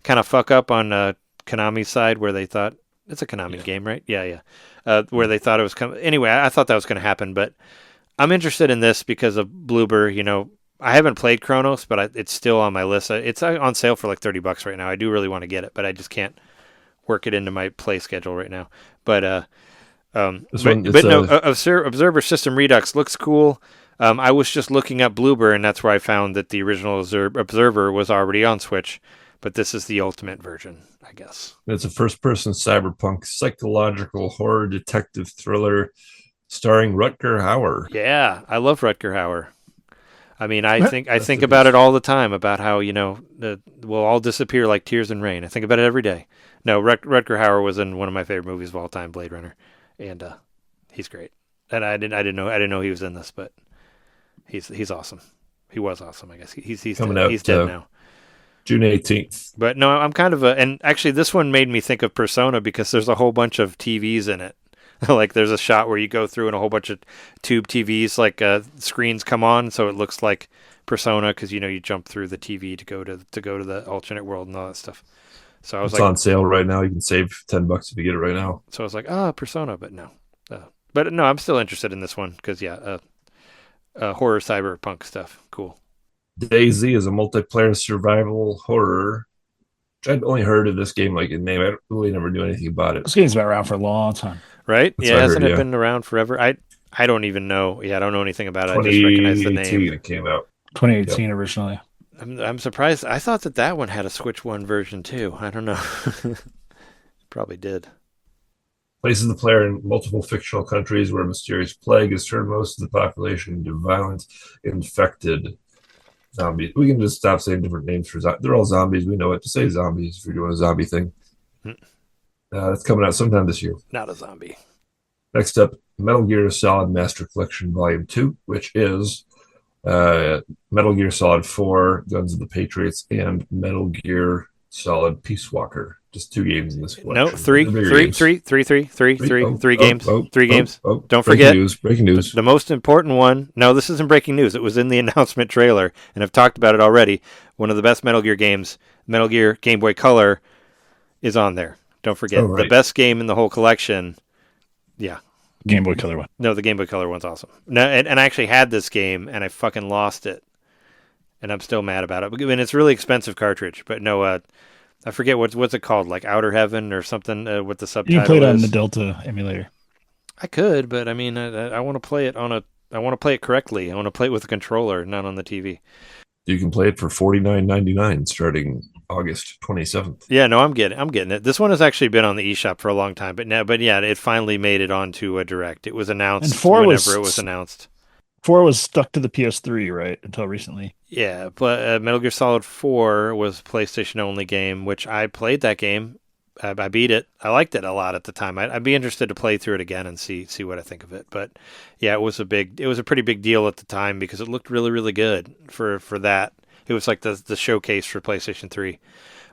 kind of fuck up on Konami's side where they thought, it's a Konami game, right? Yeah. Where they thought it was coming. Anyway, I thought that was going to happen, but I'm interested in this because of Bloober, I haven't played Chronicles, but it's still on my list. It's on sale for like $30 right now. I do really want to get it, but I just can't work it into my play schedule right now. But Observer System Redux looks cool. I was just looking up Bloober, and that's where I found that the original Observer was already on Switch, but this is the ultimate version, I guess. It's a first-person cyberpunk psychological horror detective thriller starring Rutger Hauer. Yeah, I love Rutger Hauer. I mean, I think about it all the time about how we'll all disappear like tears in rain. I think about it every day. No, Rutger Hauer was in one of my favorite movies of all time, Blade Runner, and he's great. And I didn't know he was in this, but he's awesome. He was awesome, I guess. He's coming dead. out. He's dead now. June 18th. But no, I'm kind of and actually this one made me think of Persona because there's a whole bunch of TVs in it. Like there's a shot where you go through and a whole bunch of tube TVs, like screens come on, so it looks like Persona because you jump through the TV to go to the alternate world and all that stuff. So I was It's on sale right now. You can save $10 if you get it right now. So I was like, Persona, but no. But no, I'm still interested in this one because horror cyberpunk stuff, cool. DayZ is a multiplayer survival horror. I'd only heard of this game like in name. I really never knew anything about it. This game's been around for a long time. Right? That's yeah, what I hasn't heard, it yeah. been around forever? I don't even know. Yeah, I don't know anything about it. I just recognize the name. It came out. 2018 originally. I'm surprised. I thought that one had a Switch 1 version too. I don't know. Probably did. Places the player in multiple fictional countries where a mysterious plague has turned most of the population into violent, infected zombies. We can just stop saying different names for zombies. They're all zombies. We know it. Just say zombies if you're doing a zombie thing. That's coming out sometime this year. Not a zombie. Next up, Metal Gear Solid Master Collection Volume 2, which is Metal Gear Solid 4, Guns of the Patriots, and Metal Gear Solid Peace Walker. Just 2 games in this collection. No, three games. Three games. Don't forget. Breaking news. The most important one. No, this isn't breaking news. It was in the announcement trailer, and I've talked about it already. One of the best Metal Gear games, Metal Gear Game Boy Color, is on there. Don't forget. The best game in the whole collection. Yeah. Game Boy Color one. No, the Game Boy Color one's awesome. No, and I actually had this game, and I fucking lost it. And I'm still mad about it. I mean, it's a really expensive cartridge, but no, I forget what's it called, like Outer Heaven or something with the subtitle. You can play it on the Delta emulator. I could, but I mean, I want to play it I want to play it correctly. I want to play it with a controller, not on the TV. You can play it for $49.99 starting August 27th. Yeah, no, I'm getting it. This one has actually been on the eShop for a long time, but yeah, it finally made it onto a Direct. It was announced whenever it was announced. 4 was stuck to the PS3, right, until recently. Yeah, but Metal Gear Solid 4 was a PlayStation-only game, which I played that game. I beat it. I liked it a lot at the time. I'd be interested to play through it again and see what I think of it. But yeah, it was a pretty big deal at the time because it looked really, really good for that. It was like the showcase for PlayStation 3.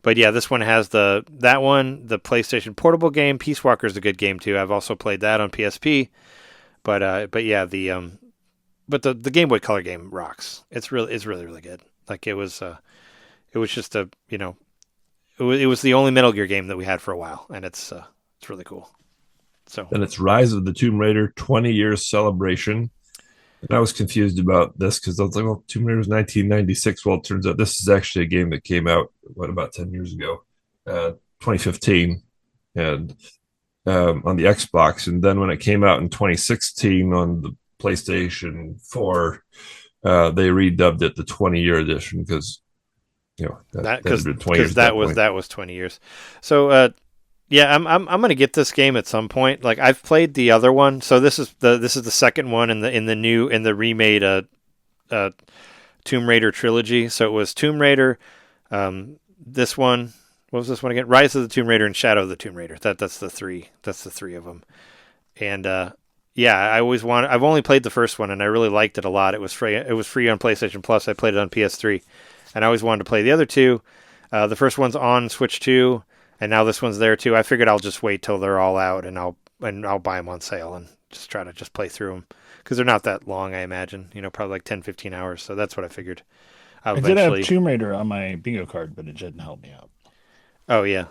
But yeah, this one has the PlayStation Portable game. Peace Walker is a good game too. I've also played that on PSP. But yeah, But the Game Boy Color game rocks. It's really really good. Like it was just it was the only Metal Gear game that we had for a while, and it's really cool. So then it's Rise of the Tomb Raider 20-year celebration. And I was confused about this because I was like, well, Tomb Raider was 1996. Well, it turns out this is actually a game that came out about 10 years ago, 2015, and on the Xbox. And then when it came out in 2016 on the PlayStation 4, they redubbed it the 20-year edition because that was 20 years. So yeah, I'm gonna get this game at some point. Like I've played the other one, so this is the second one in the remade Tomb Raider trilogy. So it was Tomb Raider, this one. What was this one again? Rise of the Tomb Raider and Shadow of the Tomb Raider. That's the three. That's the three of them. And yeah, I've only played the first one, and I really liked it a lot. It was free. It was free on PlayStation Plus. I played it on PS3, and I always wanted to play the other two. The first one's on Switch 2, and now this one's there too. I figured I'll just wait till they're all out, and I'll buy them on sale and just try to play through them because they're not that long. I imagine probably like 10-15 hours. So that's what I figured. I did have Tomb Raider on my bingo card, but it didn't help me out. Oh yeah.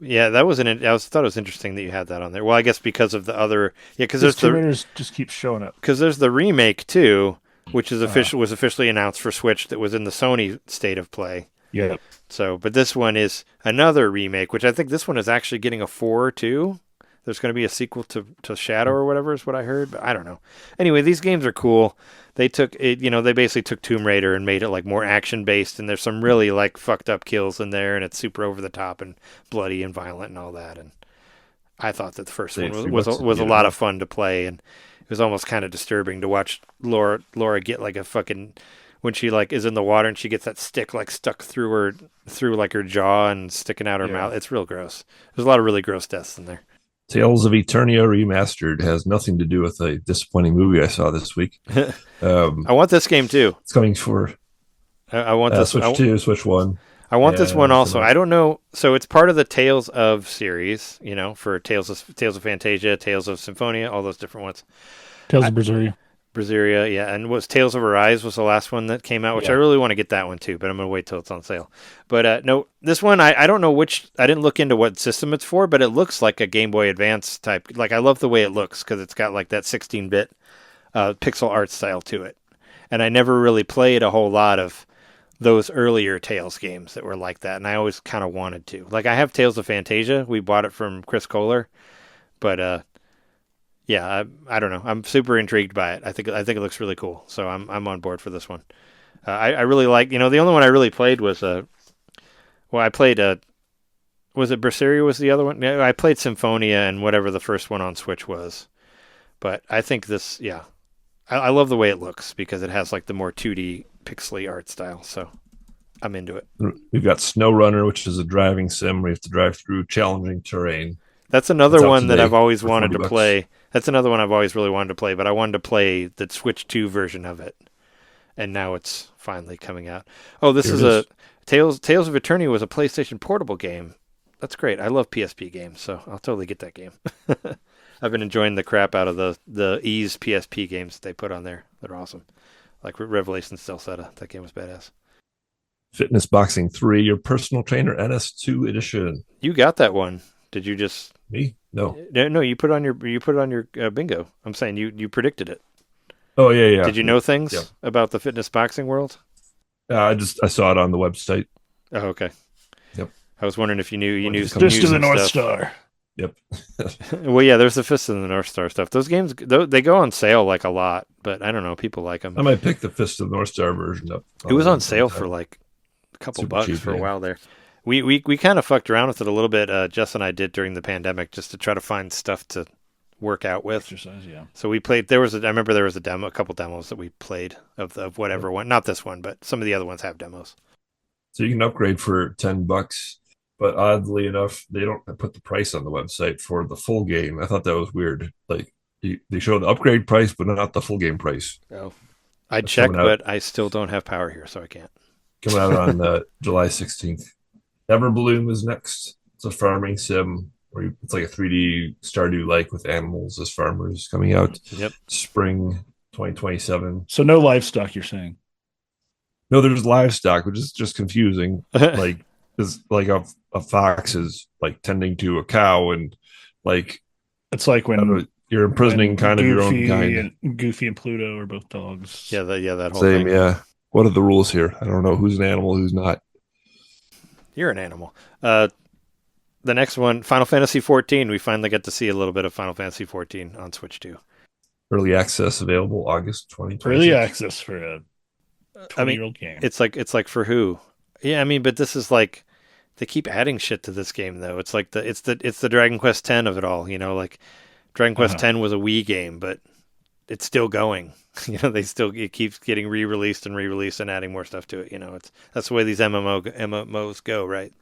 Yeah, that was thought it was interesting that you had that on there. Well, I guess because of the other, because there's Tomb Raiders just keep showing up. Because there's the remake too, which is was officially announced for Switch that was in the Sony state of play. Yeah. So, but this one is another remake, which I think this one is actually getting a 4 too. There's going to be a sequel to Shadow or whatever is what I heard, but I don't know. Anyway, these games are cool. They took it, they basically took Tomb Raider and made it like more action based, and there's some really like fucked up kills in there, and it's super over the top and bloody and violent and all that. And I thought that the first one was a lot of fun to play, and it was almost kind of disturbing to watch Laura get like a fucking when she like is in the water and she gets that stick like stuck through like her jaw and sticking out her mouth. It's real gross. There's a lot of really gross deaths in there. Tales of Eternia Remastered has nothing to do with a disappointing movie I saw this week. I want this game too. It's coming for I want this Switch 2, Switch 1. I want this one also. I don't know. So it's part of the Tales of series, for Tales of Fantasia, Tales of Symphonia, all those different ones. Tales of Berseria. Berseria, yeah, and was Tales of Arise was the last one that came out, which I really want to get that one too, but I'm gonna wait till it's on sale. But no, this one I don't know which. I didn't look into what system it's for, but it looks like a Game Boy Advance type. Like I love the way it looks because it's got like that 16-bit pixel art style to it, and I never really played a whole lot of those earlier Tales games that were like that, and I always kind of wanted to. Like I have Tales of Fantasia. We bought it from Chris Kohler, but yeah, I don't know. I'm super intrigued by it. I think it looks really cool. So I'm on board for this one. I really like. The only one I really played was I played was it Berseria was the other one? Yeah, I played Symphonia and whatever the first one on Switch was. But I think this, yeah, I love the way it looks because it has like the more 2D pixely art style. So I'm into it. We've got Snow Runner, which is a driving sim where you have to drive through challenging terrain. That's another one that I've always for wanted to $40. play. That's another one I've always really wanted to play, but I wanted to play the Switch 2 version of it. And now it's finally coming out. Oh, this is Tales of Eternity was a PlayStation Portable game. That's great. I love PSP games, so I'll totally get that game. I've been enjoying the crap out of the Ease PSP games that they put on there. They're awesome. Like Revelation Stealthetta. That game was badass. Fitness Boxing 3, your personal trainer NS2 edition. You got that one. Did you just Me? No. No, you put it on your bingo. I'm saying you predicted it. Oh yeah. Did you know things about the fitness boxing world? I saw it on the website. Oh, okay. Yep. I was wondering if you knew Fist some of the North stuff. Star. Yep. Well, yeah, there's the Fist of the North Star stuff. Those games, they go on sale like a lot, but I don't know. People like them. I might pick the Fist of the North Star version up. It was on sale for like a couple Super bucks cheap, for a yeah. while there. We kind of fucked around with it a little bit. Jess and I did during the pandemic just to try to find stuff to work out with. Exercise, yeah. So we played. I remember there was a couple demos that we played of whatever one. Not this one, but some of the other ones have demos. So you can upgrade for $10, but oddly enough, they don't put the price on the website for the full game. I thought that was weird. Like they show the upgrade price, but not the full game price. Oh, I That's checked, coming out. but I still don't have power here, so I can't. Coming out on July 16th. Everbloom is next. It's a farming sim where it's like a 3D Stardew-like with animals as farmers coming out. Yep. Spring 2027. So no livestock, you're saying? No, there's livestock, which is just confusing. Like, it's like a fox is like tending to a cow, and like It's like I don't know, when you're imprisoning when kind of your own kind. Goofy and Pluto are both dogs. Yeah, that whole Same, thing. yeah. What are the rules here? I don't know who's an animal, who's not. You're an animal. The next one, Final Fantasy XIV. We finally get to see a little bit of Final Fantasy XIV on Switch 2. Early access available August 2020. Early access for a 20-year-old game. It's like for who? Yeah, I mean, but this is like they keep adding shit to this game though. It's like it's the Dragon Quest X of it all. Like Dragon Quest X was a Wii game, but it's still going. It keeps getting re-released and adding more stuff to it. That's the way these MMOs go, right?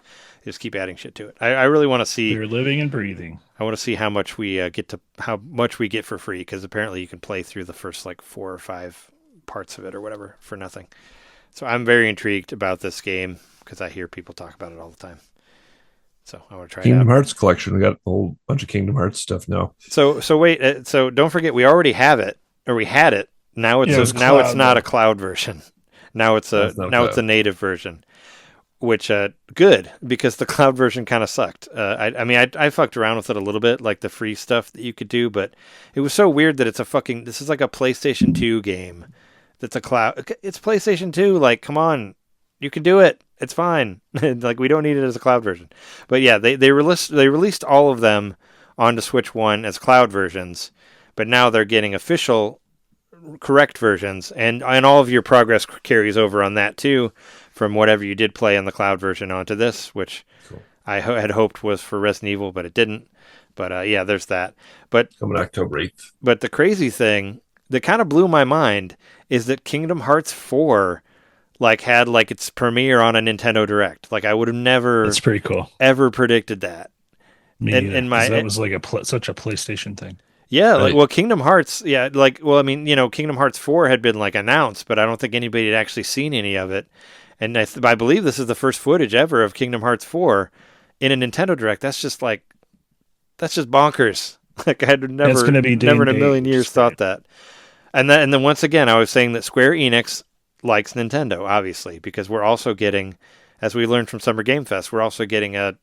They just keep adding shit to it. I really want to see. They're living and breathing. I want to see how much we get for free, because apparently you can play through the first like 4 or 5 parts of it or whatever for nothing. So I'm very intrigued about this game because I hear people talk about it all the time. So I want to try Kingdom it out. Hearts collection. We got a whole bunch of Kingdom Hearts stuff now. So wait. So don't forget, we already have it, or we had it. Now it's not a cloud version. Now it's a native version, which good, because the cloud version kind of sucked. I fucked around with it a little bit, like the free stuff that you could do, but it was so weird that this is like a PlayStation 2 game. That's a cloud. It's PlayStation 2. Like, come on, you can do it. It's fine. Like, we don't need it as a cloud version. But yeah, they released all of them onto Switch 1 as cloud versions, but now they're getting official correct versions, and all of your progress carries over on that too, from whatever you did play on the cloud version onto this, which cool. I had hoped was for Resident Evil, but it didn't. But yeah, there's that. But coming October 8th. But the crazy thing that kind of blew my mind is that Kingdom Hearts 4 had its premiere on a Nintendo Direct. Like, I would have never That's pretty cool. ever predicted that. That was like such a PlayStation thing. Yeah, right. Kingdom Hearts, Kingdom Hearts 4 had been announced, but I don't think anybody had actually seen any of it. And I believe this is the first footage ever of Kingdom Hearts 4 in a Nintendo Direct. That's just bonkers. Like, I had never in a million years thought that. And then once again, I was saying that Square Enix likes Nintendo, obviously, because we're also getting, as we learned from Summer Game Fest, we're also getting a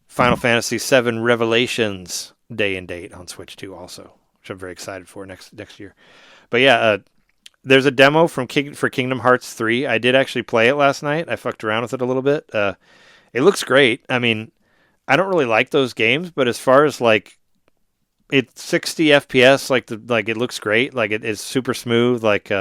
Final Fantasy VII Revelations day and date on Switch 2 also, which I'm very excited for next year. But yeah, there's a demo for Kingdom Hearts 3. I did actually play it last night. I fucked around with it a little bit. It looks great. I mean, I don't really like those games, but as far as like it's 60 FPS, like it looks great. Like it is super smooth. Like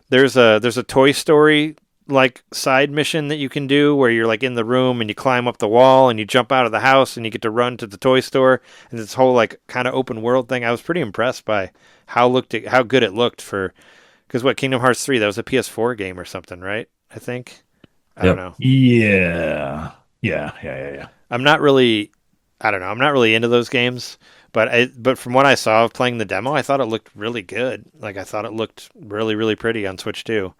there's a Toy Story like side mission that you can do where you're like in the room and you climb up the wall and you jump out of the house and you get to run to the toy store, and this whole like kind of open world thing. I was pretty impressed by how good it looked for, because what, Kingdom Hearts 3, that was a PS4 game or something, right? I think. I don't know. Yeah. I'm not really into those games, but from what I saw of playing the demo, I thought it looked really good. Like I thought it looked really, really pretty on Switch 2.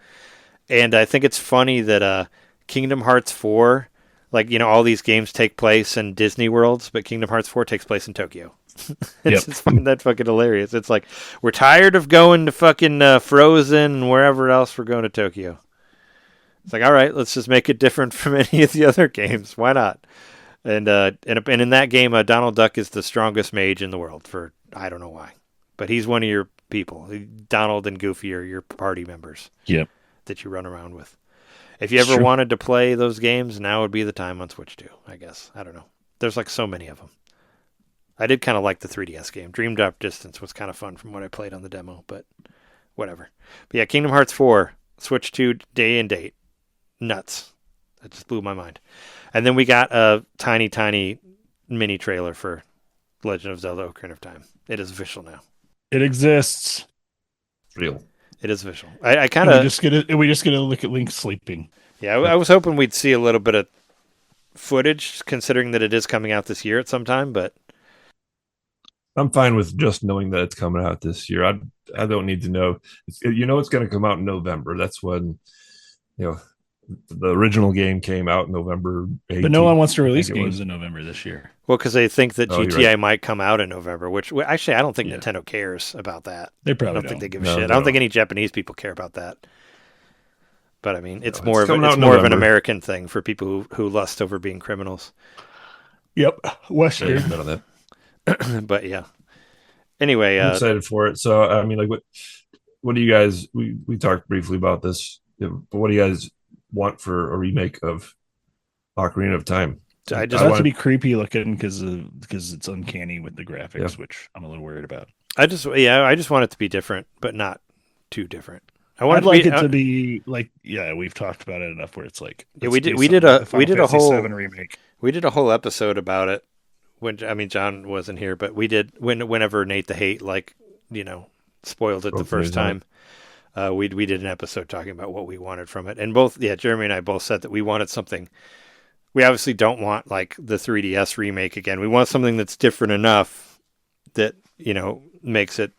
And I think it's funny that Kingdom Hearts 4, like, you know, all these games take place in Disney worlds, but Kingdom Hearts 4 takes place in Tokyo. It's fucking that fucking hilarious. It's like, we're tired of going to fucking Frozen and wherever else, we're going to Tokyo. It's like, all right, let's just make it different from any of the other games. Why not? And in that game, Donald Duck is the strongest mage in the world for, I don't know why, but he's one of your people. Donald and Goofy are your party members. Yep. That you run around with. If you ever wanted to play those games, now would be the time on Switch 2, I guess. I don't know. There's like so many of them. I did kind of like the 3DS game. Dream Drop Distance was kind of fun from what I played on the demo, but whatever. But yeah, Kingdom Hearts 4, Switch 2 day and date. Nuts. That just blew my mind. And then we got a tiny mini trailer for Legend of Zelda Ocarina of Time. It is official now. It exists. Real. It is official. I kind of we just get to look at Link sleeping. Yeah, I was hoping we'd see a little bit of footage, considering that it is coming out this year at some time. But I'm fine with just knowing that it's coming out this year. I don't need to know. It's going to come out in November. That's when the original game came out in November 18th. But no one wants to release games in November this year. Well, because they think that GTA might come out in November, which actually I don't think Nintendo cares about that. They probably don't think they give a shit. I don't think any Japanese people care about that. But I mean, it's more of an American thing for people who lust over being criminals. Yep, Western. But yeah. Anyway, I'm excited for it. So I mean, like, what do you guys? We talked briefly about this, but what do you guys want for a remake of Ocarina of Time? I just want it to be creepy looking because it's uncanny with the graphics, which I'm a little worried about. I just want it to be different, but not too different. I'd like it to be like, we've talked about it enough where it's like, we did a whole remake. We did a whole episode about it. John wasn't here, but we did whenever Nate the Hate spoiled it the first time. We did an episode talking about what we wanted from it, and both Jeremy and I both said that we wanted something. We obviously don't want like the 3DS remake again. We want something that's different enough that makes it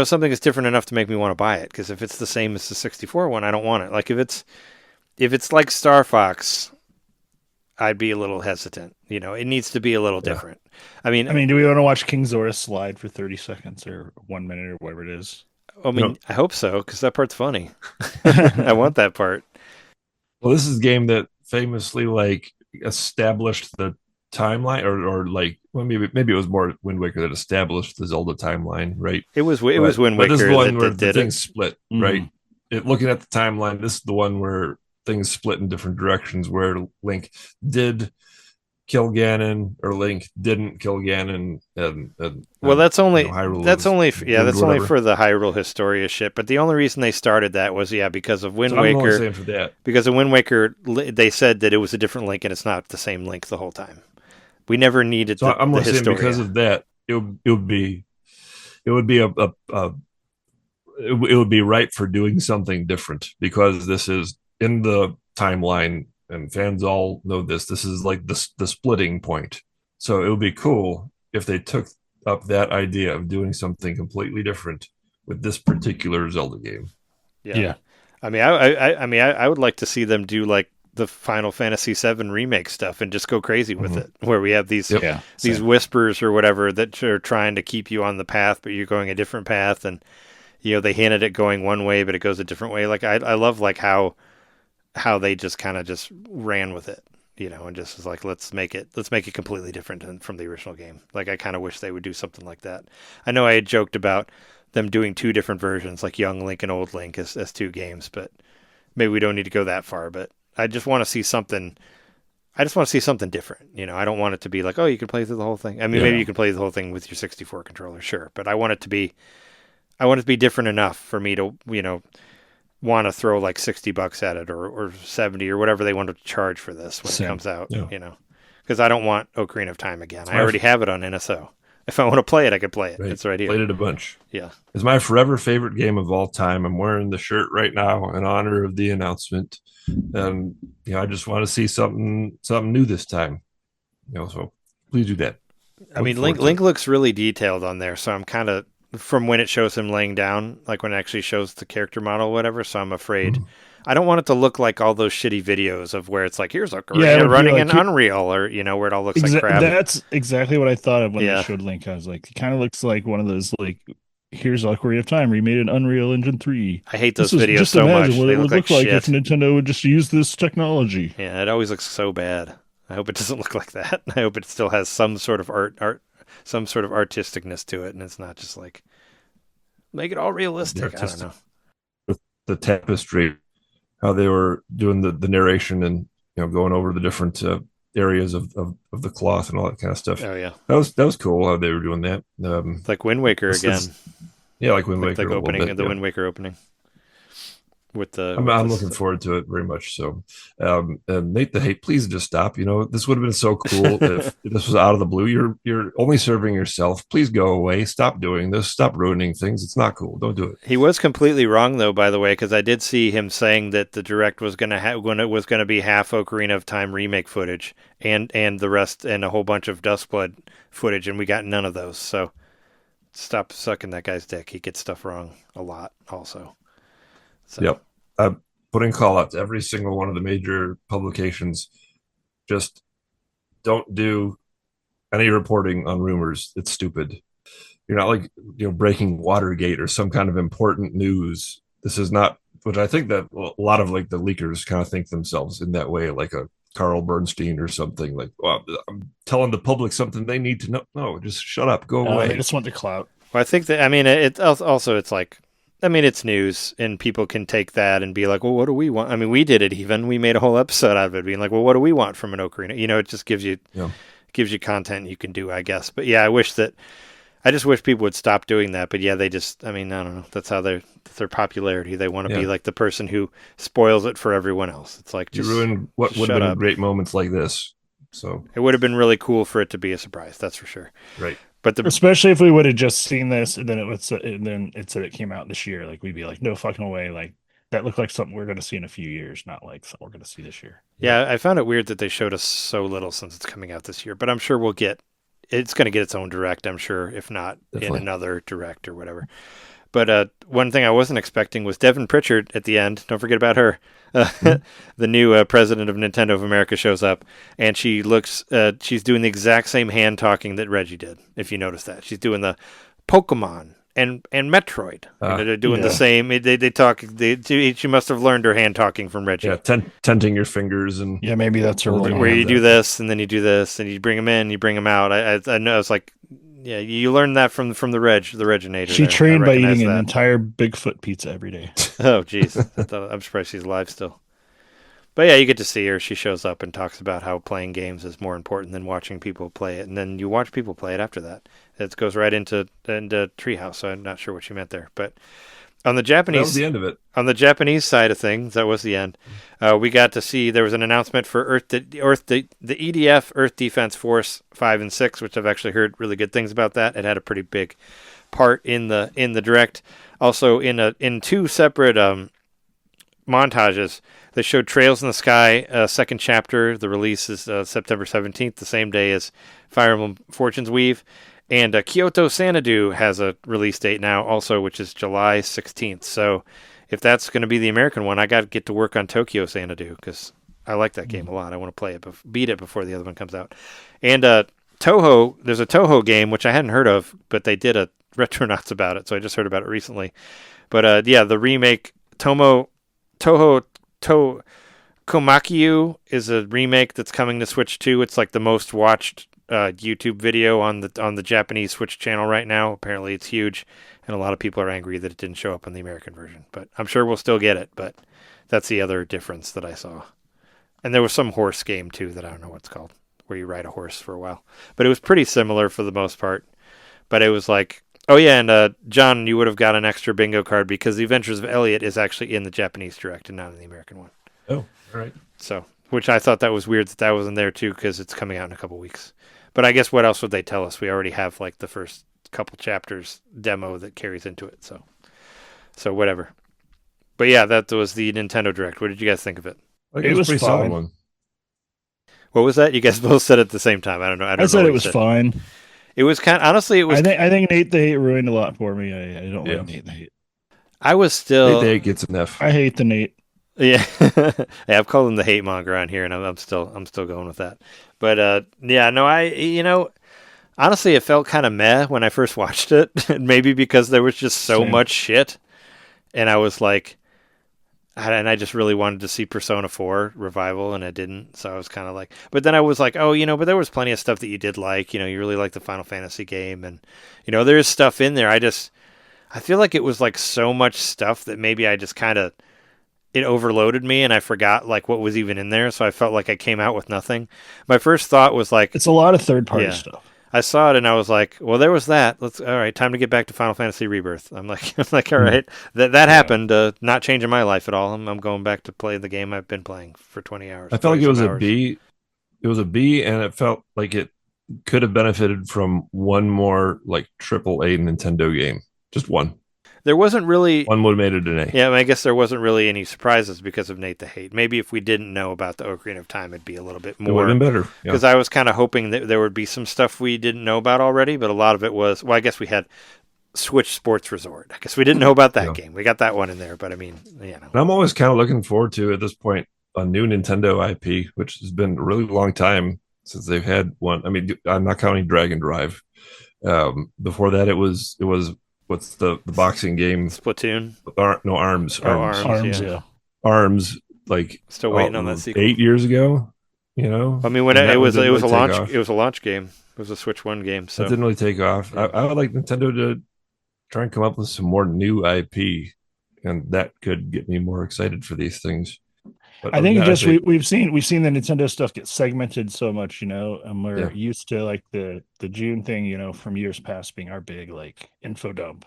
something that's different enough to make me want to buy it. Because if it's the same as the 64 one, I don't want it. Like if it's like Star Fox, I'd be a little hesitant. It needs to be a little different. I mean, do we want to watch King Zora slide for 30 seconds or 1 minute or whatever it is? I hope so, because that part's funny. I want that part. Well, this is a game that famously like established the timeline, or maybe it was more Wind Waker that established the Zelda timeline, right? It was Wind Waker. This is the one where the things split, right? Looking at the timeline, this is the one where things split in different directions, where Link did kill Ganon or Link didn't kill Ganon. That's only for the Hyrule Historia shit. But the only reason they started that was because of Wind Waker. I'm only saying for that. Because of Wind Waker, they said that it was a different Link and it's not the same Link the whole time. We never needed. So I'm only saying because of that, it would be ripe for doing something different, because this is in the timeline. And fans all know this. This is like the splitting point. So it would be cool if they took up that idea of doing something completely different with this particular Zelda game. Yeah. I would like to see them do like the Final Fantasy VII remake stuff and just go crazy with it, where we have these whispers or whatever that are trying to keep you on the path, but you're going a different path, and they hinted at going one way, but it goes a different way. Like I love like how they just kind of just ran with it, and just was like, let's make it completely different from the original game. Like I kind of wish they would do something like that. I know I had joked about them doing 2 different versions, like Young Link and Old Link as 2 games, but maybe we don't need to go that far. But I just want to see something. I just want to see something different. I don't want it to be like, oh, you can play through the whole thing. I mean, maybe you can play the whole thing with your 64 controller, sure, but I want it to be different enough for me to, want to throw like $60 at it or 70 or whatever they want to charge for this when it comes out, because I don't want Ocarina of Time again. I already have it on NSO. If I want to play it, I could play it. Right. It's right here. Played it a bunch. Yeah. It's my forever favorite game of all time. I'm wearing the shirt right now in honor of the announcement. And I just want to see something new this time. So please do that. I mean, Link looks really detailed on there, so I'm kind of, from when it shows him laying down, like when it actually shows the character model or whatever, so I'm afraid. Mm-hmm. I don't want it to look like all those shitty videos of where it's like, here's Ocarina running in Unreal, or, where it all looks like crap. That's exactly what I thought of when they showed Link. I was like, it kind of looks like one of those, like, here's Ocarina of Time remade in Unreal Engine 3. I hate those videos so much. What they it would look like if Nintendo would just use this technology. Yeah, it always looks so bad. I hope it doesn't look like that. I hope it still has some sort of some sort of artisticness to it, and it's not just like, make it all realistic. I don't know. The tapestry, how they were doing the narration and going over the different areas of the cloth and all that kind of stuff. Oh yeah, that was cool how they were doing that. Like Wind Waker again. Like Wind Waker. Like opening the Wind Waker opening. I'm looking forward to it very much. So, and Nate the Hate, please just stop. This would have been so cool if this was out of the blue. You're only serving yourself. Please go away. Stop doing this. Stop ruining things. It's not cool. Don't do it. He was completely wrong though, by the way, because I did see him saying that the direct was going to be half Ocarina of Time remake footage and the rest and a whole bunch of Duskblood footage, and we got none of those. So stop sucking that guy's dick. He gets stuff wrong a lot also. So. Yep. I'm putting call out to every single one of the major publications. Just don't do any reporting on rumors. It's stupid. You're not like, breaking Watergate or some kind of important news. This is not, which I think that a lot of like the leakers kind of think themselves in that way, like a Carl Bernstein or something. Like, well, I'm telling the public something they need to know. No, just shut up. Go away. They just want the clout. Well, I think that, it's also, it's like, it's news, and people can take that and be like, well, what do we want? I mean, we did it even. We made a whole episode out of it, being like, well, what do we want from an Ocarina? It just gives you content you can do, I guess. But yeah, I just wish people would stop doing that. But yeah, they just, I don't know. That's how their popularity. They want to be like the person who spoils it for everyone else. It's like, just you ruin what would have been great moments like this. So it would have been really cool for it to be a surprise. That's for sure. Right. But especially if we would have just seen this and then it said it came out this year, like we'd be like, no fucking way, like that looked like something we're going to see in a few years, not like something we're going to see this year. Yeah, I found it weird that they showed us so little since it's coming out this year, but I'm sure it's going to get its own direct, I'm sure, if not in another direct or whatever. But one thing I wasn't expecting was Devin Pritchard at the end. Don't forget about her. The new president of Nintendo of America shows up, and she looks. She's doing the exact same hand talking that Reggie did. If you notice that, she's doing the Pokemon and Metroid. They're doing the same. They talk. She must have learned her hand talking from Reggie. Yeah, tenting your fingers and maybe that's her. Where you do this and then you do this and you bring them in, you bring them out. I know. It's like. Yeah, you learned that from the Reginator. She trained by eating an entire Bigfoot pizza every day. Oh, jeez. I'm surprised she's alive still. But yeah, you get to see her. She shows up and talks about how playing games is more important than watching people play it. And then you watch people play it after that. It goes right into Treehouse, so I'm not sure what she meant there. But on the Japanese, that was the end of it. On the Japanese side of things, that was the end. We got to see there was an announcement for the EDF Earth Defense Force 5 and 6, which I've actually heard really good things about that. It had a pretty big part in the direct. Also, in 2 separate montages, they showed Trails in the Sky second chapter. The release is September 17th, the same day as Fire Emblem Fortune's Weave. And Kyoto Xanadu has a release date now also, which is July 16th. So if that's going to be the American one, I got to get to work on Tokyo Xanadu because I like that game a lot. I want to play it, beat it before the other one comes out. And Toho. There's a Toho game which I hadn't heard of, but they did a Retronauts about it, so I just heard about it recently. But yeah, the remake Toho Komakyu is a remake that's coming to Switch 2. It's like the most watched YouTube video on the Japanese Switch channel right now. Apparently it's huge, and a lot of people are angry that it didn't show up on the American version. But I'm sure we'll still get it, but that's the other difference that I saw. And there was some horse game too that I don't know what it's called, where you ride a horse for a while. But it was pretty similar for the most part. But it was like, oh yeah, and John, you would have got an extra bingo card because The Adventures of Elliot is actually in the Japanese Direct and not in the American one. Oh, all right. So, which I thought that was weird that wasn't there too, because it's coming out in a couple weeks. But I guess what else would they tell us? We already have like the first couple chapters demo that carries into it. So whatever. But yeah, that was the Nintendo Direct. What did you guys think of it? Like, It was pretty fine. solid one. What was that? You guys both said it at the same time. I don't know. I said it was fine. It was honestly, it was. I think Nate the Hate ruined a lot for me. I don't Yeah. like Nate the Hate. I was still. They gets an F. I hate the Nate. Yeah, yeah. I've called him the hate monger on here, and I'm still going with that. But yeah, no, honestly, it felt kind of meh when I first watched it. Maybe because there was just so Same. much shit, and I was like, and I just really wanted to see Persona 4 Revival, and I didn't. So I was kind of like, but then I was like, oh, but there was plenty of stuff that you did like. You really liked the Final Fantasy game, and there's stuff in there. I feel like it was like so much stuff that maybe I just kind of. It overloaded me and I forgot like what was even in there, so I felt like I came out with nothing. My first thought was like, It's a lot of third-party Yeah. stuff. I saw it and I was like, well, there was that. All right, time to get back to Final Fantasy Rebirth. I'm like, all right, that happened. Not changing my life at all. I'm going back to play the game I've been playing for 20 hours. I felt like it was 20 a hours. B. It was a B, and it felt like it could have benefited from one more like AAA Nintendo game. Just one. There wasn't really. One would have made it an A. Yeah, I guess there wasn't really any surprises because of Nate the Hate. Maybe if we didn't know about the Ocarina of Time, it'd be a little bit It would more. have been better. Yeah. Because I was kind of hoping that there would be some stuff we didn't know about already, but a lot of it was, well, I guess we had Switch Sports Resort. I guess we didn't know about that game. We got that one in there, but I mean, And I'm always kind of looking forward to, at this point, a new Nintendo IP, which has been a really long time since they've had one. I mean, I'm not counting Dragon Drive. Before that, it was what's the boxing game? Splatoon. Arms. Arms, yeah. Arms, like Still waiting on that sequel. 8 years ago. I mean, when And that it was one a didn't really launch, take off. it was a launch game. It was a Switch 1 game. So That didn't really take off. Yeah. I would like Nintendo to try and come up with some more new IP, and that could get me more excited for these things. But I think other than just that, we've seen the Nintendo stuff get segmented so much, and we're Yeah. used to like the June thing, from years past being our big like info dump.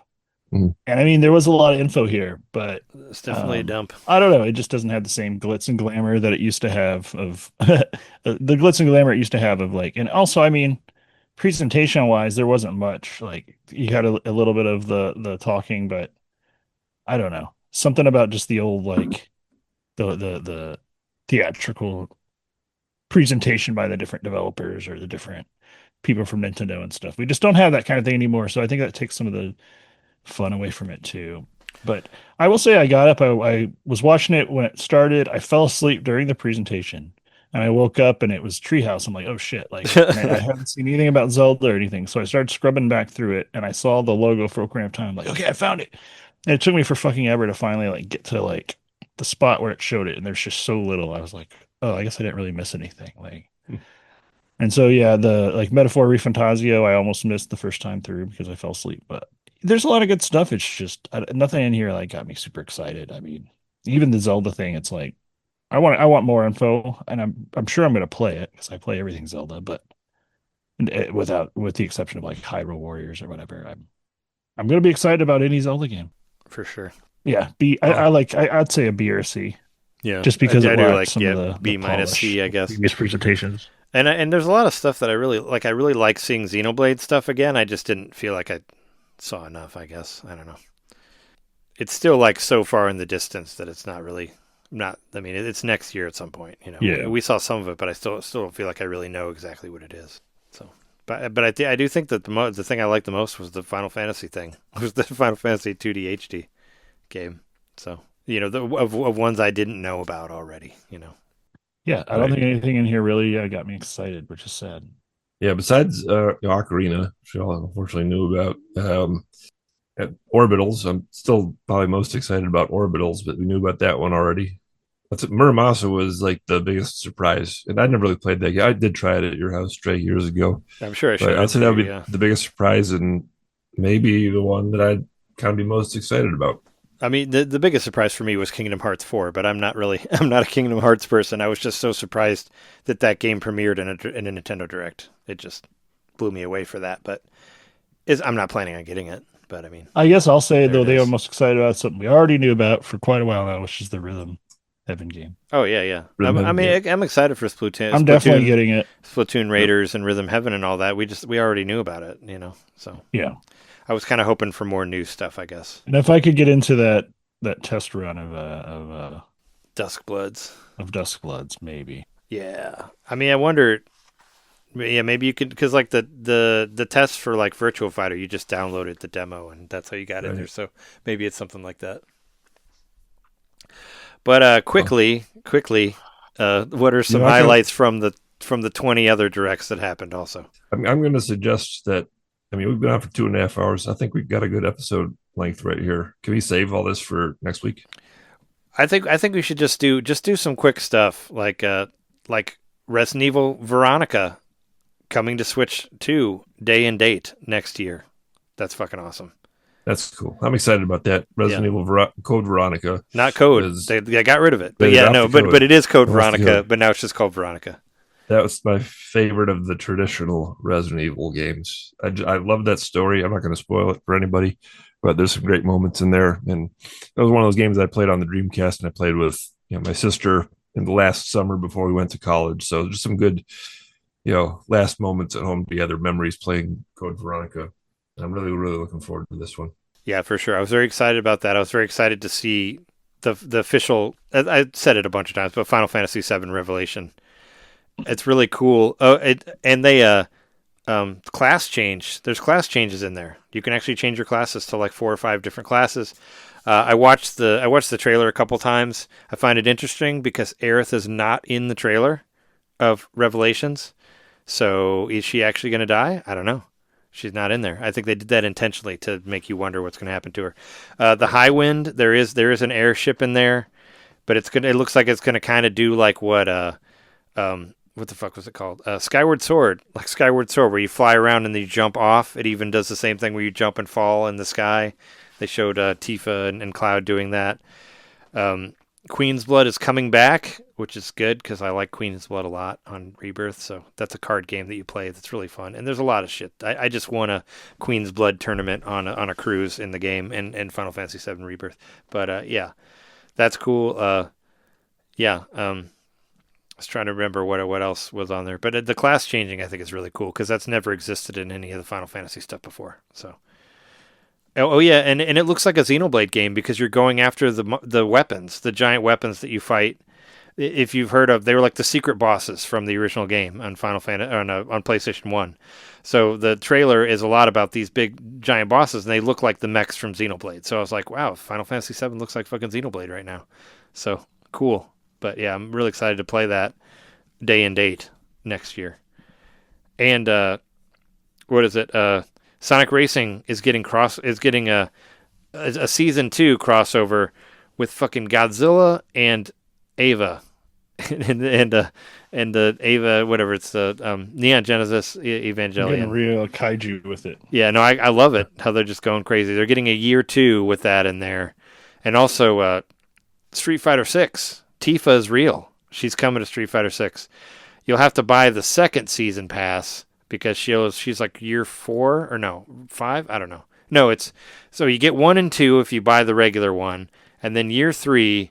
Mhm. And I mean, there was a lot of info here, but it's definitely a dump. I don't know. It just doesn't have the same glitz and glamour that it used to have of the glitz and glamour it used to have of like, and also, I mean, presentation wise, there wasn't much. Like you had a little bit of the talking, but I don't know, something about just the old like the theatrical presentation by the different developers or the different people from Nintendo and stuff. We just don't have that kind of thing anymore. So I think that takes some of the fun away from it too. But I will say I got up. I was watching it when it started. I fell asleep during the presentation. And I woke up and it was Treehouse. I'm like, oh shit. Like I haven't seen anything about Zelda or anything. So I started scrubbing back through it and I saw the logo for Ocarina of Time. I'm like, okay, I found it. And it took me for fucking ever to finally like get to like the spot where it showed it. And there's just so little. I was like, oh, I guess I didn't really miss anything. Like, and so yeah, the like Metaphor Refantasio, I almost missed the first time through because I fell asleep. But there's a lot of good stuff. It's just nothing in here like got me super excited. I mean, even the Zelda thing, it's like I want more info, and I'm sure I'm going to play it because I play everything Zelda, but with the exception of like Hyrule Warriors or whatever, I'm going to be excited about any Zelda game For sure. Yeah, B. I'd say a B or a C. Yeah, just because I it do lacked like some of the B minus polish C, I of guess. previous presentations. And there's a lot of stuff that I really like. I really like seeing Xenoblade stuff again. I just didn't feel like I saw enough. I guess I don't know. It's still like so far in the distance that it's not really. I mean, it's next year at some point. Yeah. We saw some of it, but I still don't feel like I really know exactly what it is. So, but I do think that the thing I liked the most was the Final Fantasy thing. It was the Final Fantasy 2D HD game. So of ones I didn't know about already. Yeah, I don't think anything in here really got me excited, which is sad. Yeah, besides Ocarina, which we all unfortunately knew about, at Orbitals, I'm still probably most excited about Orbitals, but we knew about that one already. That's Muramasa was like the biggest surprise, and I never really played that game. I did try it at your house, Trey, years ago, I'm sure I but showed I'd it say to that you. would be Yeah. the biggest surprise, and maybe the one that I'd kind of be most excited about. I mean, the biggest surprise for me was Kingdom Hearts 4, but I'm not I'm not a Kingdom Hearts person. I was just so surprised that that game premiered in a Nintendo Direct. It just blew me away for that. But I'm not planning on getting it. But I mean, I guess I'll say there though it they is. are most excited about something we already knew about for quite a while now, which is the Rhythm Heaven game. Oh yeah, yeah. Rhythm I Heaven, mean, I'm excited for Splatoon. I'm definitely getting it. Splatoon Raiders and Rhythm Heaven and all that. We already knew about it, you know. So Yeah. I was kind of hoping for more new stuff, I guess. And if I could get into that test run Duskbloods. of Duskbloods, maybe. Yeah. I mean, I wonder. Yeah, maybe you could, because like the test for like Virtual Fighter, you just downloaded the demo and that's how you got in Right. there. So maybe it's something like that. But quickly, what are some You like it? highlights from the 20 other directs that happened? Also, I'm going to suggest that. I mean, we've been on for 2.5 hours. I think we've got a good episode length right here. Can we save all this for next week? I think we should just do some quick stuff like Resident Evil Veronica coming to Switch 2 day and date next year. That's fucking awesome. That's cool. I'm excited about that. Resident Evil Code Veronica. Not Code. is- They got rid of it. But They yeah, adopted no, but Code. it is Code They lost the Veronica. Code. But now it's just called Veronica. That was my favorite of the traditional Resident Evil games. I love that story. I'm not going to spoil it for anybody, but there's some great moments in there. And it was one of those games I played on the Dreamcast, and I played with my sister in the last summer before we went to college. So just some good, last moments at home together, memories playing Code Veronica. I'm really, really looking forward to this one. Yeah, for sure. I was very excited about that. I was very excited to see the official. I said it a bunch of times, but Final Fantasy VII Revelation. It's really cool. Oh, and they class change. There's class changes in there. You can actually change your classes to like 4 or 5 different classes. I watched the trailer a couple times. I find it interesting because Aerith is not in the trailer of Revelations. So is she actually going to die? I don't know. She's not in there. I think they did that intentionally to make you wonder what's going to happen to her. The High Wind, there is an airship in there, but it looks like it's going to kind of do like what the fuck was it called? Skyward Sword, like Skyward Sword, where you fly around and then you jump off. It even does the same thing where you jump and fall in the sky. They showed Tifa and Cloud doing that. Queen's Blood is coming back, which is good because I like Queen's Blood a lot on Rebirth. So that's a card game that you play that's really fun. And there's a lot of shit. I just won a Queen's Blood tournament on a cruise in the game and Final Fantasy VII Rebirth. But yeah, that's cool. I was trying to remember what else was on there. But the class changing, I think, is really cool because that's never existed in any of the Final Fantasy stuff before. So. Oh yeah, and it looks like a Xenoblade game because you're going after the weapons, the giant weapons that you fight. If you've heard of, they were like the secret bosses from the original game on Final Fantasy on PlayStation 1. So the trailer is a lot about these big giant bosses, and they look like the mechs from Xenoblade. So I was like, wow, Final Fantasy 7 looks like fucking Xenoblade right now. So cool. But yeah, I'm really excited to play that day and date next year. And what is it? Sonic Racing is getting a season 2 crossover with fucking Godzilla and Ava, and the Ava, whatever it's the Neon Genesis Evangelion. Getting real kaiju with it. Yeah, no, I love it how they're just going crazy. They're getting a year 2 with that in there, and also Street Fighter 6. Tifa is real. She's coming to Street Fighter 6. You'll have to buy the second season pass. Because she's like year 4 or no 5, I don't know. No, it's so you get 1 and 2 if you buy the regular one, and then year 3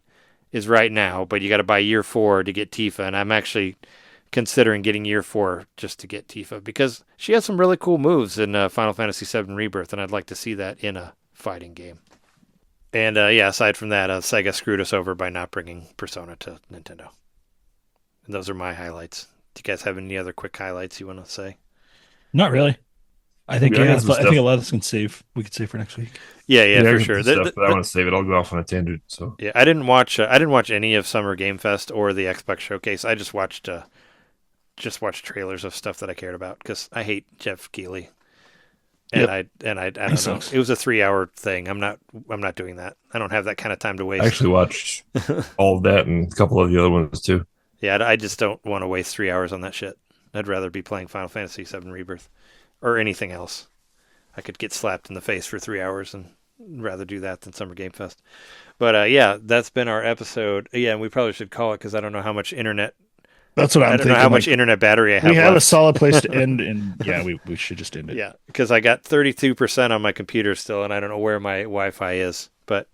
is right now, but you got to buy year 4 to get Tifa. And I'm actually considering getting year 4 just to get Tifa because she has some really cool moves in Final Fantasy VII Rebirth, and I'd like to see that in a fighting game. And aside from that, Sega screwed us over by not bringing Persona to Nintendo. And those are my highlights. Do you guys have any other quick highlights you want to say? Not really. I think Yeah, I got some I think a stuff. lot of this can save. We could save for next week. Yeah, I for got sure. some stuff, but I want to save it. I'll go off on a tangent. So Yeah, I didn't watch any of Summer Game Fest or the Xbox Showcase. I just watched just watch trailers of stuff that I cared about because I hate Jeff Keighley. And I don't know. sucks. It was a 3-hour thing. I'm not doing that. I don't have that kind of time to waste. I actually watched all of that and a couple of the other ones too. Yeah, I just don't want to waste 3 hours on that shit. I'd rather be playing Final Fantasy VII Rebirth or anything else. I could get slapped in the face for 3 hours and rather do that than Summer Game Fest. But yeah, that's been our episode. Yeah, and we probably should call it because I don't know how much internet. That's what I'm thinking. I don't know how much internet battery I have. We have a left. solid place to end, and yeah, we should just end it. Yeah, because I got 32% on my computer still, and I don't know where my Wi-Fi is. But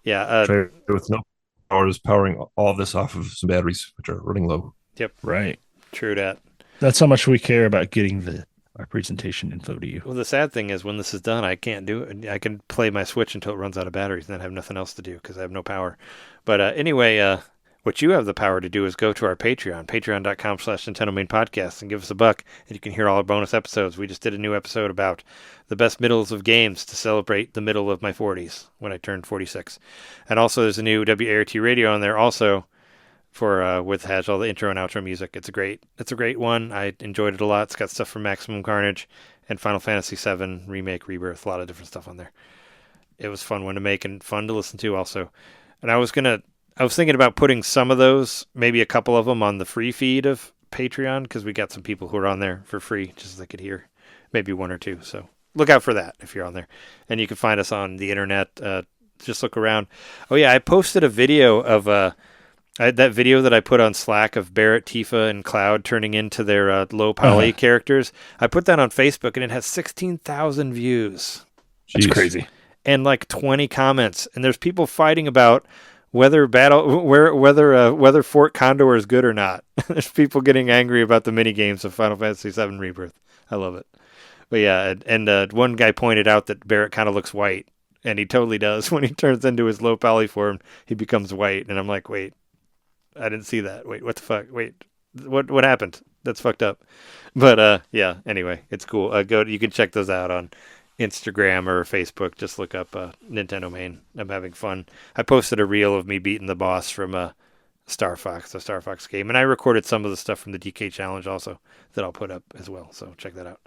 yeah, With no power is powering all of this off of some batteries, which are running low. Yep, Right. true that. That's how much we care about getting our presentation info to you. Well, the sad thing is when this is done, I can't do it. I can play my Switch until it runs out of batteries, and then have nothing else to do because I have no power. But anyway, what you have the power to do is go to our Patreon, patreon.com/NintenDomain podcast, and give us $1, and you can hear all our bonus episodes. We just did a new episode about the best middles of games to celebrate the middle of my 40s when I turned 46. And also there's a new WART radio on there also for with has all the intro and outro music. It's a great one. I enjoyed it a lot. It's got stuff from Maximum Carnage and Final Fantasy VII Remake, Rebirth, a lot of different stuff on there. It was a fun one to make and fun to listen to also. And I was thinking about putting some of those, maybe a couple of them on the free feed of Patreon, because we got some people who are on there for free, just so they could hear. Maybe one or two. So look out for that if you're on there. And you can find us on the internet. Just look around. Oh, yeah, I posted a video of that video that I put on Slack of Barrett, Tifa, and Cloud turning into their low poly characters. I put that on Facebook, and it has 16,000 views. That's Jeez. crazy. And like 20 comments. And there's people fighting about whether Fort Condor is good or not. There's people getting angry about the mini games of Final Fantasy VII Rebirth. I love it. But yeah, and one guy pointed out that Barrett kind of looks white, and he totally does. When he turns into his low poly form, he becomes white, and I'm like, wait, I didn't see that. Wait, what the fuck? Wait, what happened? That's fucked up. But yeah, anyway, it's cool. You can check those out on Instagram or Facebook. Just look up NintenDomain. I'm having fun. I posted a reel of me beating the boss from Star Fox, the Star Fox game, and I recorded some of the stuff from the DK challenge also that I'll put up as well. So check that out.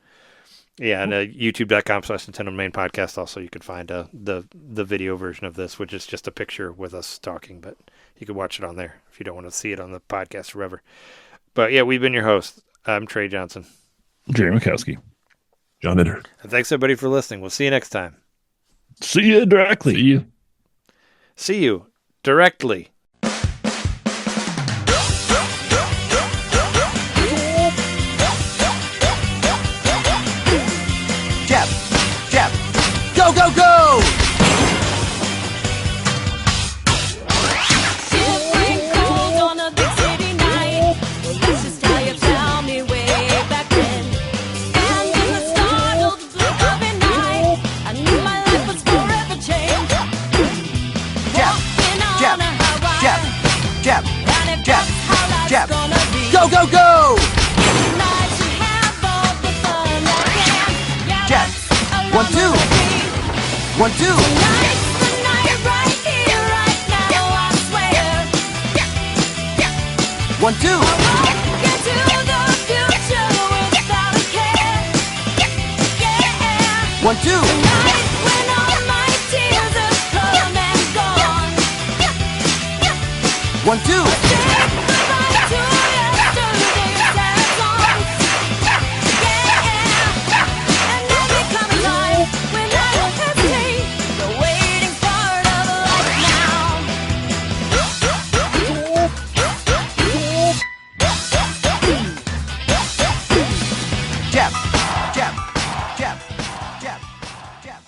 Yeah, and youtube.com/NintenDomain podcast. Also, you can find the video version of this, which is just a picture with us talking, but you can watch it on there if you don't want to see it on the podcast forever. But yeah, we've been your hosts. I'm Trey Johnson. Jerry Mikowski. John Itter. And thanks everybody for listening. We'll see you next time. See you directly. See you. See you directly. Jab, go, go, go! Shivering cold on a big city night. Well, that's just how you tell me way back then. And in the startled blink of an eye, I knew my life was forever changed. Walking on a high wire, and if that's how life's gonna be. Go, go, go! Tonight you have all the fun that can. Yeah, that's a 1, 2. love 1, 2. Tonight's the night right here, right now, I swear. 1, 2. Walk into the future without a care. Yeah. 1, 2. Tonight when all my tears have come and gone. 1, 2. Say goodbye to yesterday's sad songs. Yeah. And there'll be come a time when I won't hesitate. The waiting part of life now. Jab, jab, jab, jab, jab.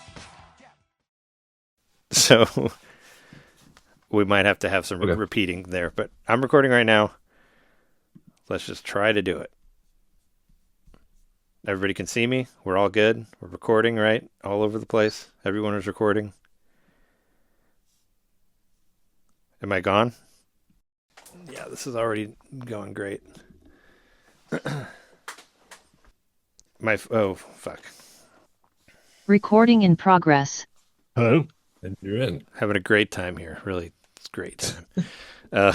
So we might have to have some Okay. repeating there, but I'm recording right now. Let's just try to do it. Everybody can see me. We're all good. We're recording, right? All over the place. Everyone is recording. Am I gone? Yeah, this is already going great. Oh, fuck. Recording in progress. Hello. And you're in. Having a great time here. Really, it's a great time.